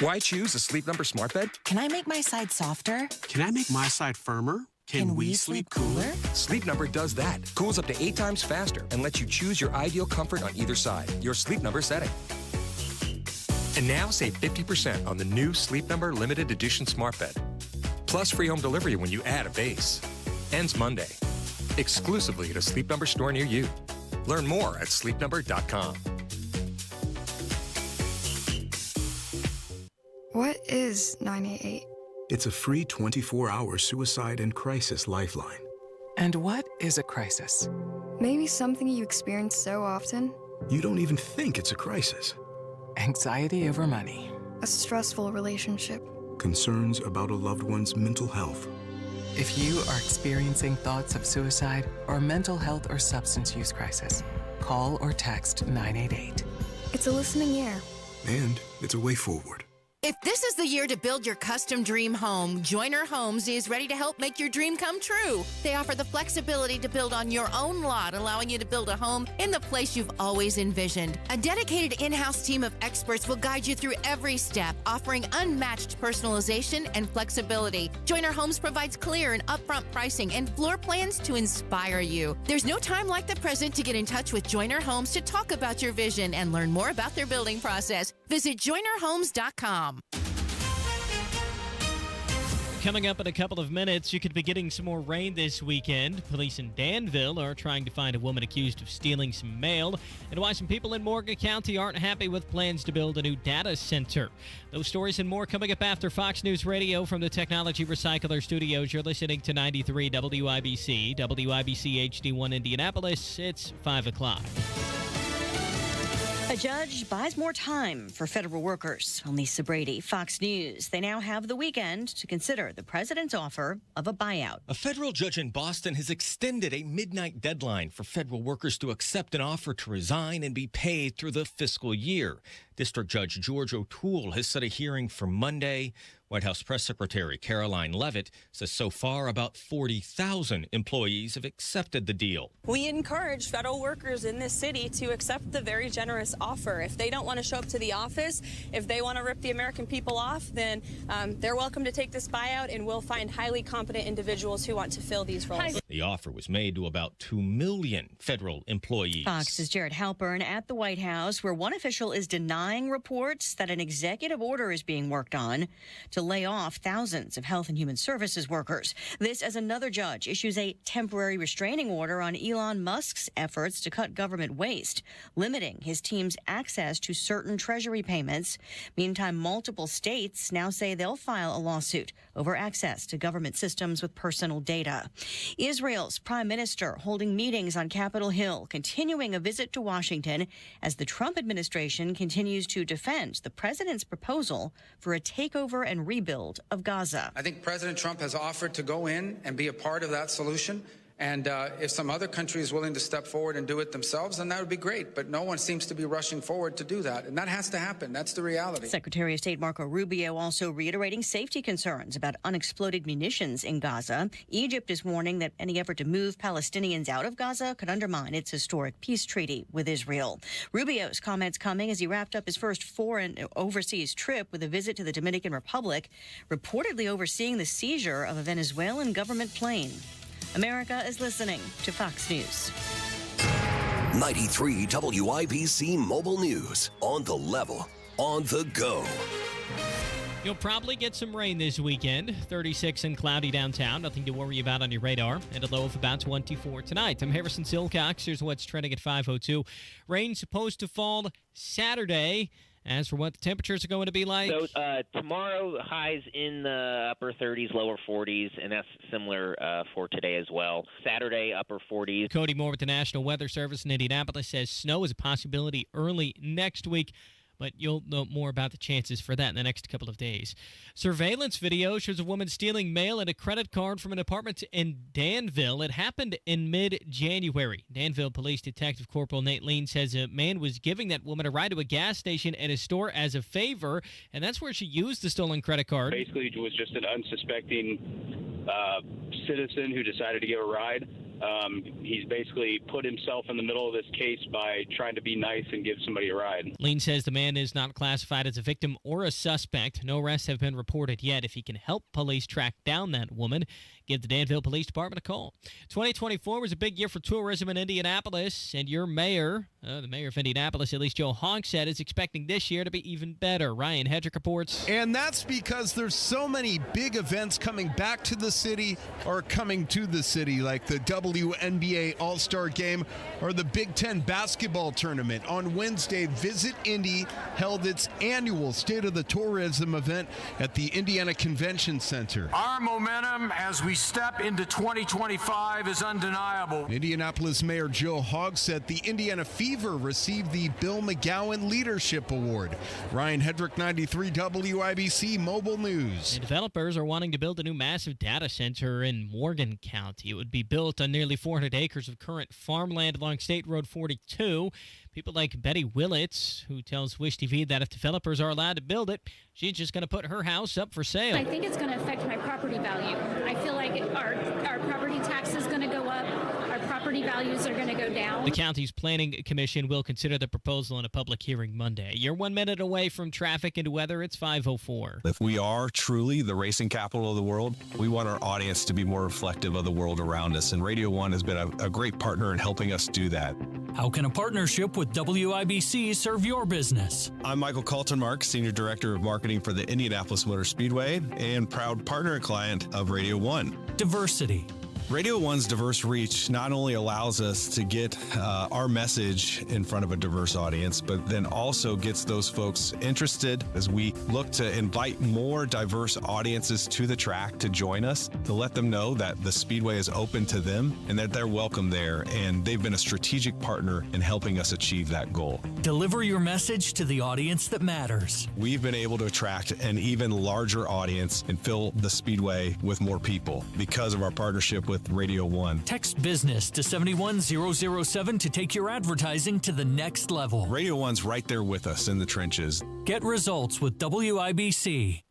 Why choose a Sleep Number smart bed? Can I make my side softer? Can I make my side firmer? Can we sleep cooler? Sleep Number does that. Cools up to 8 times faster and lets you choose your ideal comfort on either side. Your Sleep Number setting. And now save 50% on the new Sleep Number Limited Edition smart bed. Plus free home delivery when you add a base. Ends Monday. Exclusively at a Sleep Number store near you. Learn more at sleepnumber.com. What is 988? It's a free 24-hour suicide and crisis lifeline. And what is a crisis? Maybe something you experience so often. You don't even think it's a crisis. Anxiety over money. A stressful relationship. Concerns about a loved one's mental health. If you are experiencing thoughts of suicide or mental health or substance use crisis, call or text 988. It's a listening ear. And it's a way forward. If this is the year to build your custom dream home, Joyner Homes is ready to help make your dream come true. They offer the flexibility to build on your own lot, allowing you to build a home in the place you've always envisioned. A dedicated in-house team of experts will guide you through every step, offering unmatched personalization and flexibility. Joyner Homes provides clear and upfront pricing and floor plans to inspire you. There's no time like the present to get in touch with Joyner Homes to talk about your vision and learn more about their building process. Visit joynerhomes.com. Coming up in a couple of minutes, you could be getting some more rain this weekend. Police in Danville are trying to find a woman accused of stealing some mail, and why some people in Morgan County aren't happy with plans to build a new data center. Those stories and more coming up after Fox News Radio from the Technology Recycler Studios. You're listening to 93 WIBC, WIBC HD1 Indianapolis. It's 5 o'clock. A judge buys more time for federal workers. On Lisa Brady, Fox News. They now have the weekend to consider the president's offer of a buyout. A federal judge in Boston has extended a midnight deadline for federal workers to accept an offer to resign and be paid through the fiscal year. District Judge George O'Toole has set a hearing for Monday. White House Press Secretary Caroline Leavitt says so far about 40,000 employees have accepted the deal. We encourage federal workers in this city to accept the very generous offer. If they don't want to show up to the office, if they want to rip the American people off, then they're welcome to take this buyout, and we'll find highly competent individuals who want to fill these roles. The offer was made to about 2 million federal employees. Fox's Jared Halpern at the White House, where one official is denying reports that an executive order is being worked on to lay off thousands of Health and Human Services workers. This as another judge issues a temporary restraining order on Elon Musk's efforts to cut government waste, limiting his team's access to certain Treasury payments. Meantime, multiple states now say they'll file a lawsuit over access to government systems with personal data. Israel's prime minister holding meetings on Capitol Hill, continuing a visit to Washington as the Trump administration continues to defend the president's proposal for a takeover and rebuild of Gaza. I think President Trump has offered to go in and be a part of that solution. And if some other country is willing to step forward and do it themselves, then that would be great. But no one seems to be rushing forward to do that. And that has to happen. That's the reality. Secretary of State Marco Rubio also reiterating safety concerns about unexploded munitions in Gaza. Egypt is warning that any effort to move Palestinians out of Gaza could undermine its historic peace treaty with Israel. Rubio's comments coming as he wrapped up his first foreign overseas trip with a visit to the Dominican Republic, reportedly overseeing the seizure of a Venezuelan government plane. America is listening to Fox News. 93 WIBC Mobile News. On the level, on the go. You'll probably get some rain this weekend. 36 and cloudy downtown. Nothing to worry about on your radar. And a low of about 24 tonight. I'm Harrison Silcox. Here's what's trending at 5:02. Rain supposed to fall Saturday. As for what the temperatures are going to be like? So tomorrow, highs in the upper 30s, lower 40s, and that's similar for today as well. Saturday, upper 40s. Cody Moore with the National Weather Service in Indianapolis says snow is a possibility early next week, but you'll know more about the chances for that in the next couple of days. Surveillance video shows a woman stealing mail and a credit card from an apartment in Danville. It happened in mid-January. Danville Police Detective Corporal Nate Lean says a man was giving that woman a ride to a gas station and a store as a favor, and that's where she used the stolen credit card. Basically, it was just an unsuspecting citizen who decided to give a ride. He's basically put himself in the middle of this case by trying to be nice and give somebody a ride. Lean says the man is not classified as a victim or a suspect. No arrests have been reported yet. If he can help police track down that woman, give the Danville Police Department a call. 2024 was a big year for tourism in Indianapolis, and your mayor, the mayor of Indianapolis, at least Joe Hogsett, is expecting this year to be even better. Ryan Hedrick reports. And that's because there's so many big events coming back to the city or coming to the city, like the WNBA All-Star Game or the Big Ten basketball tournament. On Wednesday, Visit Indy held its annual State of the Tourism event at the Indiana Convention Center. Our momentum as we step into 2025 is undeniable. Indianapolis Mayor Joe Hogsett, the Indiana Fever received the Bill McGowan Leadership Award. Ryan Hedrick, 93 WIBC Mobile News. The developers are wanting to build a new massive data center in Morgan County. It would be built on nearly 400 acres of current farmland along State Road 42. People like Betty Willits, who tells Wish TV that if developers are allowed to build it, she's just going to put her house up for sale. I think it's going to affect my property value. I feel like our property tax is going to go up. Our property values are going to go down. The county's planning commission will consider the proposal in a public hearing Monday. You're 1 minute away from traffic and weather. It's 5:04. If we are truly the racing capital of the world, we want our audience to be more reflective of the world around us. And Radio 1 has been a great partner in helping us do that. How can a partnership with WIBC serve your business? I'm Michael Kaltenmark, Senior Director of Marketing for the Indianapolis Motor Speedway and proud partner and client of Radio 1. Diversity. Radio 1's diverse reach not only allows us to get our message in front of a diverse audience, but then also gets those folks interested as we look to invite more diverse audiences to the track to join us, to let them know that the Speedway is open to them and that they're welcome there. And they've been a strategic partner in helping us achieve that goal. Deliver your message to the audience that matters. We've been able to attract an even larger audience and fill the Speedway with more people because of our partnership with Radio 1. Text business to 71007 to take your advertising to the next level. Radio 1's right there with us in the trenches. Get results with WIBC.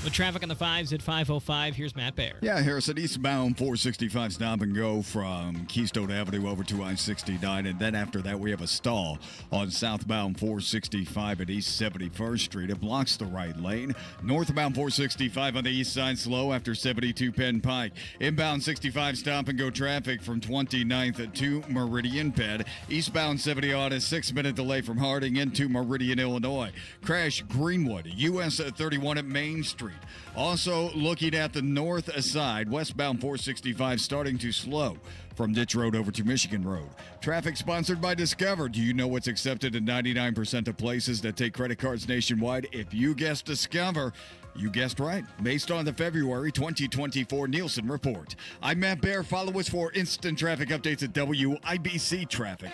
With traffic on the 5s at 5:05, here's Matt Baer. Yeah, Harrison, eastbound 465 stop and go from Keystone Avenue over to I-69. And then after that, we have a stall on southbound 465 at East 71st Street. It blocks the right lane. Northbound 465 on the east side slow after 72 Penn Pike. Inbound 65 stop and go traffic from 29th to Meridian Penn. Eastbound 70 on a 6-minute delay from Harding into Meridian, Illinois. Crash Greenwood, US 31 at Main Street. Also looking at the north side, westbound 465 starting to slow from Ditch Road over to Michigan Road. Traffic sponsored by Discover. Do you know what's accepted in 99% of places that take credit cards nationwide? If you guessed Discover, you guessed right. Based on the February 2024 Nielsen report. I'm Matt Baer. Follow us for instant traffic updates at WIBC Traffic.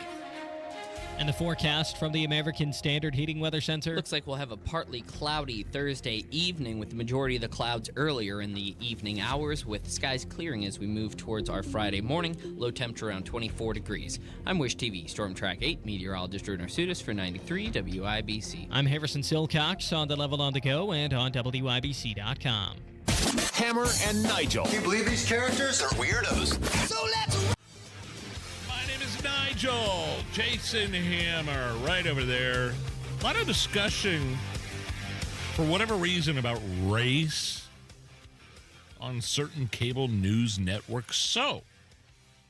And the forecast from the American Standard Heating Weather Center. Looks like we'll have a partly cloudy Thursday evening with the majority of the clouds earlier in the evening hours, with skies clearing as we move towards our Friday morning. Low temperature around 24 degrees. I'm Wish TV Storm Track 8 meteorologist Drew Narsutis for 93 WIBC. I'm Harrison Silcox on the Level on the Go and on WIBC.com. Hammer and Nigel. Can you believe these characters are weirdos? So let's... Nigel, Jason Hammer, right over there. A lot of discussion, for whatever reason, about race on certain cable news networks. So,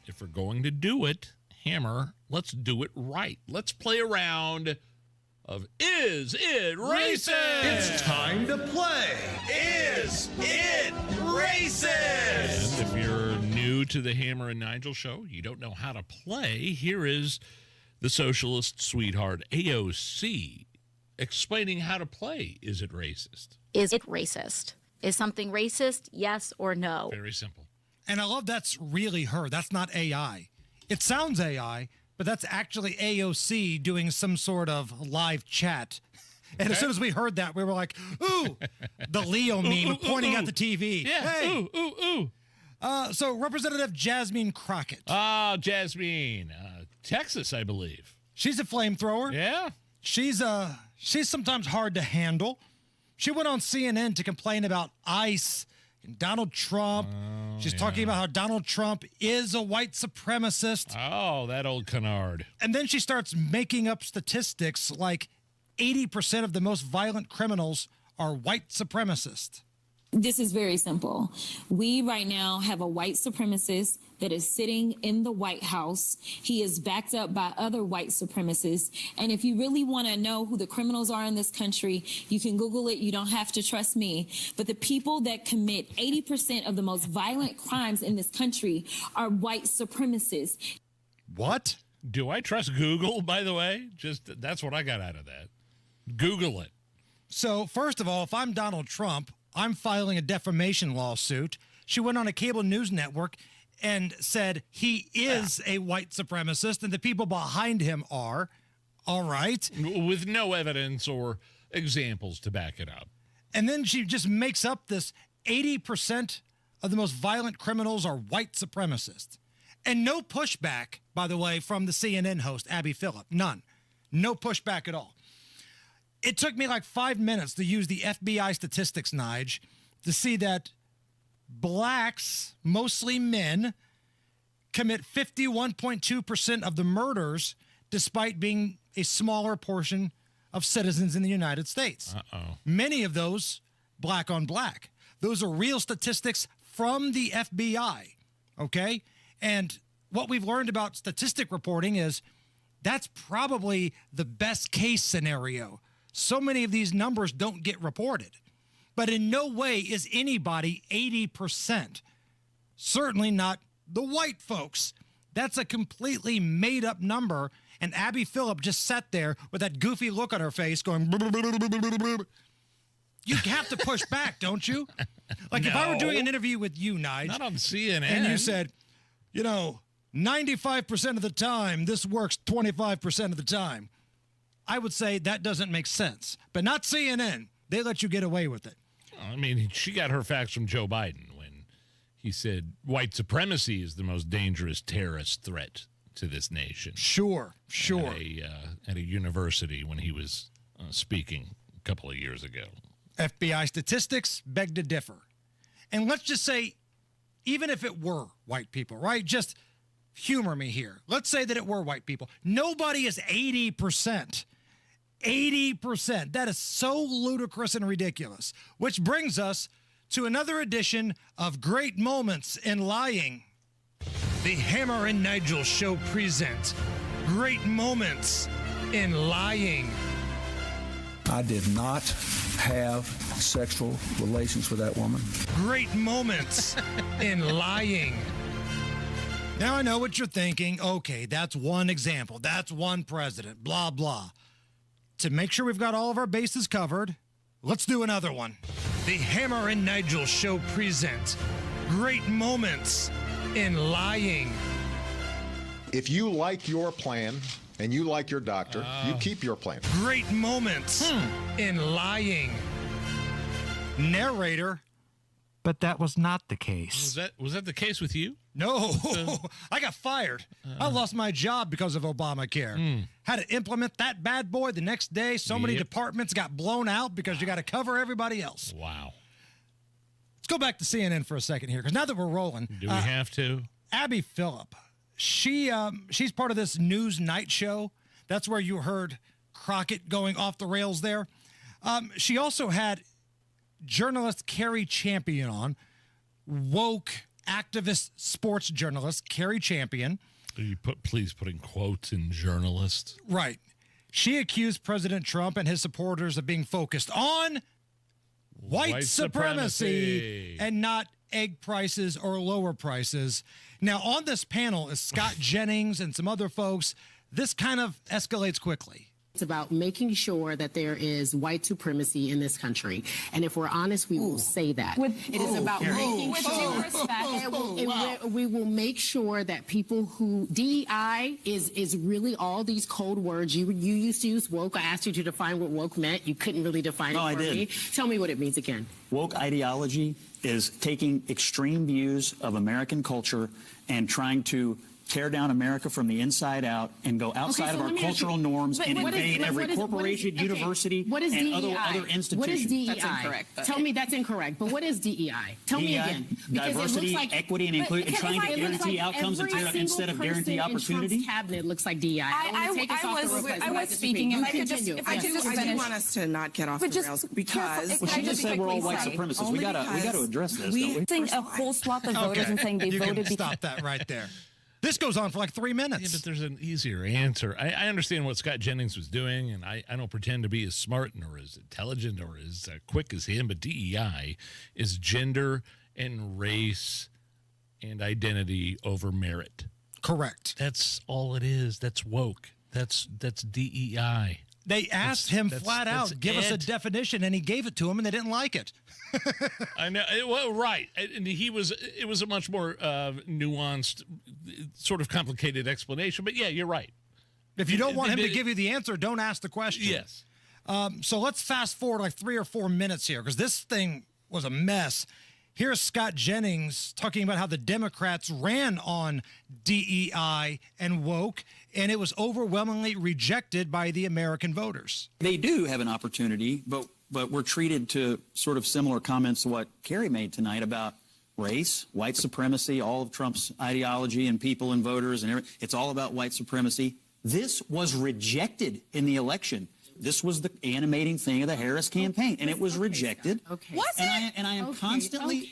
if we're going to do it, Hammer, let's do it right. Let's play a round of Is It Racist? It's time to play. Is It Racist? And if you're new to the Hammer and Nigel show, you don't know how to play, here is the socialist sweetheart, AOC, explaining how to play Is It Racist? Is it racist? Is something racist, yes or no? Very simple. And I love that's really her. That's not AI. It sounds AI, but that's actually AOC doing some sort of live chat. And as soon as we heard that, we were like, ooh, the Leo meme pointing at the TV. Yeah, hey. ooh. So Representative Jasmine Crockett. Oh, Jasmine. Texas, I believe. She's a flamethrower. Yeah. She's sometimes hard to handle. She went on CNN to complain about ICE and Donald Trump. She's talking about how Donald Trump is a white supremacist. Oh, that old canard. And then she starts making up statistics like 80% of the most violent criminals are white supremacists. This is very simple. We right now have a white supremacist that is sitting in the White House. He is backed up by other white supremacists. And if you really want to know who the criminals are in this country, you can Google it. You don't have to trust me. But the people that commit 80% of the most violent crimes in this country are white supremacists. What? Do I trust Google, by the way? Just that's what I got out of that. Google it. So, first of all, if I'm Donald Trump, I'm filing a defamation lawsuit. She went on a cable news network and said he is a white supremacist and the people behind him are. All right. With no evidence or examples to back it up. And then she just makes up this 80% of the most violent criminals are white supremacists. And no pushback, by the way, from the CNN host, Abby Phillip. None. No pushback at all. It took me like 5 minutes to use the FBI statistics, Nige, to see that blacks, mostly men, commit 51.2% of the murders despite being a smaller portion of citizens in the United States. Many of those black on black. Those are real statistics from the FBI, okay? And what we've learned about statistic reporting is that's probably the best case scenario. So many of these numbers don't get reported. But in no way is anybody 80%. Certainly not the white folks. That's a completely made-up number, and Abby Phillip just sat there with that goofy look on her face going... You have to push back, don't you? Like if I were doing an interview with you, Nige... Not on CNN. And you said, 95% of the time, this works 25% of the time. I would say that doesn't make sense. But not CNN. They let you get away with it. I mean, she got her facts from Joe Biden when he said white supremacy is the most dangerous terrorist threat to this nation. Sure. At a university when he was speaking a couple of years ago. FBI statistics beg to differ. And let's just say, even if it were white people, right? Just humor me here. Let's say that it were white people. Nobody is 80%. 80%. That is so ludicrous and ridiculous. Which brings us to another edition of Great Moments in Lying. The Hammer and Nigel Show present Great Moments in Lying. I did not have sexual relations with that woman. Great Moments in Lying. Now I know what you're thinking. Okay, that's one example. That's one president. Blah, blah. To make sure we've got all of our bases covered, let's do another one. The Hammer and Nigel Show presents Great Moments in Lying. If you like your plan and you like your doctor, you keep your plan. Great Moments in Lying. Narrator, but that was not the case. Was that the case with you? No, I got fired. I lost my job because of Obamacare. Had to implement that bad boy the next day. So many departments got blown out because you got to cover everybody else. Wow. Let's go back to CNN for a second here, because now that we're rolling. Do we have to? Abby Phillip, she's part of this news night show. That's where you heard Crockett going off the rails there. She also had journalist Carrie Champion on, woke activist sports journalist Carrie Champion. Please put in quotes in journalist. Right. She accused President Trump and his supporters of being focused on white supremacy and not egg prices or lower prices. Now, on this panel is Scott Jennings and some other folks. This kind of escalates quickly. It's about making sure that there is white supremacy in this country. And if we're honest, we will say that. It is about making sure. We will make sure that people who DEI is really all these cold words. You used to use woke. I asked you to define what woke meant. You couldn't really define it for me. Tell me what it means again. Woke ideology is taking extreme views of American culture and trying to tear down America from the inside out and go outside of our cultural norms and invade every corporation, university, and other institutions. What is DEI? That's incorrect. Tell me that's incorrect. But what is DEI? Tell me again. Because Diversity, it looks like, equity, and inclusion, and trying to guarantee outcomes instead of guarantee opportunity. Cabinet looks like DEI. I was speaking. If I could just finish. I do want us to not get off the rails because. Well, she just said we're all white supremacists. We got to address this. We think a whole swath of voters and saying they voted. Stop that right there. This goes on for like 3 minutes. Yeah, but there's an easier answer. I understand what Scott Jennings was doing, and I don't pretend to be as smart or as intelligent or as quick as him, but DEI is gender and race and identity over merit. Correct. That's all it is. That's woke. That's DEI. They asked him flat out, give us a definition, and he gave it to them, and they didn't like it. I know. Well, right. And it was a much more nuanced, sort of complicated explanation. But yeah, you're right. If you don't want him to give you the answer, don't ask the question. Yes. So let's fast forward like 3 or 4 minutes here, because this thing was a mess. Here's Scott Jennings talking about how the Democrats ran on DEI and woke, and it was overwhelmingly rejected by the American voters. They do have an opportunity, but we're treated to sort of similar comments to what Kerry made tonight about race, white supremacy, all of Trump's ideology and people and voters and everything. It's all about white supremacy. This was rejected in the election. This was the animating thing of the Harris campaign, and it was rejected. Okay. Was it? And I am constantly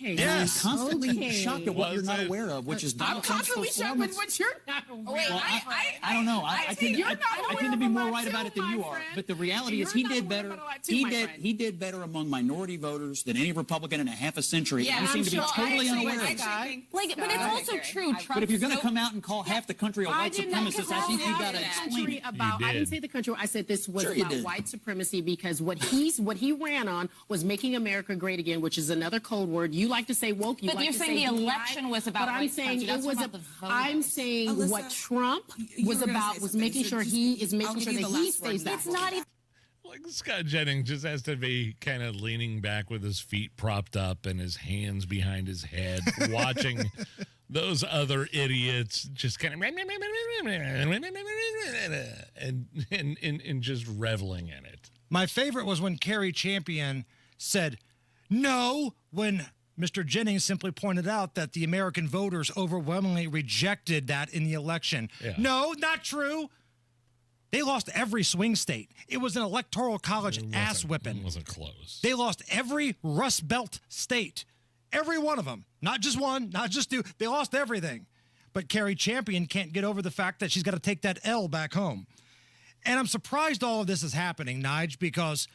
shocked at what you're not aware of, which is Donald Trump's performance. I'm constantly shocked with what you're not aware of. I don't know. I tend to be more right about it than you are. But the reality is he did better. He did better among minority voters than any Republican in a half a century. Yeah, you seem to be totally unaware of it. But it's also true. But if you're going to come out and call half the country a white supremacist, I think you've got to explain it. I didn't say the country. I said this was about white supremacy, because what he ran on was making America great again, which is another code word. You like to say woke. But you're saying the election was about white supremacy. I'm saying what Trump was about was making sure that he stays that. It's not even. Like Scott Jennings just has to be kind of leaning back with his feet propped up and his hands behind his head, watching those other idiots just kind of and just reveling in it. My favorite was when Kerry Champion said no when Mr. Jennings simply pointed out that the American voters overwhelmingly rejected that in the election. Yeah. No, not true. They lost every swing state. It was an electoral college ass whipping. It wasn't close. They lost every Rust Belt state. Every one of them. Not just one, not just two. They lost everything. But Kerry Champion can't get over the fact that she's got to take that L back home. And I'm surprised all of this is happening, Nige, because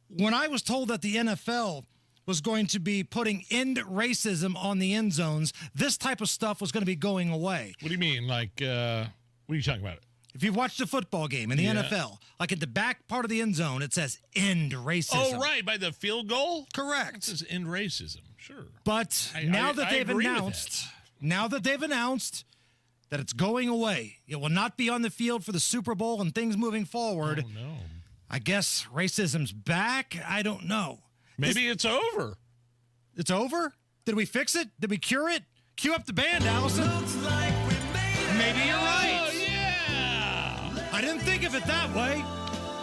when I was told that the NFL was going to be putting end racism on the end zones, this type of stuff was going to be going away. What do you mean? Like, what are you talking about? If you've watched a football game in the NFL, like at the back part of the end zone, it says end racism. Oh, right, by the field goal? Correct. It says end racism, sure. But now that they've announced that it's going away, it will not be on the field for the Super Bowl and things moving forward. Oh, no. I guess racism's back. I don't know. Maybe it's over. It's over? Did we fix it? Did we cure it? Cue up the band, Allison. Maybe you're right. Oh, yeah. I didn't think of it that way.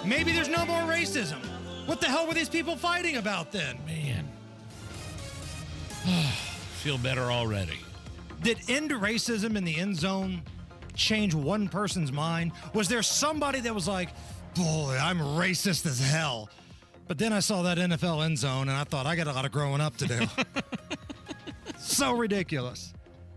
Maybe there's no more racism. What the hell were these people fighting about then? Man. Feel better already. Did end racism in the end zone change one person's mind? Was there somebody that was like, boy, I'm racist as hell? But then I saw that NFL end zone, and I thought, I got a lot of growing up to do. So ridiculous.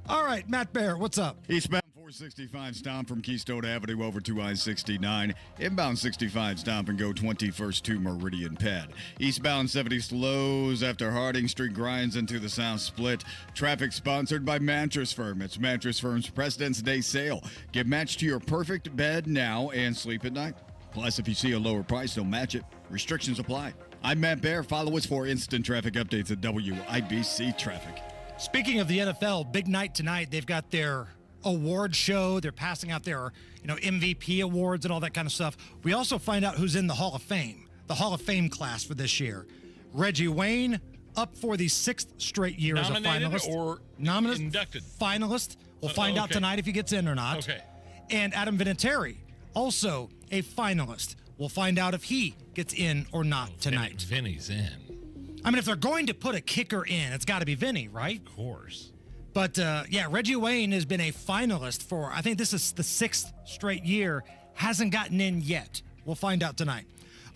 All right, Matt Bear, what's up? Eastbound 465 stop from Keystone Avenue over to I-69. Inbound 65 stop and go 21st to Meridian Pad. Eastbound 70 slows after Harding Street grinds into the south split. Traffic sponsored by Mattress Firm. It's Mattress Firm's President's Day sale. Get matched to your perfect bed now and sleep at night. Plus, if you see a lower price, they'll match it. Restrictions apply. I'm Matt Bear. Follow us for instant traffic updates at WIBC Traffic. Speaking of the NFL, big night tonight. They've got their award show. They're passing out their, MVP awards and all that kind of stuff. We also find out who's in the Hall of Fame, the Hall of Fame class for this year. Reggie Wayne, up for the 6th straight year as a finalist. Or nominated, inducted? Finalist. We'll find out tonight if he gets in or not. Okay. And Adam Vinatieri, also a finalist. We'll find out if he gets in or not tonight. Vinny's in. I mean, if they're going to put a kicker in, it's got to be Vinny, right? Of course. But, Reggie Wayne has been a finalist for, I think this is the 6th straight year, hasn't gotten in yet. We'll find out tonight.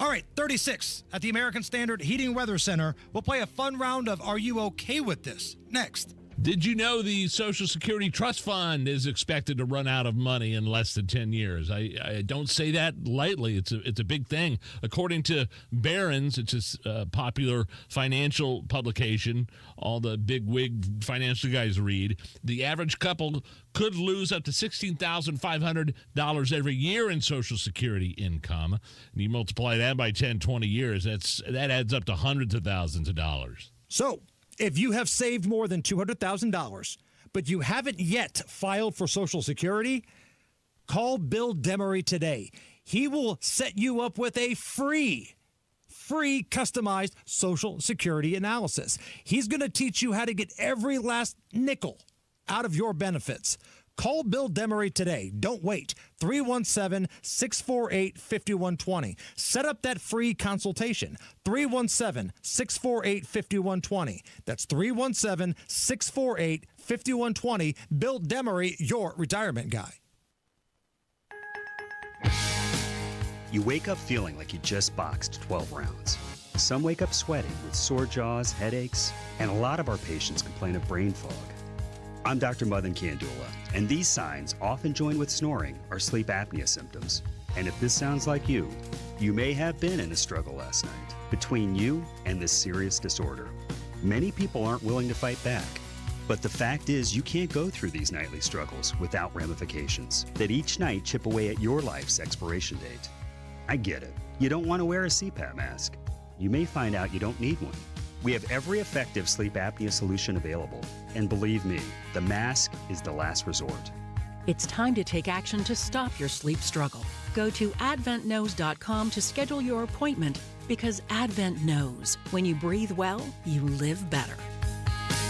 All right, 36 at the American Standard Heating Weather Center. We'll play a fun round of Are You Okay With This? Next. Did you know the Social Security Trust Fund is expected to run out of money in less than 10 years? I don't say that lightly. It's a big thing. According to Barron's, it's a popular financial publication all the big wig financial guys read, the average couple could lose up to $16,500 every year in Social Security income. And you multiply that by 10, 20 years, that adds up to hundreds of thousands of dollars. So, if you have saved more than $200,000, but you haven't yet filed for Social Security, call Bill Demery today. He will set you up with a free customized Social Security analysis. He's going to teach you how to get every last nickel out of your benefits. Call Bill Demery today. Don't wait. 317-648-5120. Set up that free consultation. 317-648-5120. That's 317-648-5120. Bill Demery, your retirement guy. You wake up feeling like you just boxed 12 rounds. Some wake up sweating with sore jaws, headaches, and a lot of our patients complain of brain fog. I'm Dr. Madan Kandula, and these signs, often joined with snoring, are sleep apnea symptoms. And if this sounds like you may have been in a struggle last night between you and this serious disorder. Many people aren't willing to fight back. But the fact is, you can't go through these nightly struggles without ramifications that each night chip away at your life's expiration date. I get it. You don't want to wear a CPAP mask. You may find out you don't need one. We have every effective sleep apnea solution available. And believe me, the mask is the last resort. It's time to take action to stop your sleep struggle. Go to adventknows.com to schedule your appointment, because Advent knows when you breathe well, you live better.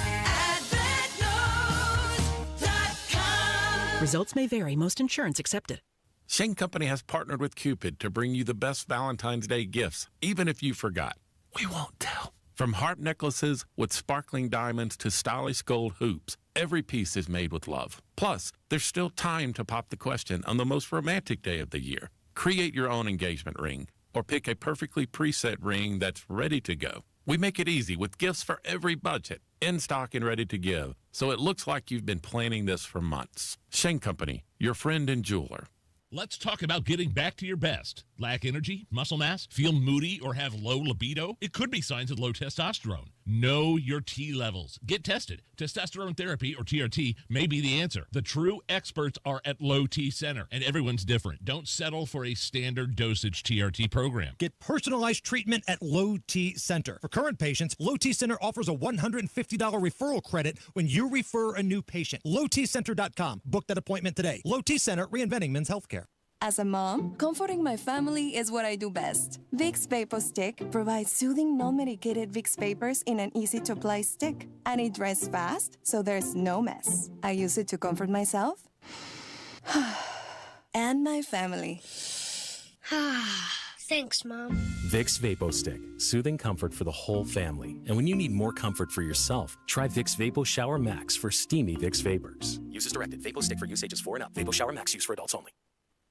AdventKnows.com. Results may vary. Most insurance accepted. Shane Company has partnered with Cupid to bring you the best Valentine's Day gifts, even if you forgot. We won't tell. From heart necklaces with sparkling diamonds to stylish gold hoops, every piece is made with love. Plus, there's still time to pop the question on the most romantic day of the year. Create your own engagement ring or pick a perfectly preset ring that's ready to go. We make it easy with gifts for every budget, in stock and ready to give, so it looks like you've been planning this for months. Shane Company, your friend and jeweler. Let's talk about getting back to your best. Lack energy, muscle mass, feel moody, or have low libido? It could be signs of low testosterone. Know your T levels. Get tested. Testosterone therapy, or TRT, may be the answer. The true experts are at Low T Center, and everyone's different. Don't settle for a standard dosage TRT program. Get personalized treatment at Low T Center. For current patients, Low T Center offers a $150 referral credit when you refer a new patient. LowTCenter.com. Book that appointment today. Low T Center, reinventing men's healthcare. As a mom, comforting my family is what I do best. Vicks Vapor Stick provides soothing, non-medicated Vicks Vapors in an easy-to-apply stick. And it dries fast, so there's no mess. I use it to comfort myself and my family. Thanks, Mom. Vicks Vapo Stick. Soothing comfort for the whole family. And when you need more comfort for yourself, try Vicks Vapo Shower Max for steamy Vicks Vapors. Use as directed. Vapo Stick for use ages 4 and up. Vapo Shower Max use for adults only.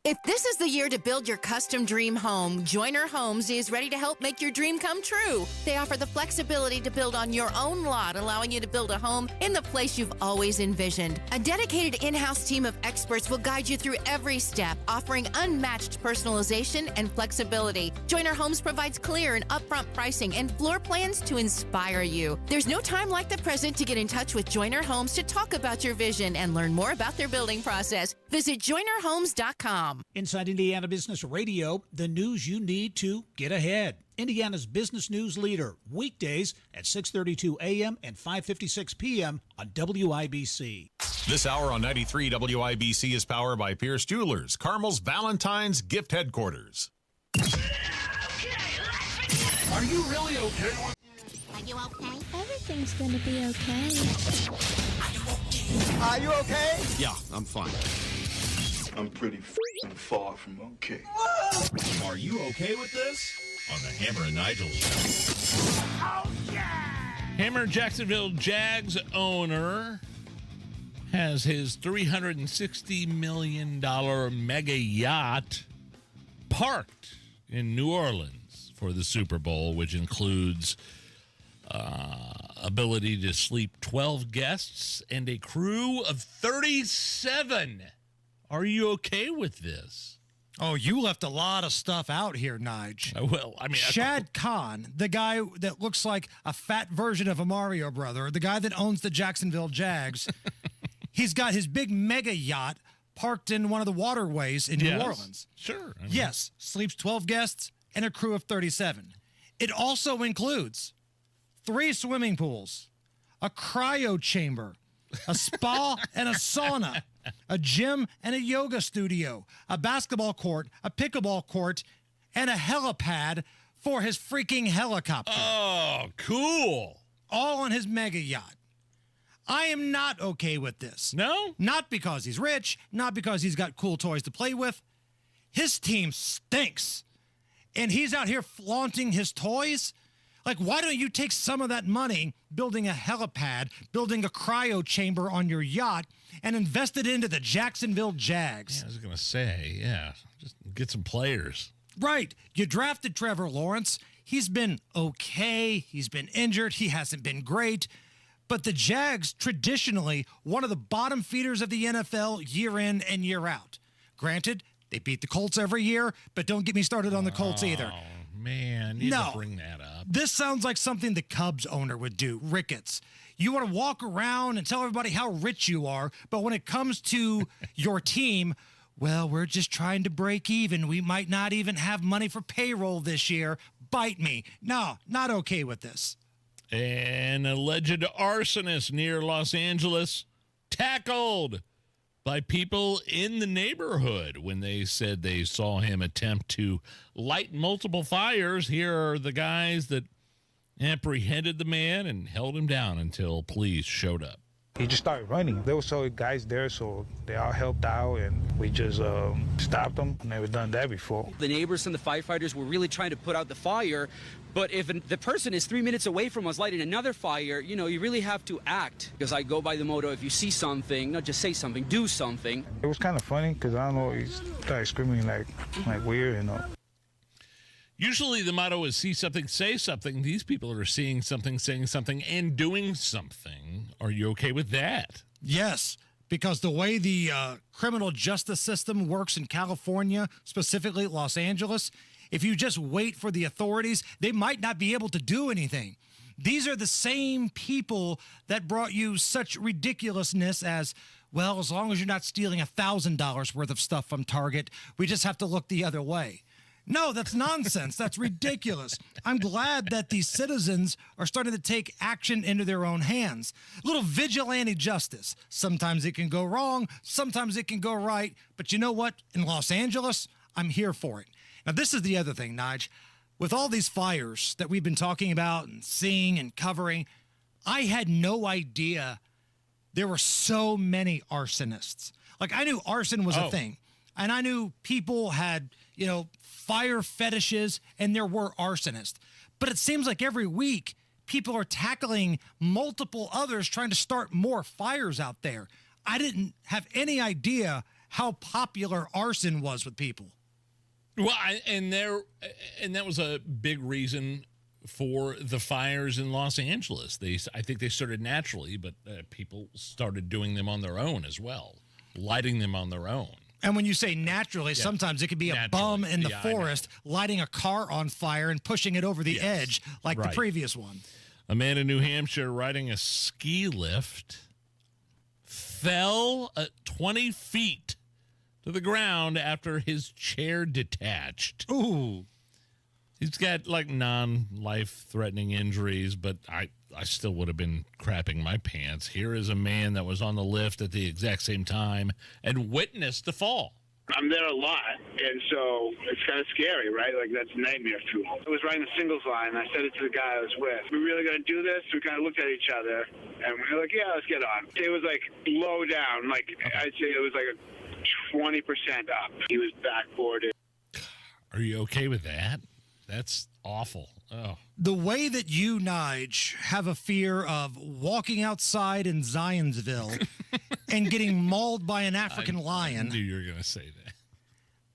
If this is the year to build your custom dream home, Joyner Homes is ready to help make your dream come true. They offer the flexibility to build on your own lot, allowing you to build a home in the place you've always envisioned. A dedicated in-house team of experts will guide you through every step, offering unmatched personalization and flexibility. Joyner Homes provides clear and upfront pricing and floor plans to inspire you. There's no time like the present to get in touch with Joyner Homes to talk about your vision and learn more about their building process. Visit JoynerHomes.com. Inside Indiana Business Radio, the news you need to get ahead. Indiana's business news leader, weekdays at 6:32 a.m. and 5:56 p.m. on WIBC. This hour on 93 WIBC is powered by Pierce Jewelers, Carmel's Valentine's Gift Headquarters. Are you really okay with... Are you okay? Everything's gonna be okay. Are you okay? Are you okay? Yeah, I'm fine. I'm pretty far from okay. Are you okay with this? On the Hammer and Nigel show. Oh, yeah! Hammer Jacksonville Jags owner has his $360 million mega yacht parked in New Orleans for the Super Bowl, which includes ability to sleep 12 guests and a crew of 37. Are you okay with this? Oh, you left a lot of stuff out here, Nige. Well, I mean... Shad Khan, the guy that looks like a fat version of a Mario brother, the guy that owns the Jacksonville Jags, he's got his big mega yacht parked in one of the waterways in New Orleans. Sure. I mean, yes, sleeps 12 guests and a crew of 37. It also includes 3 swimming pools, a cryo chamber, a spa and a sauna, a gym and a yoga studio, a basketball court, a pickleball court, and a helipad for his freaking helicopter. Oh, cool. All on his mega yacht. I am not okay with this. No? Not because he's rich, not because he's got cool toys to play with. His team stinks. And he's out here flaunting his toys. Like, why don't you take some of that money building a helipad, building a cryo chamber on your yacht, and invest it into the Jacksonville Jags? Yeah, I was going to say, just get some players. Right. You drafted Trevor Lawrence. He's been okay. He's been injured. He hasn't been great. But the Jags, traditionally, one of the bottom feeders of the NFL year in and year out. Granted, they beat the Colts every year, but don't get me started on the Colts either. Man, you need to bring that up. This sounds like something the Cubs owner would do, Ricketts. You want to walk around and tell everybody how rich you are, but when it comes to your team, well, we're just trying to break even. We might not even have money for payroll this year. Bite me. No, not okay with this. An alleged arsonist near Los Angeles tackled by people in the neighborhood when they said they saw him attempt to light multiple fires. Here are the guys that apprehended the man and held him down until police showed up. He just started running. There were so guys there, so they all helped out, and we just stopped him. Never done that before. The neighbors and the firefighters were really trying to put out the fire, but if the person is 3 minutes away from us lighting another fire, you really have to act. Because I go by the motto, if you see something, not just say something, do something. It was kind of funny, because I don't know, he started screaming like weird, Usually the motto is see something, say something. These people are seeing something, saying something, and doing something. Are you okay with that? Yes, because the way the criminal justice system works in California, specifically Los Angeles, if you just wait for the authorities, they might not be able to do anything. These are the same people that brought you such ridiculousness as, well, as long as you're not stealing $1,000 worth of stuff from Target, we just have to look the other way. No, that's nonsense. That's ridiculous. I'm glad that these citizens are starting to take action into their own hands. A little vigilante justice. Sometimes it can go wrong. Sometimes it can go right. But you know what? In Los Angeles, I'm here for it. Now, this is the other thing, Nige. With all these fires that we've been talking about and seeing and covering, I had no idea there were so many arsonists. Like, I knew arson was a thing. And I knew people had, fire fetishes, and there were arsonists. But it seems like every week, people are tackling multiple others trying to start more fires out there. I didn't have any idea how popular arson was with people. Well, and that was a big reason for the fires in Los Angeles. I think they started naturally, but people started doing them on their own as well, lighting them on their own. And when you say naturally, sometimes it could be a bum in the forest lighting a car on fire and pushing it over the edge like the previous one. A man in New Hampshire riding a ski lift fell 20 feet to the ground after his chair detached. Ooh. He's got non-life-threatening injuries, but I still would have been crapping my pants. Here is a man that was on the lift at the exact same time and witnessed the fall. I'm there a lot, and so it's kind of scary, right? Like, that's a nightmare fuel. I was riding the singles line, and I said it to the guy I was with. We really going to do this? We kind of looked at each other, and we were like, yeah, let's get on. It was, like, low down. Like, I'd say it was, like, 20% up. He was backboarded. Are you okay with that? That's awful. Oh. The way that you, Nige, have a fear of walking outside in Zionsville and getting mauled by an African lion. I knew you were going to say that.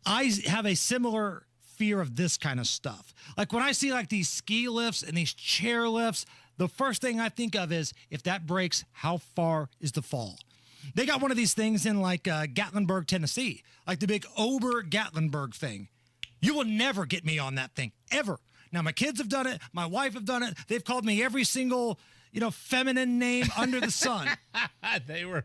I have a similar fear of this kind of stuff. Like when I see like these ski lifts and these chair lifts, the first thing I think of is if that breaks, how far is the fall? They got one of these things in like Gatlinburg, Tennessee, like the big Ober Gatlinburg thing. You will never get me on that thing, ever. Now, my kids have done it. My wife have done it. They've called me every single, feminine name under the sun. They were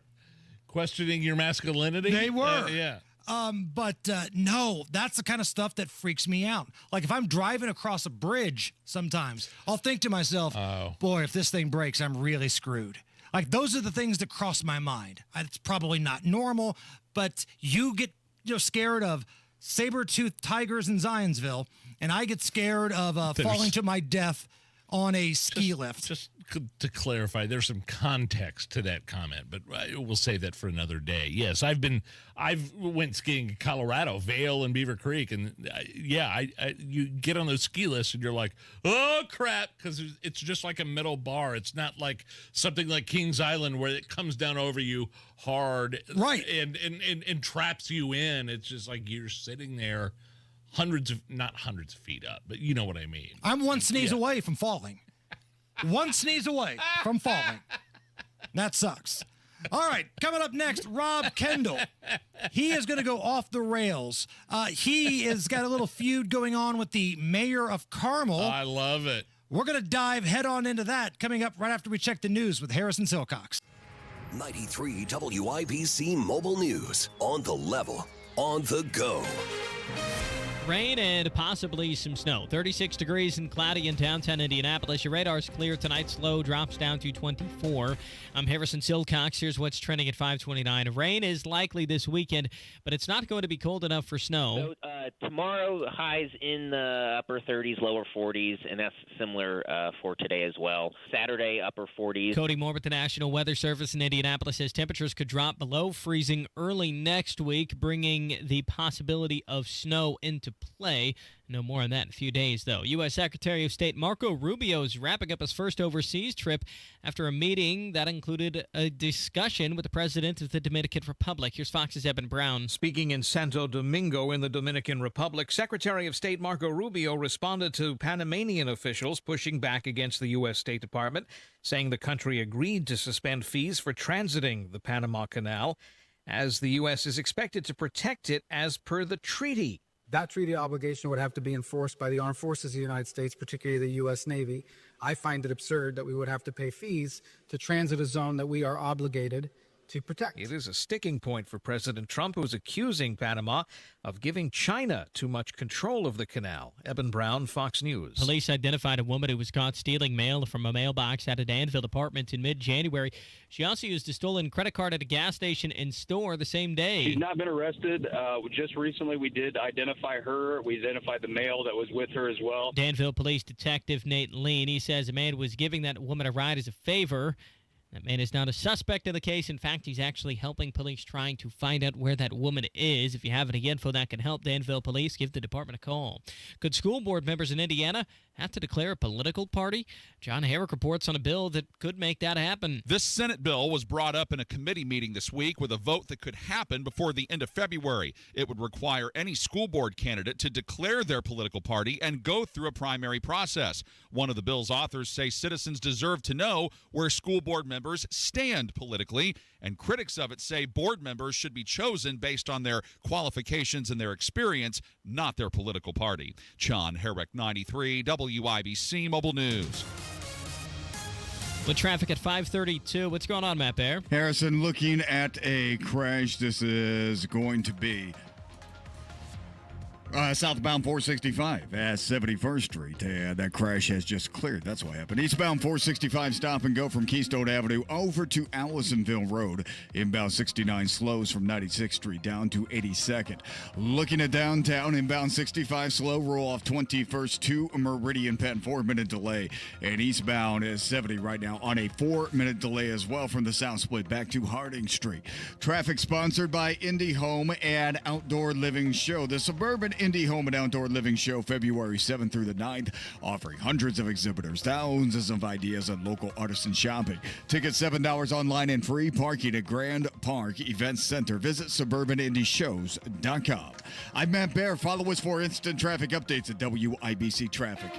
questioning your masculinity? They were. Yeah. But no, that's the kind of stuff that freaks me out. Like if I'm driving across a bridge sometimes, I'll think to myself, boy, if this thing breaks, I'm really screwed. Like those are the things that cross my mind. It's probably not normal, but you get scared of saber-toothed tigers in Zionsville, and I get scared of falling to my death on a ski lift. Just to clarify, there's some context to that comment, but we'll save that for another day. Yes, I've went skiing in Colorado, Vail and Beaver Creek, and you get on those ski lifts and you're like, oh crap, because it's just like a metal bar. It's not like something like Kings Island where it comes down over you hard, right, and traps you in. It's just like you're sitting there, not hundreds of feet up, but you know what I mean. I'm one sneeze away from falling. One sneeze away from falling. That sucks. All right, coming up next, Rob Kendall. He is going to go off the rails. He has got a little feud going on with the mayor of Carmel. I love it. We're going to dive head on into that coming up right after we check the news with Harrison Silcox. 93 WIBC Mobile News. On the level, on the go. Rain and possibly some snow. 36 degrees and cloudy in downtown Indianapolis. Your radar's clear tonight. Slow drops down to 24. I'm Harrison Silcox. Here's what's trending at 529. Rain is likely this weekend, but it's not going to be cold enough for snow. So, tomorrow, highs in the upper 30s, lower 40s, and that's similar for today as well. Saturday, upper 40s. Cody Moore with the National Weather Service in Indianapolis says temperatures could drop below freezing early next week, bringing the possibility of snow into play. No more on that in a few days, though. U.S. Secretary of State Marco Rubio is wrapping up his first overseas trip after a meeting that included a discussion with the president of the Dominican Republic. Here's Fox's Eben Brown. Speaking in Santo Domingo in the Dominican Republic, Secretary of State Marco Rubio responded to Panamanian officials pushing back against the U.S. State Department, saying the country agreed to suspend fees for transiting the Panama Canal, as the U.S. is expected to protect it as per the treaty. That treaty obligation would have to be enforced by the armed forces of the United States, particularly the U.S. Navy. I find it absurd that we would have to pay fees to transit a zone that we are obligated to protect. It is a sticking point for President Trump, who is accusing Panama of giving China too much control of the canal. Eben Brown, Fox News. Police identified a woman who was caught stealing mail from a mailbox at a Danville apartment in mid-January. She also used a stolen credit card at a gas station and store the same day. She's not been arrested. Just recently we did identify her. We identified the mail that was with her as well. Danville Police Detective Nate Lean, he says a man was giving that woman a ride as a favor. That man is not a suspect in the case. In fact, he's actually helping police trying to find out where that woman is. If you have any info that can help Danville Police, give the department a call. Could school board members in Indiana have to declare a political party? John Herrick reports on a bill that could make that happen. This Senate bill was brought up in a committee meeting this week with a vote that could happen before the end of February. It would require any school board candidate to declare their political party and go through a primary process. One of the bill's authors say citizens deserve to know where school board members stand politically, and critics of it say board members should be chosen based on their qualifications and their experience, not their political party. John Herrick, 93 WIBC Mobile News. With traffic at 532, what's going on, Matt Bear? Harrison, looking at a crash. This is going to be Southbound 465 at 71st Street. That crash has just cleared. That's what happened. Eastbound 465 stop and go from Keystone Avenue over to Allisonville Road. Inbound 69 slows from 96th Street down to 82nd. Looking at downtown, inbound 65 slow, roll off 21st to Meridian Penn, 4-minute delay. And eastbound is 70 right now on a 4-minute delay as well from the South Split back to Harding Street. Traffic sponsored by Indie Home and Outdoor Living Show. The Suburban Indie Home and Outdoor Living Show, February 7th through the 9th, offering hundreds of exhibitors, thousands of ideas, and local artisan shopping. Tickets $7 online and free. Parking at Grand Park Event Center. Visit suburbanindieshows.com. I'm Matt Bear. Follow us for instant traffic updates at WIBC Traffic.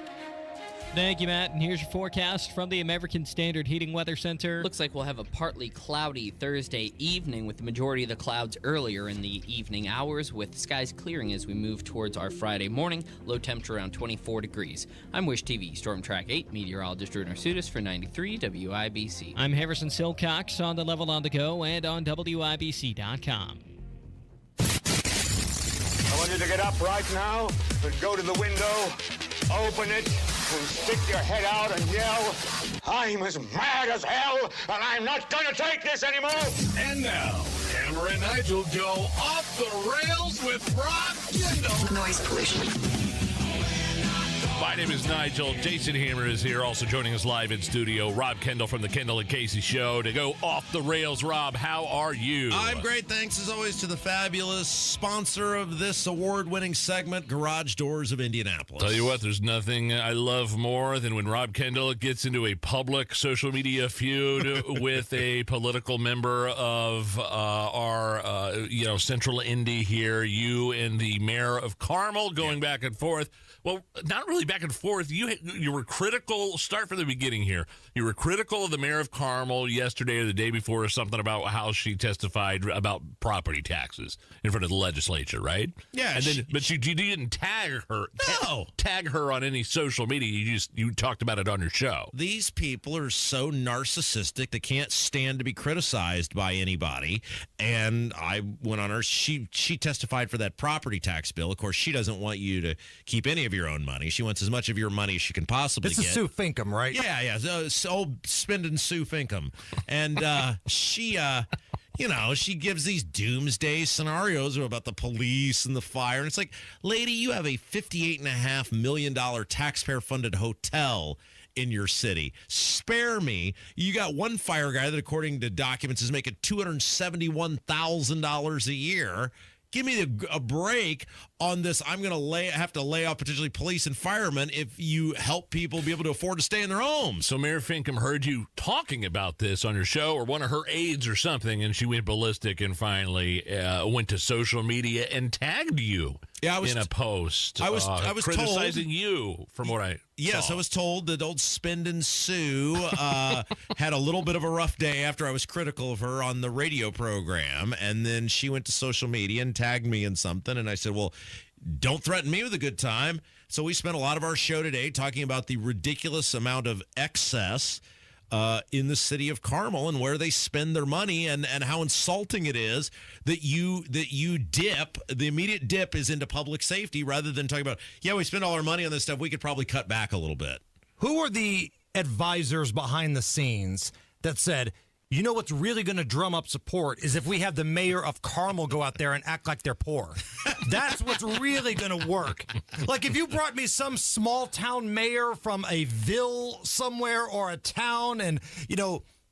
Thank you, Matt. And here's your forecast from the American Standard Heating Weather Center. Looks like we'll have a partly cloudy Thursday evening with the majority of the clouds earlier in the evening hours, with skies clearing as we move towards our Friday morning. Low temperature around 24 degrees. I'm Wish TV Storm Track 8 meteorologist Drew Narsutis for 93 WIBC. I'm Harrison Silcox on the Level on the Go and on WIBC.com. I want you to get up right now and go to the window, open it, and stick your head out and yell, "I'm as mad as hell, and I'm not going to take this anymore!" And now, Hammer and Nigel go off the rails with Rob Kendall. Noise pollution. My name is Nigel. Jason Hammer is here, also joining us live in studio. Rob Kendall from the Kendall and Casey Show. To go off the rails, Rob, how are you? I'm great. Thanks, as always, to the fabulous sponsor of this award-winning segment, Garage Doors of Indianapolis. Tell you what, there's nothing I love more than when Rob Kendall gets into a public social media feud with a political member of our, Central Indy here. You and the mayor of Carmel going back and forth. Well, not really back and forth. You were critical. Start from the beginning here. You were critical of the mayor of Carmel yesterday or the day before or something about how she testified about property taxes in front of the legislature, right? Yeah. And then, but you didn't tag her. No. Tag her on any social media. You talked about it on your show. These people are so narcissistic they can't stand to be criticized by anybody. And I went on her. She testified for that property tax bill. Of course, she doesn't want you to keep any of your own money. She wants as much of your money as she can possibly get. This is Sue Finkham, right? Yeah. So spending Sue Finkham. And she gives these doomsday scenarios about the police and the fire. And it's like, lady, you have a $58.5 million taxpayer-funded hotel in your city. Spare me. You got one fire guy that, according to documents, is making $271,000 a year. Give me a break on this. I'm going to have to lay off potentially police and firemen if you help people be able to afford to stay in their homes. So Mayor Finkham heard you talking about this on your show, or one of her aides or something, and she went ballistic and finally went to social media and tagged you in a post. I was criticizing told, you from what I Yes, saw. I was told that old Spendin' Sue had a little bit of a rough day after I was critical of her on the radio program, and then she went to social media and tagged me in something, and I said, well, don't threaten me with a good time. So we spent a lot of our show today talking about the ridiculous amount of excess in the city of Carmel and where they spend their money, and how insulting it is that you dip. The immediate dip is into public safety rather than talking about, we spend all our money on this stuff. We could probably cut back a little bit. Who are the advisors behind the scenes that said, you know what's really going to drum up support is if we have the mayor of Carmel go out there and act like they're poor. That's what's really going to work. Like if you brought me some small town mayor from a ville somewhere or a town and,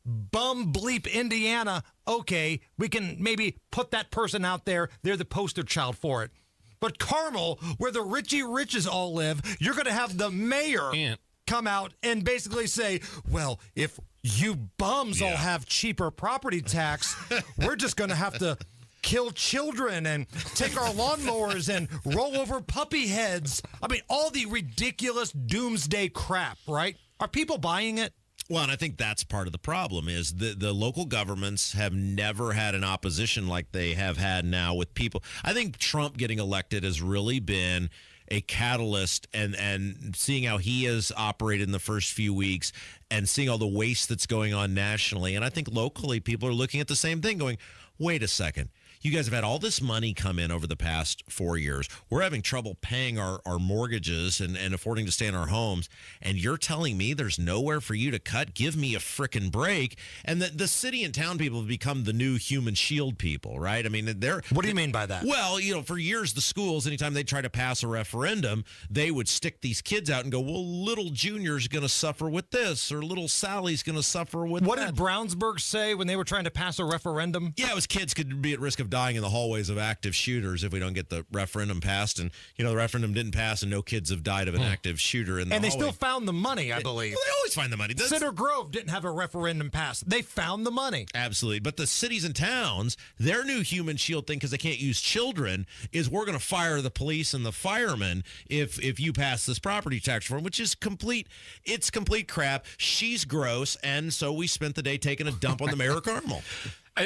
bum bleep Indiana, okay, we can maybe put that person out there. They're the poster child for it. But Carmel, where the Richie Riches all live, you're going to have the mayor come out and basically say, well, if you bums all have cheaper property tax, we're just going to have to kill children and take our lawnmowers and roll over puppy heads. I mean, all the ridiculous doomsday crap, right? Are people buying it? Well, and I think that's part of the problem is the local governments have never had an opposition like they have had now with people. I think Trump getting elected has really been a catalyst, and seeing how he has operated in the first few weeks and seeing all the waste that's going on nationally. And I think locally people are looking at the same thing going, wait a second. you guys have had all this money come in over the past 4 years. We're having trouble paying our mortgages and affording to stay in our homes. And you're telling me there's nowhere for you to cut? Give me a frickin' break. And the city and town people have become the new human shield people, right? I mean, What do you mean by that? Well, for years, the schools, anytime they try to pass a referendum, they would stick these kids out and go, well, little Junior's going to suffer with this, or little Sally's going to suffer with What that. did Brownsburg say when they were trying to pass a referendum? Yeah, it was kids could be at risk of dying in the hallways of active shooters if we don't get the referendum passed. And, the referendum didn't pass and no kids have died of an active shooter in the And they hallway. still found the money, I believe. Well, they always find the money. Cedar Grove didn't have a referendum passed. They found the money. Absolutely. But the cities and towns, their new human shield thing, because they can't use children, is we're going to fire the police and the firemen if you pass this property tax reform, which is complete crap. She's gross. And so we spent the day taking a dump on the mayor of Carmel.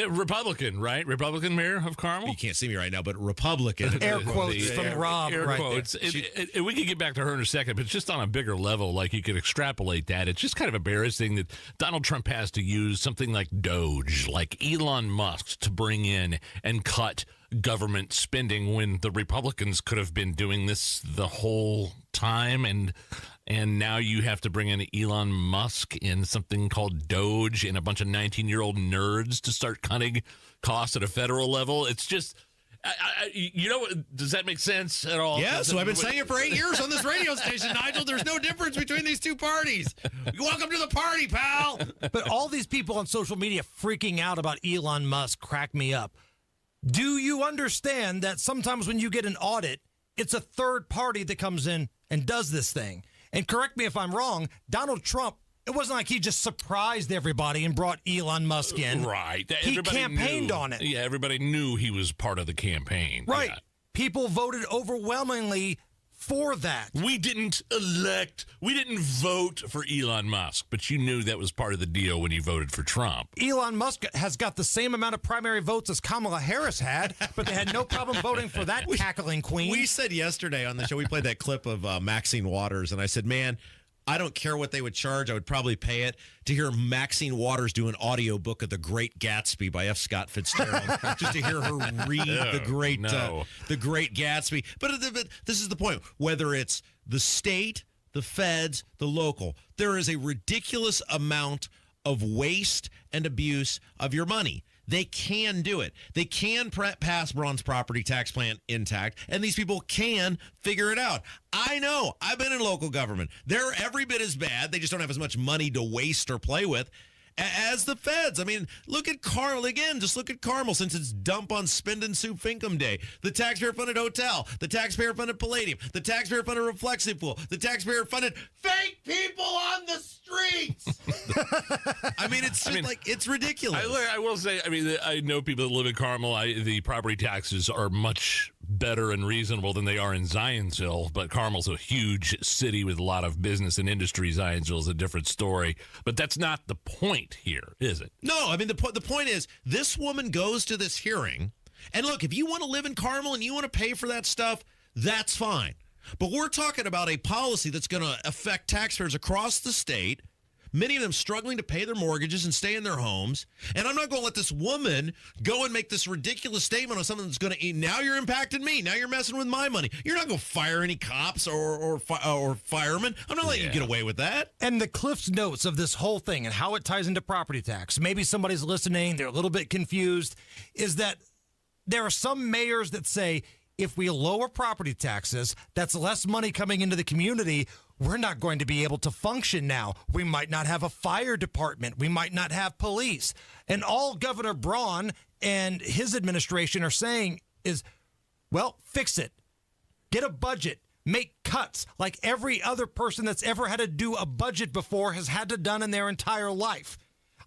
Republican, right? Republican mayor of Carmel? You can't see me right now, but Republican. Air quotes from Rob. Air right quotes. there. We can get back to her in a second, but just on a bigger level, like you could extrapolate that. It's just kind of embarrassing that Donald Trump has to use something like Doge, like Elon Musk, to bring in and cut government spending when the Republicans could have been doing this the whole time. And now you have to bring in Elon Musk in something called Doge and a bunch of 19-year-old nerds to start cutting costs at a federal level. It's just, does that make sense at all? Yeah, so I've been saying it for 8 years on this radio station, Nigel. There's no difference between these two parties. Welcome to the party, pal. But all these people on social media freaking out about Elon Musk crack me up. Do you understand that sometimes when you get an audit, it's a third party that comes in and does this thing? And correct me if I'm wrong, Donald Trump, it wasn't like he just surprised everybody and brought Elon Musk in. Right. He campaigned on it. Yeah, everybody knew he was part of the campaign. Right. Yeah. People voted overwhelmingly for that. We didn't vote for Elon Musk, but you knew that was part of the deal when you voted for Trump. Elon Musk has got the same amount of primary votes as Kamala Harris had, but they had no problem voting for that cackling queen. We said yesterday on the show, we played that clip of Maxine Waters, and I said, man, I don't care what they would charge. I would probably pay it to hear Maxine Waters do an audiobook of The Great Gatsby by F. Scott Fitzgerald, just to hear her read The Great Gatsby. But this is the point. Whether it's the state, the feds, the local, there is a ridiculous amount of waste and abuse of your money. They can do it. They can pass Braun's property tax plan intact, and these people can figure it out. I know. I've been in local government. They're every bit as bad. They just don't have as much money to waste or play with as the feds. I mean, look at Carmel again. Just look at Carmel since it's dump on spend and soup Finkum Day. The taxpayer-funded hotel, the taxpayer-funded Palladium, the taxpayer-funded Reflexive Pool, the taxpayer-funded fake people on the streets. I mean, it's just it's ridiculous. I will say, I know people that live in Carmel. The property taxes are much better and reasonable than they are in Zionsville, but Carmel's a huge city with a lot of business and industry. Zionsville's a different story, but that's not the point here, is it? No, I mean, the point is this woman goes to this hearing, and look, if you want to live in Carmel and you want to pay for that stuff, that's fine. But we're talking about a policy that's going to affect taxpayers across the state, many of them struggling to pay their mortgages and stay in their homes. And I'm not going to let this woman go and make this ridiculous statement on something that's going to, now you're impacting me. Now you're messing with my money. You're not going to fire any cops or firemen. I'm not letting you get away with that. And the Cliff's Notes of this whole thing and how it ties into property tax, maybe somebody's listening, they're a little bit confused, is that there are some mayors that say, if we lower property taxes, that's less money coming into the community. We're not going to be able to function now. We might not have a fire department. We might not have police. And all Governor Braun and his administration are saying is, well, fix it. Get a budget. Make cuts like every other person that's ever had to do a budget before has had to done in their entire life.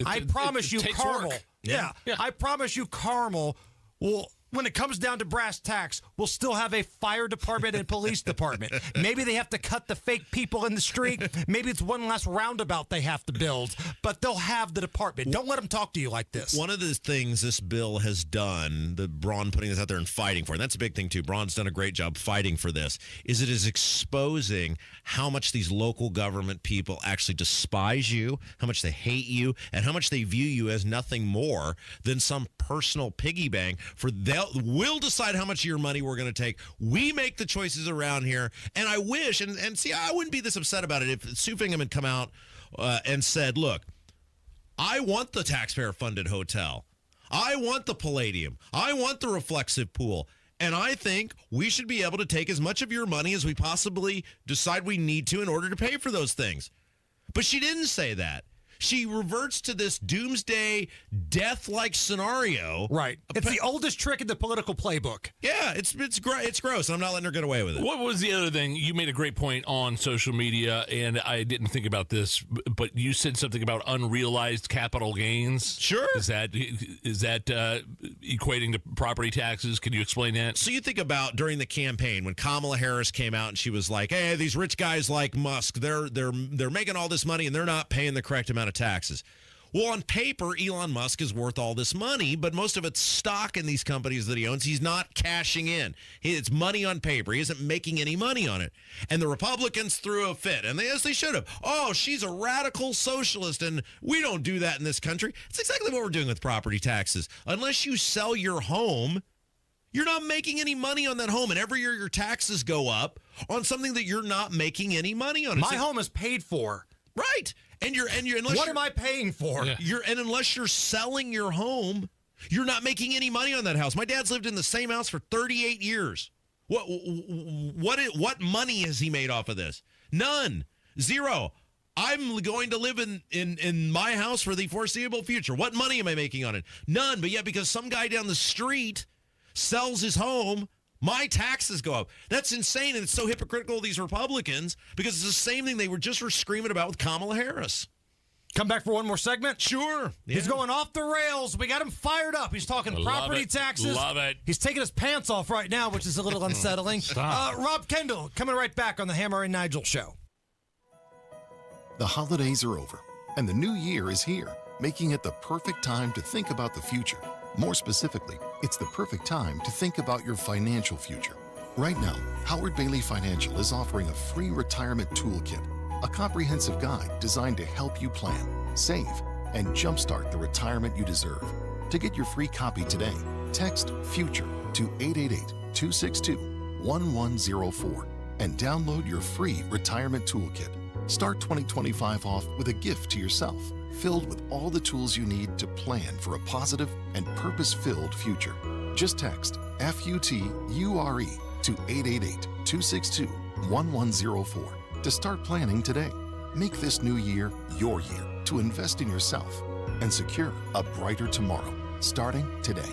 I promise you, Carmel. Yeah. I promise you, Carmel will. When it comes down to brass tacks, we'll still have a fire department and police department. Maybe they have to cut the fake people in the street. Maybe it's one less roundabout they have to build, but they'll have the department. Don't let them talk to you like this. One of the things this bill has done, the Braun putting this out there and fighting for, and that's a big thing too, Braun's done a great job fighting for this, is it is exposing how much these local government people actually despise you, how much they hate you, and how much they view you as nothing more than some personal piggy bank for them We'll decide how much of your money we're going to take. We make the choices around here. And I wish, and see, I wouldn't be this upset about it if Sue Fingham had come out and said, look, I want the taxpayer-funded hotel. I want the Palladium. I want the reflexive pool. And I think we should be able to take as much of your money as we possibly decide we need to in order to pay for those things. But she didn't say that. She reverts to this doomsday, death-like scenario. Right. It's the oldest trick in the political playbook. Yeah, it's gross. I'm not letting her get away with it. What was the other thing? You made a great point on social media, and I didn't think about this, but you said something about unrealized capital gains. Sure. Is that equating to property taxes? Can you explain that? So you think about during the campaign when Kamala Harris came out and she was like, "Hey, these rich guys like Musk, they're making all this money and they're not paying the correct amount of taxes." Well, on paper, Elon Musk is worth all this money, but most of it's stock in these companies that he owns. He's not cashing in. It's money on paper. He isn't making any money on it. And the Republicans threw a fit, and as they should have. Oh, she's a radical socialist, and we don't do that in this country. It's exactly what we're doing with property taxes. Unless you sell your home, you're not making any money on that home, and every year your taxes go up on something that you're not making any money on. My home is paid for. Right. And you're unless what am I paying for? Yeah. Unless you're selling your home, you're not making any money on that house. My dad's lived in the same house for 38 years. What money has he made off of this? None. Zero. I'm going to live in my house for the foreseeable future. What money am I making on it? None. But yet, because some guy down the street sells his home, my taxes go up. That's insane, and it's so hypocritical of these Republicans because it's the same thing they were screaming about with Kamala Harris. Come back for one more segment? Sure. Yeah. He's going off the rails. We got him fired up. He's talking property taxes. Love it. He's taking his pants off right now, which is a little unsettling. Rob Kendall coming right back on the Hammer and Nigel show. The holidays are over, and the new year is here, making it the perfect time to think about the future. More specifically, it's the perfect time to think about your financial future. Right now, Howard Bailey Financial is offering a free retirement toolkit, a comprehensive guide designed to help you plan, save, and jumpstart the retirement you deserve. To get your free copy today, text FUTURE to 888-262-1104 and download your free retirement toolkit. Start 2025 off with a gift to yourself, filled with all the tools you need to plan for a positive and purpose-filled future. Just text FUTURE to 888-262-1104 to start planning today. Make this new year your year to invest in yourself and secure a brighter tomorrow, starting today.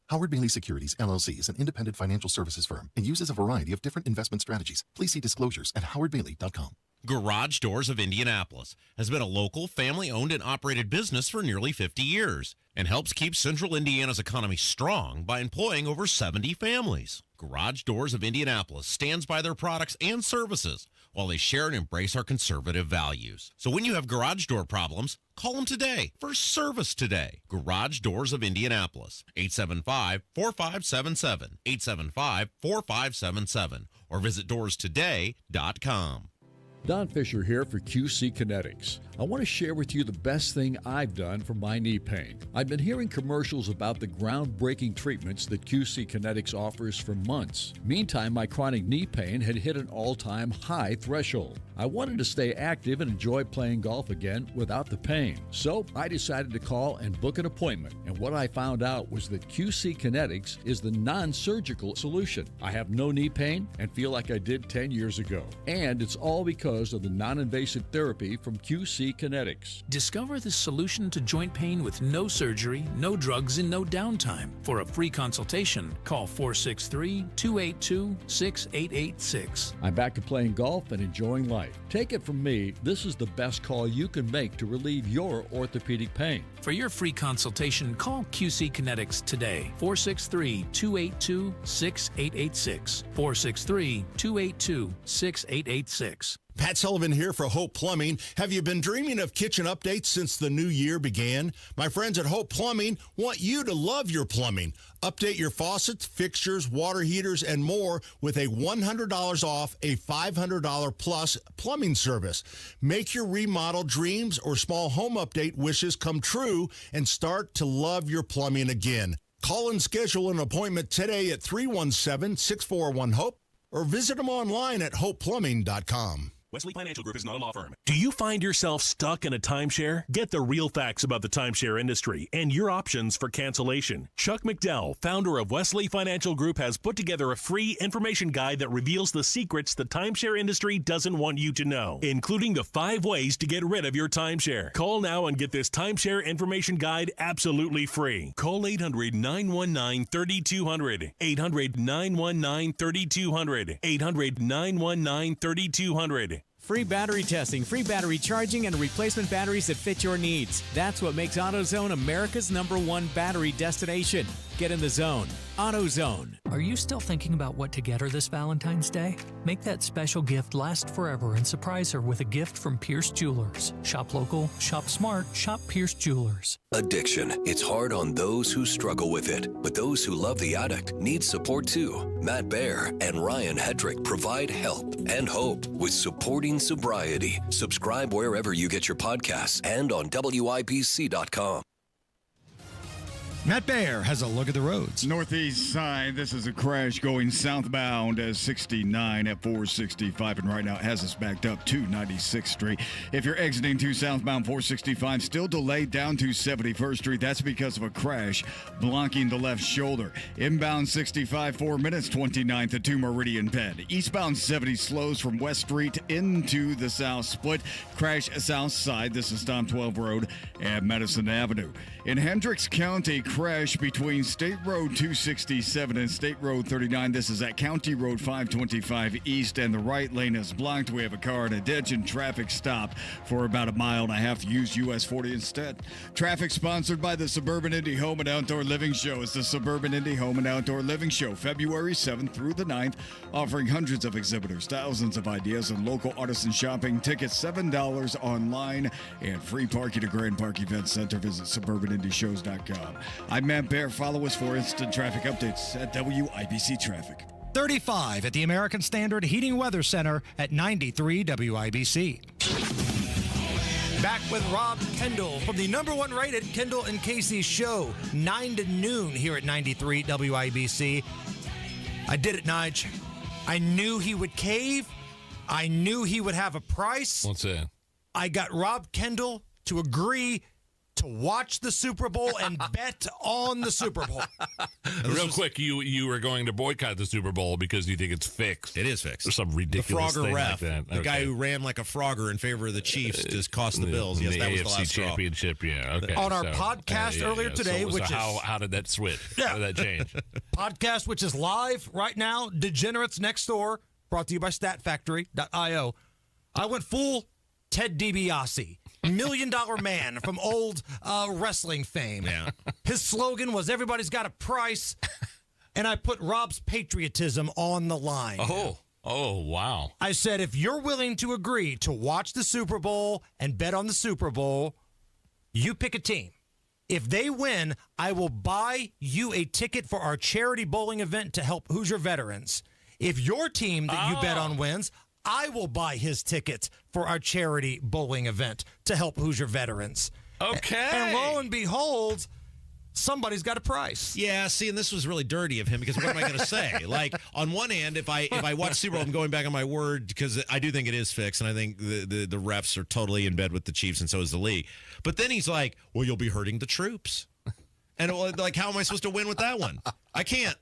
Howard Bailey Securities, LLC is an independent financial services firm and uses a variety of different investment strategies. Please see disclosures at howardbailey.com. Garage Doors of Indianapolis has been a local, family-owned and operated business for nearly 50 years and helps keep central Indiana's economy strong by employing over 70 families. Garage Doors of Indianapolis stands by their products and services while they share and embrace our conservative values. So when you have garage door problems, call them today for service today. Garage Doors of Indianapolis, 875-4577, 875-4577, or visit doorstoday.com. Don Fisher here for QC Kinetics. I want to share with you the best thing I've done for my knee pain. I've been hearing commercials about the groundbreaking treatments that QC Kinetics offers for months. Meantime, my chronic knee pain had hit an all-time high threshold. I wanted to stay active and enjoy playing golf again without the pain. So I decided to call and book an appointment. And what I found out was that QC Kinetics is the non-surgical solution. I have no knee pain and feel like I did 10 years ago. And it's all because of the non-invasive therapy from QC Kinetics. Discover the solution to joint pain with no surgery, no drugs, and no downtime. For a free consultation, call 463-282-6886. I'm back to playing golf and enjoying life. Take it from me, this is the best call you can make to relieve your orthopedic pain. For your free consultation, call QC Kinetics today. 463-282-6886. 463-282-6886. Pat Sullivan here for Hope Plumbing. Have you been dreaming of kitchen updates since the new year began? My friends at Hope Plumbing want you to love your plumbing. Update your faucets, fixtures, water heaters, and more with a $100 off a $500 plus plumbing service. Make your remodel dreams or small home update wishes come true and start to love your plumbing again. Call and schedule an appointment today at 317-641-HOPE or visit them online at hopeplumbing.com. Wesley Financial Group is not a law firm. Do you find yourself stuck in a timeshare? Get the real facts about the timeshare industry and your options for cancellation. Chuck McDowell, founder of Wesley Financial Group, has put together a free information guide that reveals the secrets the timeshare industry doesn't want you to know, including the 5 ways to get rid of your timeshare. Call now and get this timeshare information guide absolutely free. Call 800-919-3200. 800-919-3200. 800-919-3200. Free battery testing, free battery charging, and replacement batteries that fit your needs. That's what makes AutoZone America's #1 battery destination. Get in the zone. AutoZone. Are you still thinking about what to get her this Valentine's Day? Make that special gift last forever and surprise her with a gift from Pierce Jewelers. Shop local, shop smart, shop Pierce Jewelers. Addiction. It's hard on those who struggle with it, but those who love the addict need support too. Matt Baer and Ryan Hedrick provide help and hope with Supporting Sobriety. Subscribe wherever you get your podcasts and on WIPC.com. Matt Baer has a look at the roads. Northeast side, this is a crash going southbound as 69 at 465, and right now it has us backed up to 96th Street. If you're exiting to southbound 465, still delayed down to 71st Street. That's because of a crash blocking the left shoulder. Inbound 65, 4 minutes, 29th at 2 Meridian Bend. Eastbound 70 slows from West Street into the south split. Crash south side. This is Tom 12 Road and Madison Avenue. In Hendricks County, crash between State Road 267 and State Road 39. This is at County Road 525 East, and the right lane is blocked. We have a car in a ditch and traffic stop for about 1.5 miles. Use US 40 instead. Traffic sponsored by the Suburban Indie Home and Outdoor Living Show. It's the Suburban Indie Home and Outdoor Living Show, February 7th through the 9th, offering hundreds of exhibitors, thousands of ideas, and local artisan shopping. Tickets $7 online and free parking at Grand Park Event Center. Visit suburbanindieshows.com. I'm Matt Baer. Follow us for instant traffic updates at WIBC Traffic. 35 at the American Standard Heating Weather Center at 93 WIBC. Back with Rob Kendall from the #1 rated Kendall and Casey show, 9 to noon here at 93 WIBC. I did it, Nige. I knew he would cave. I knew he would have a price. What's that? I got Rob Kendall to agree to watch the Super Bowl and bet on the Super Bowl. Real quick, you were going to boycott the Super Bowl because you think it's fixed. It is fixed. Or some ridiculous the Frogger thing ref, like that. the guy who ran like a Frogger in favor of the Chiefs, just cost the Bills. Yes, the that was AFC the last straw. Championship. Yeah, okay. On our podcast earlier today, which is how did that switch? How did that change? Podcast, which is live right now, Degenerates Next Door, brought to you by StatFactory.io. I went full Ted DiBiase, $1 million man from old wrestling fame. Yeah. His slogan was "Everybody's got a price," and I put Rob's patriotism on the line. Oh, wow. I said, if you're willing to agree to watch the Super Bowl and bet on the Super Bowl, you pick a team. If they win, I will buy you a ticket for our charity bowling event to help Hoosier veterans. If your team that you bet on wins, I will buy his tickets for our charity bowling event to help Hoosier veterans. Okay. And lo and behold, somebody's got a price. Yeah, see, and this was really dirty of him because what am I going to say? Like, on one hand, if I watch Super Bowl, I'm going back on my word because I do think it is fixed, and I think the refs are totally in bed with the Chiefs, and so is the league. But then he's like, well, you'll be hurting the troops. And like, how am I supposed to win with that one? I can't.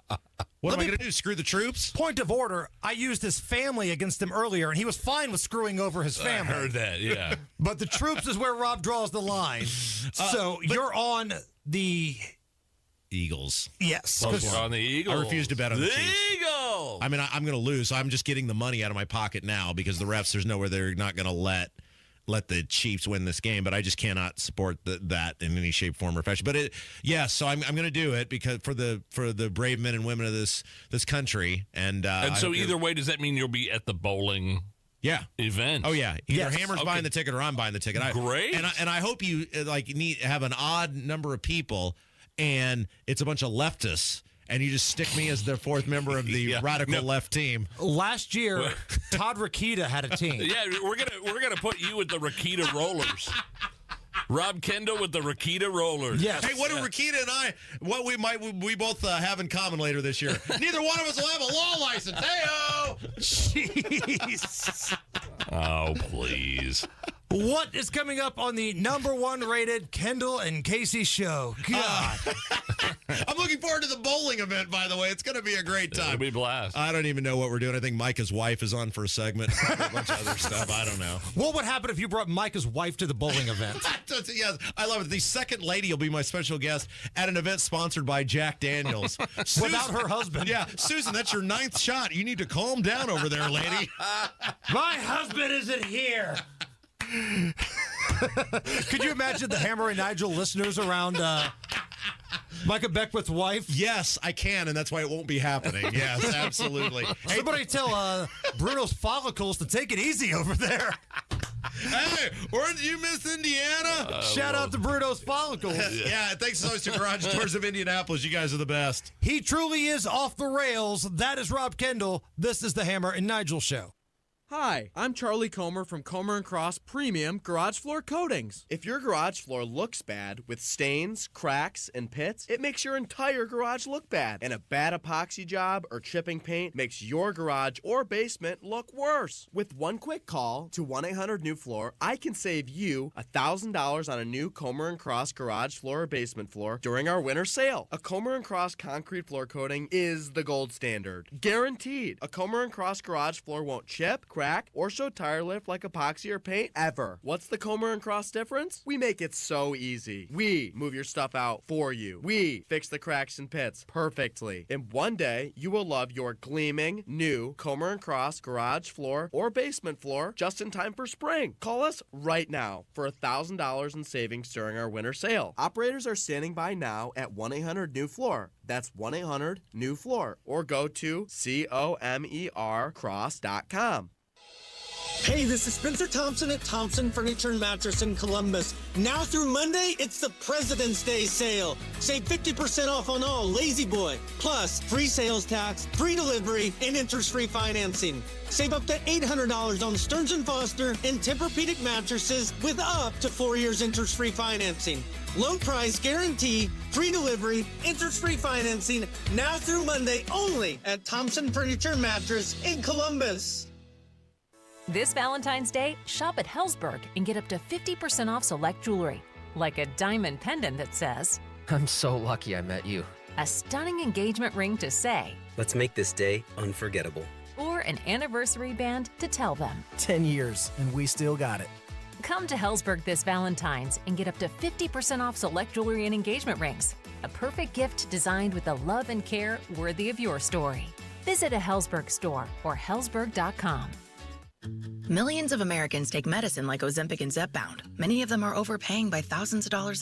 What am I going to do? Screw the troops? Point of order. I used his family against him earlier, and he was fine with screwing over his family. I heard that, yeah. But the troops is where Rob draws the line. So you're on the Eagles. Yes. We're on the Eagles. I refuse to bet on the Chiefs. Eagles. I mean, I'm going to lose, so I'm just getting the money out of my pocket now because the refs, there's nowhere they're not going to let the Chiefs win this game, but I just cannot support that in any shape, form, or fashion. But so I'm going to do it because for the brave men and women of this country. And so either way, does that mean you'll be at the bowling? Yeah. Event. Oh yeah. Either Hammer's buying the ticket or I'm buying the ticket. Great. And I hope you have an odd number of people, and it's a bunch of leftists. And you just stick me as the fourth member of the radical left team. Last year, Todd Rakita had a team. Yeah, we're gonna put you with the Rakita Rollers. Rob Kendall with the Rakita Rollers. Yes. Hey, what do Rakita and I, we both have in common later this year? Neither one of us will have a law license. Hey-o! Jeez. Oh, please. What is coming up on the #1 rated Kendall and Casey show? God. I'm looking forward to the bowling event, by the way. It's going to be a great time. It'll be a blast. I don't even know what we're doing. I think Micah's wife is on for a segment. A bunch of other stuff. I don't know. What would happen if you brought Micah's wife to the bowling event? Yes, I love it. The second lady will be my special guest at an event sponsored by Jack Daniels. Without her husband. Yeah, Susan, that's your 9th shot. You need to calm down over there, lady. My husband isn't here. Could you imagine the Hammer and Nigel listeners around Micah Beckwith's wife? Yes, I can, and that's why it won't be happening. Yes, absolutely. Hey, somebody tell Bruno's follicles to take it easy over there. Hey, weren't you Miss Indiana? Shout out to Bruno's follicles. Yeah, thanks as always to Garage Doors of Indianapolis. You guys are the best. He truly is off the rails. That is Rob Kendall. This is the Hammer and Nigel Show. Hi, I'm Charlie Comer from Comer & Cross Premium Garage Floor Coatings. If your garage floor looks bad with stains, cracks, and pits, it makes your entire garage look bad. And a bad epoxy job or chipping paint makes your garage or basement look worse. With one quick call to 1-800-NEW-FLOOR, I can save you $1,000 on a new Comer & Cross garage floor or basement floor during our winter sale. A Comer & Cross concrete floor coating is the gold standard. Guaranteed. A Comer & Cross garage floor won't chip, crack, or show tire lift like epoxy or paint ever. What's the Comer & Cross difference? We make it so easy. We move your stuff out for you. We fix the cracks and pits perfectly. And one day, you will love your gleaming new Comer & Cross garage floor or basement floor just in time for spring. Call us right now for $1,000 in savings during our winter sale. Operators are standing by now at 1-800-NEW-FLOOR. That's 1-800-NEW-FLOOR. Or go to COMERcross.com. Hey, this is Spencer Thompson at Thompson Furniture and Mattress in Columbus. Now through Monday, it's the President's Day sale. Save 50% off on all Lazy Boy, plus free sales tax, free delivery, and interest-free financing. Save up to $800 on Stearns & Foster and Tempur-Pedic mattresses with up to 4 years interest-free financing. Low price guarantee, free delivery, interest-free financing, now through Monday only at Thompson Furniture and Mattress in Columbus. This Valentine's Day, shop at Helzberg and get up to 50% off select jewelry, like a diamond pendant that says, I'm so lucky I met you. a stunning engagement ring to say, Let's make this day unforgettable. or an anniversary band to tell them. 10 years, and we still got it. Come to Helzberg this Valentine's and get up to 50% off select jewelry and engagement rings. A perfect gift designed with the love and care worthy of your story. Visit a Helzberg store or helzberg.com. Millions of Americans take medicine like Ozempic and Zepbound. Many of them are overpaying by thousands of dollars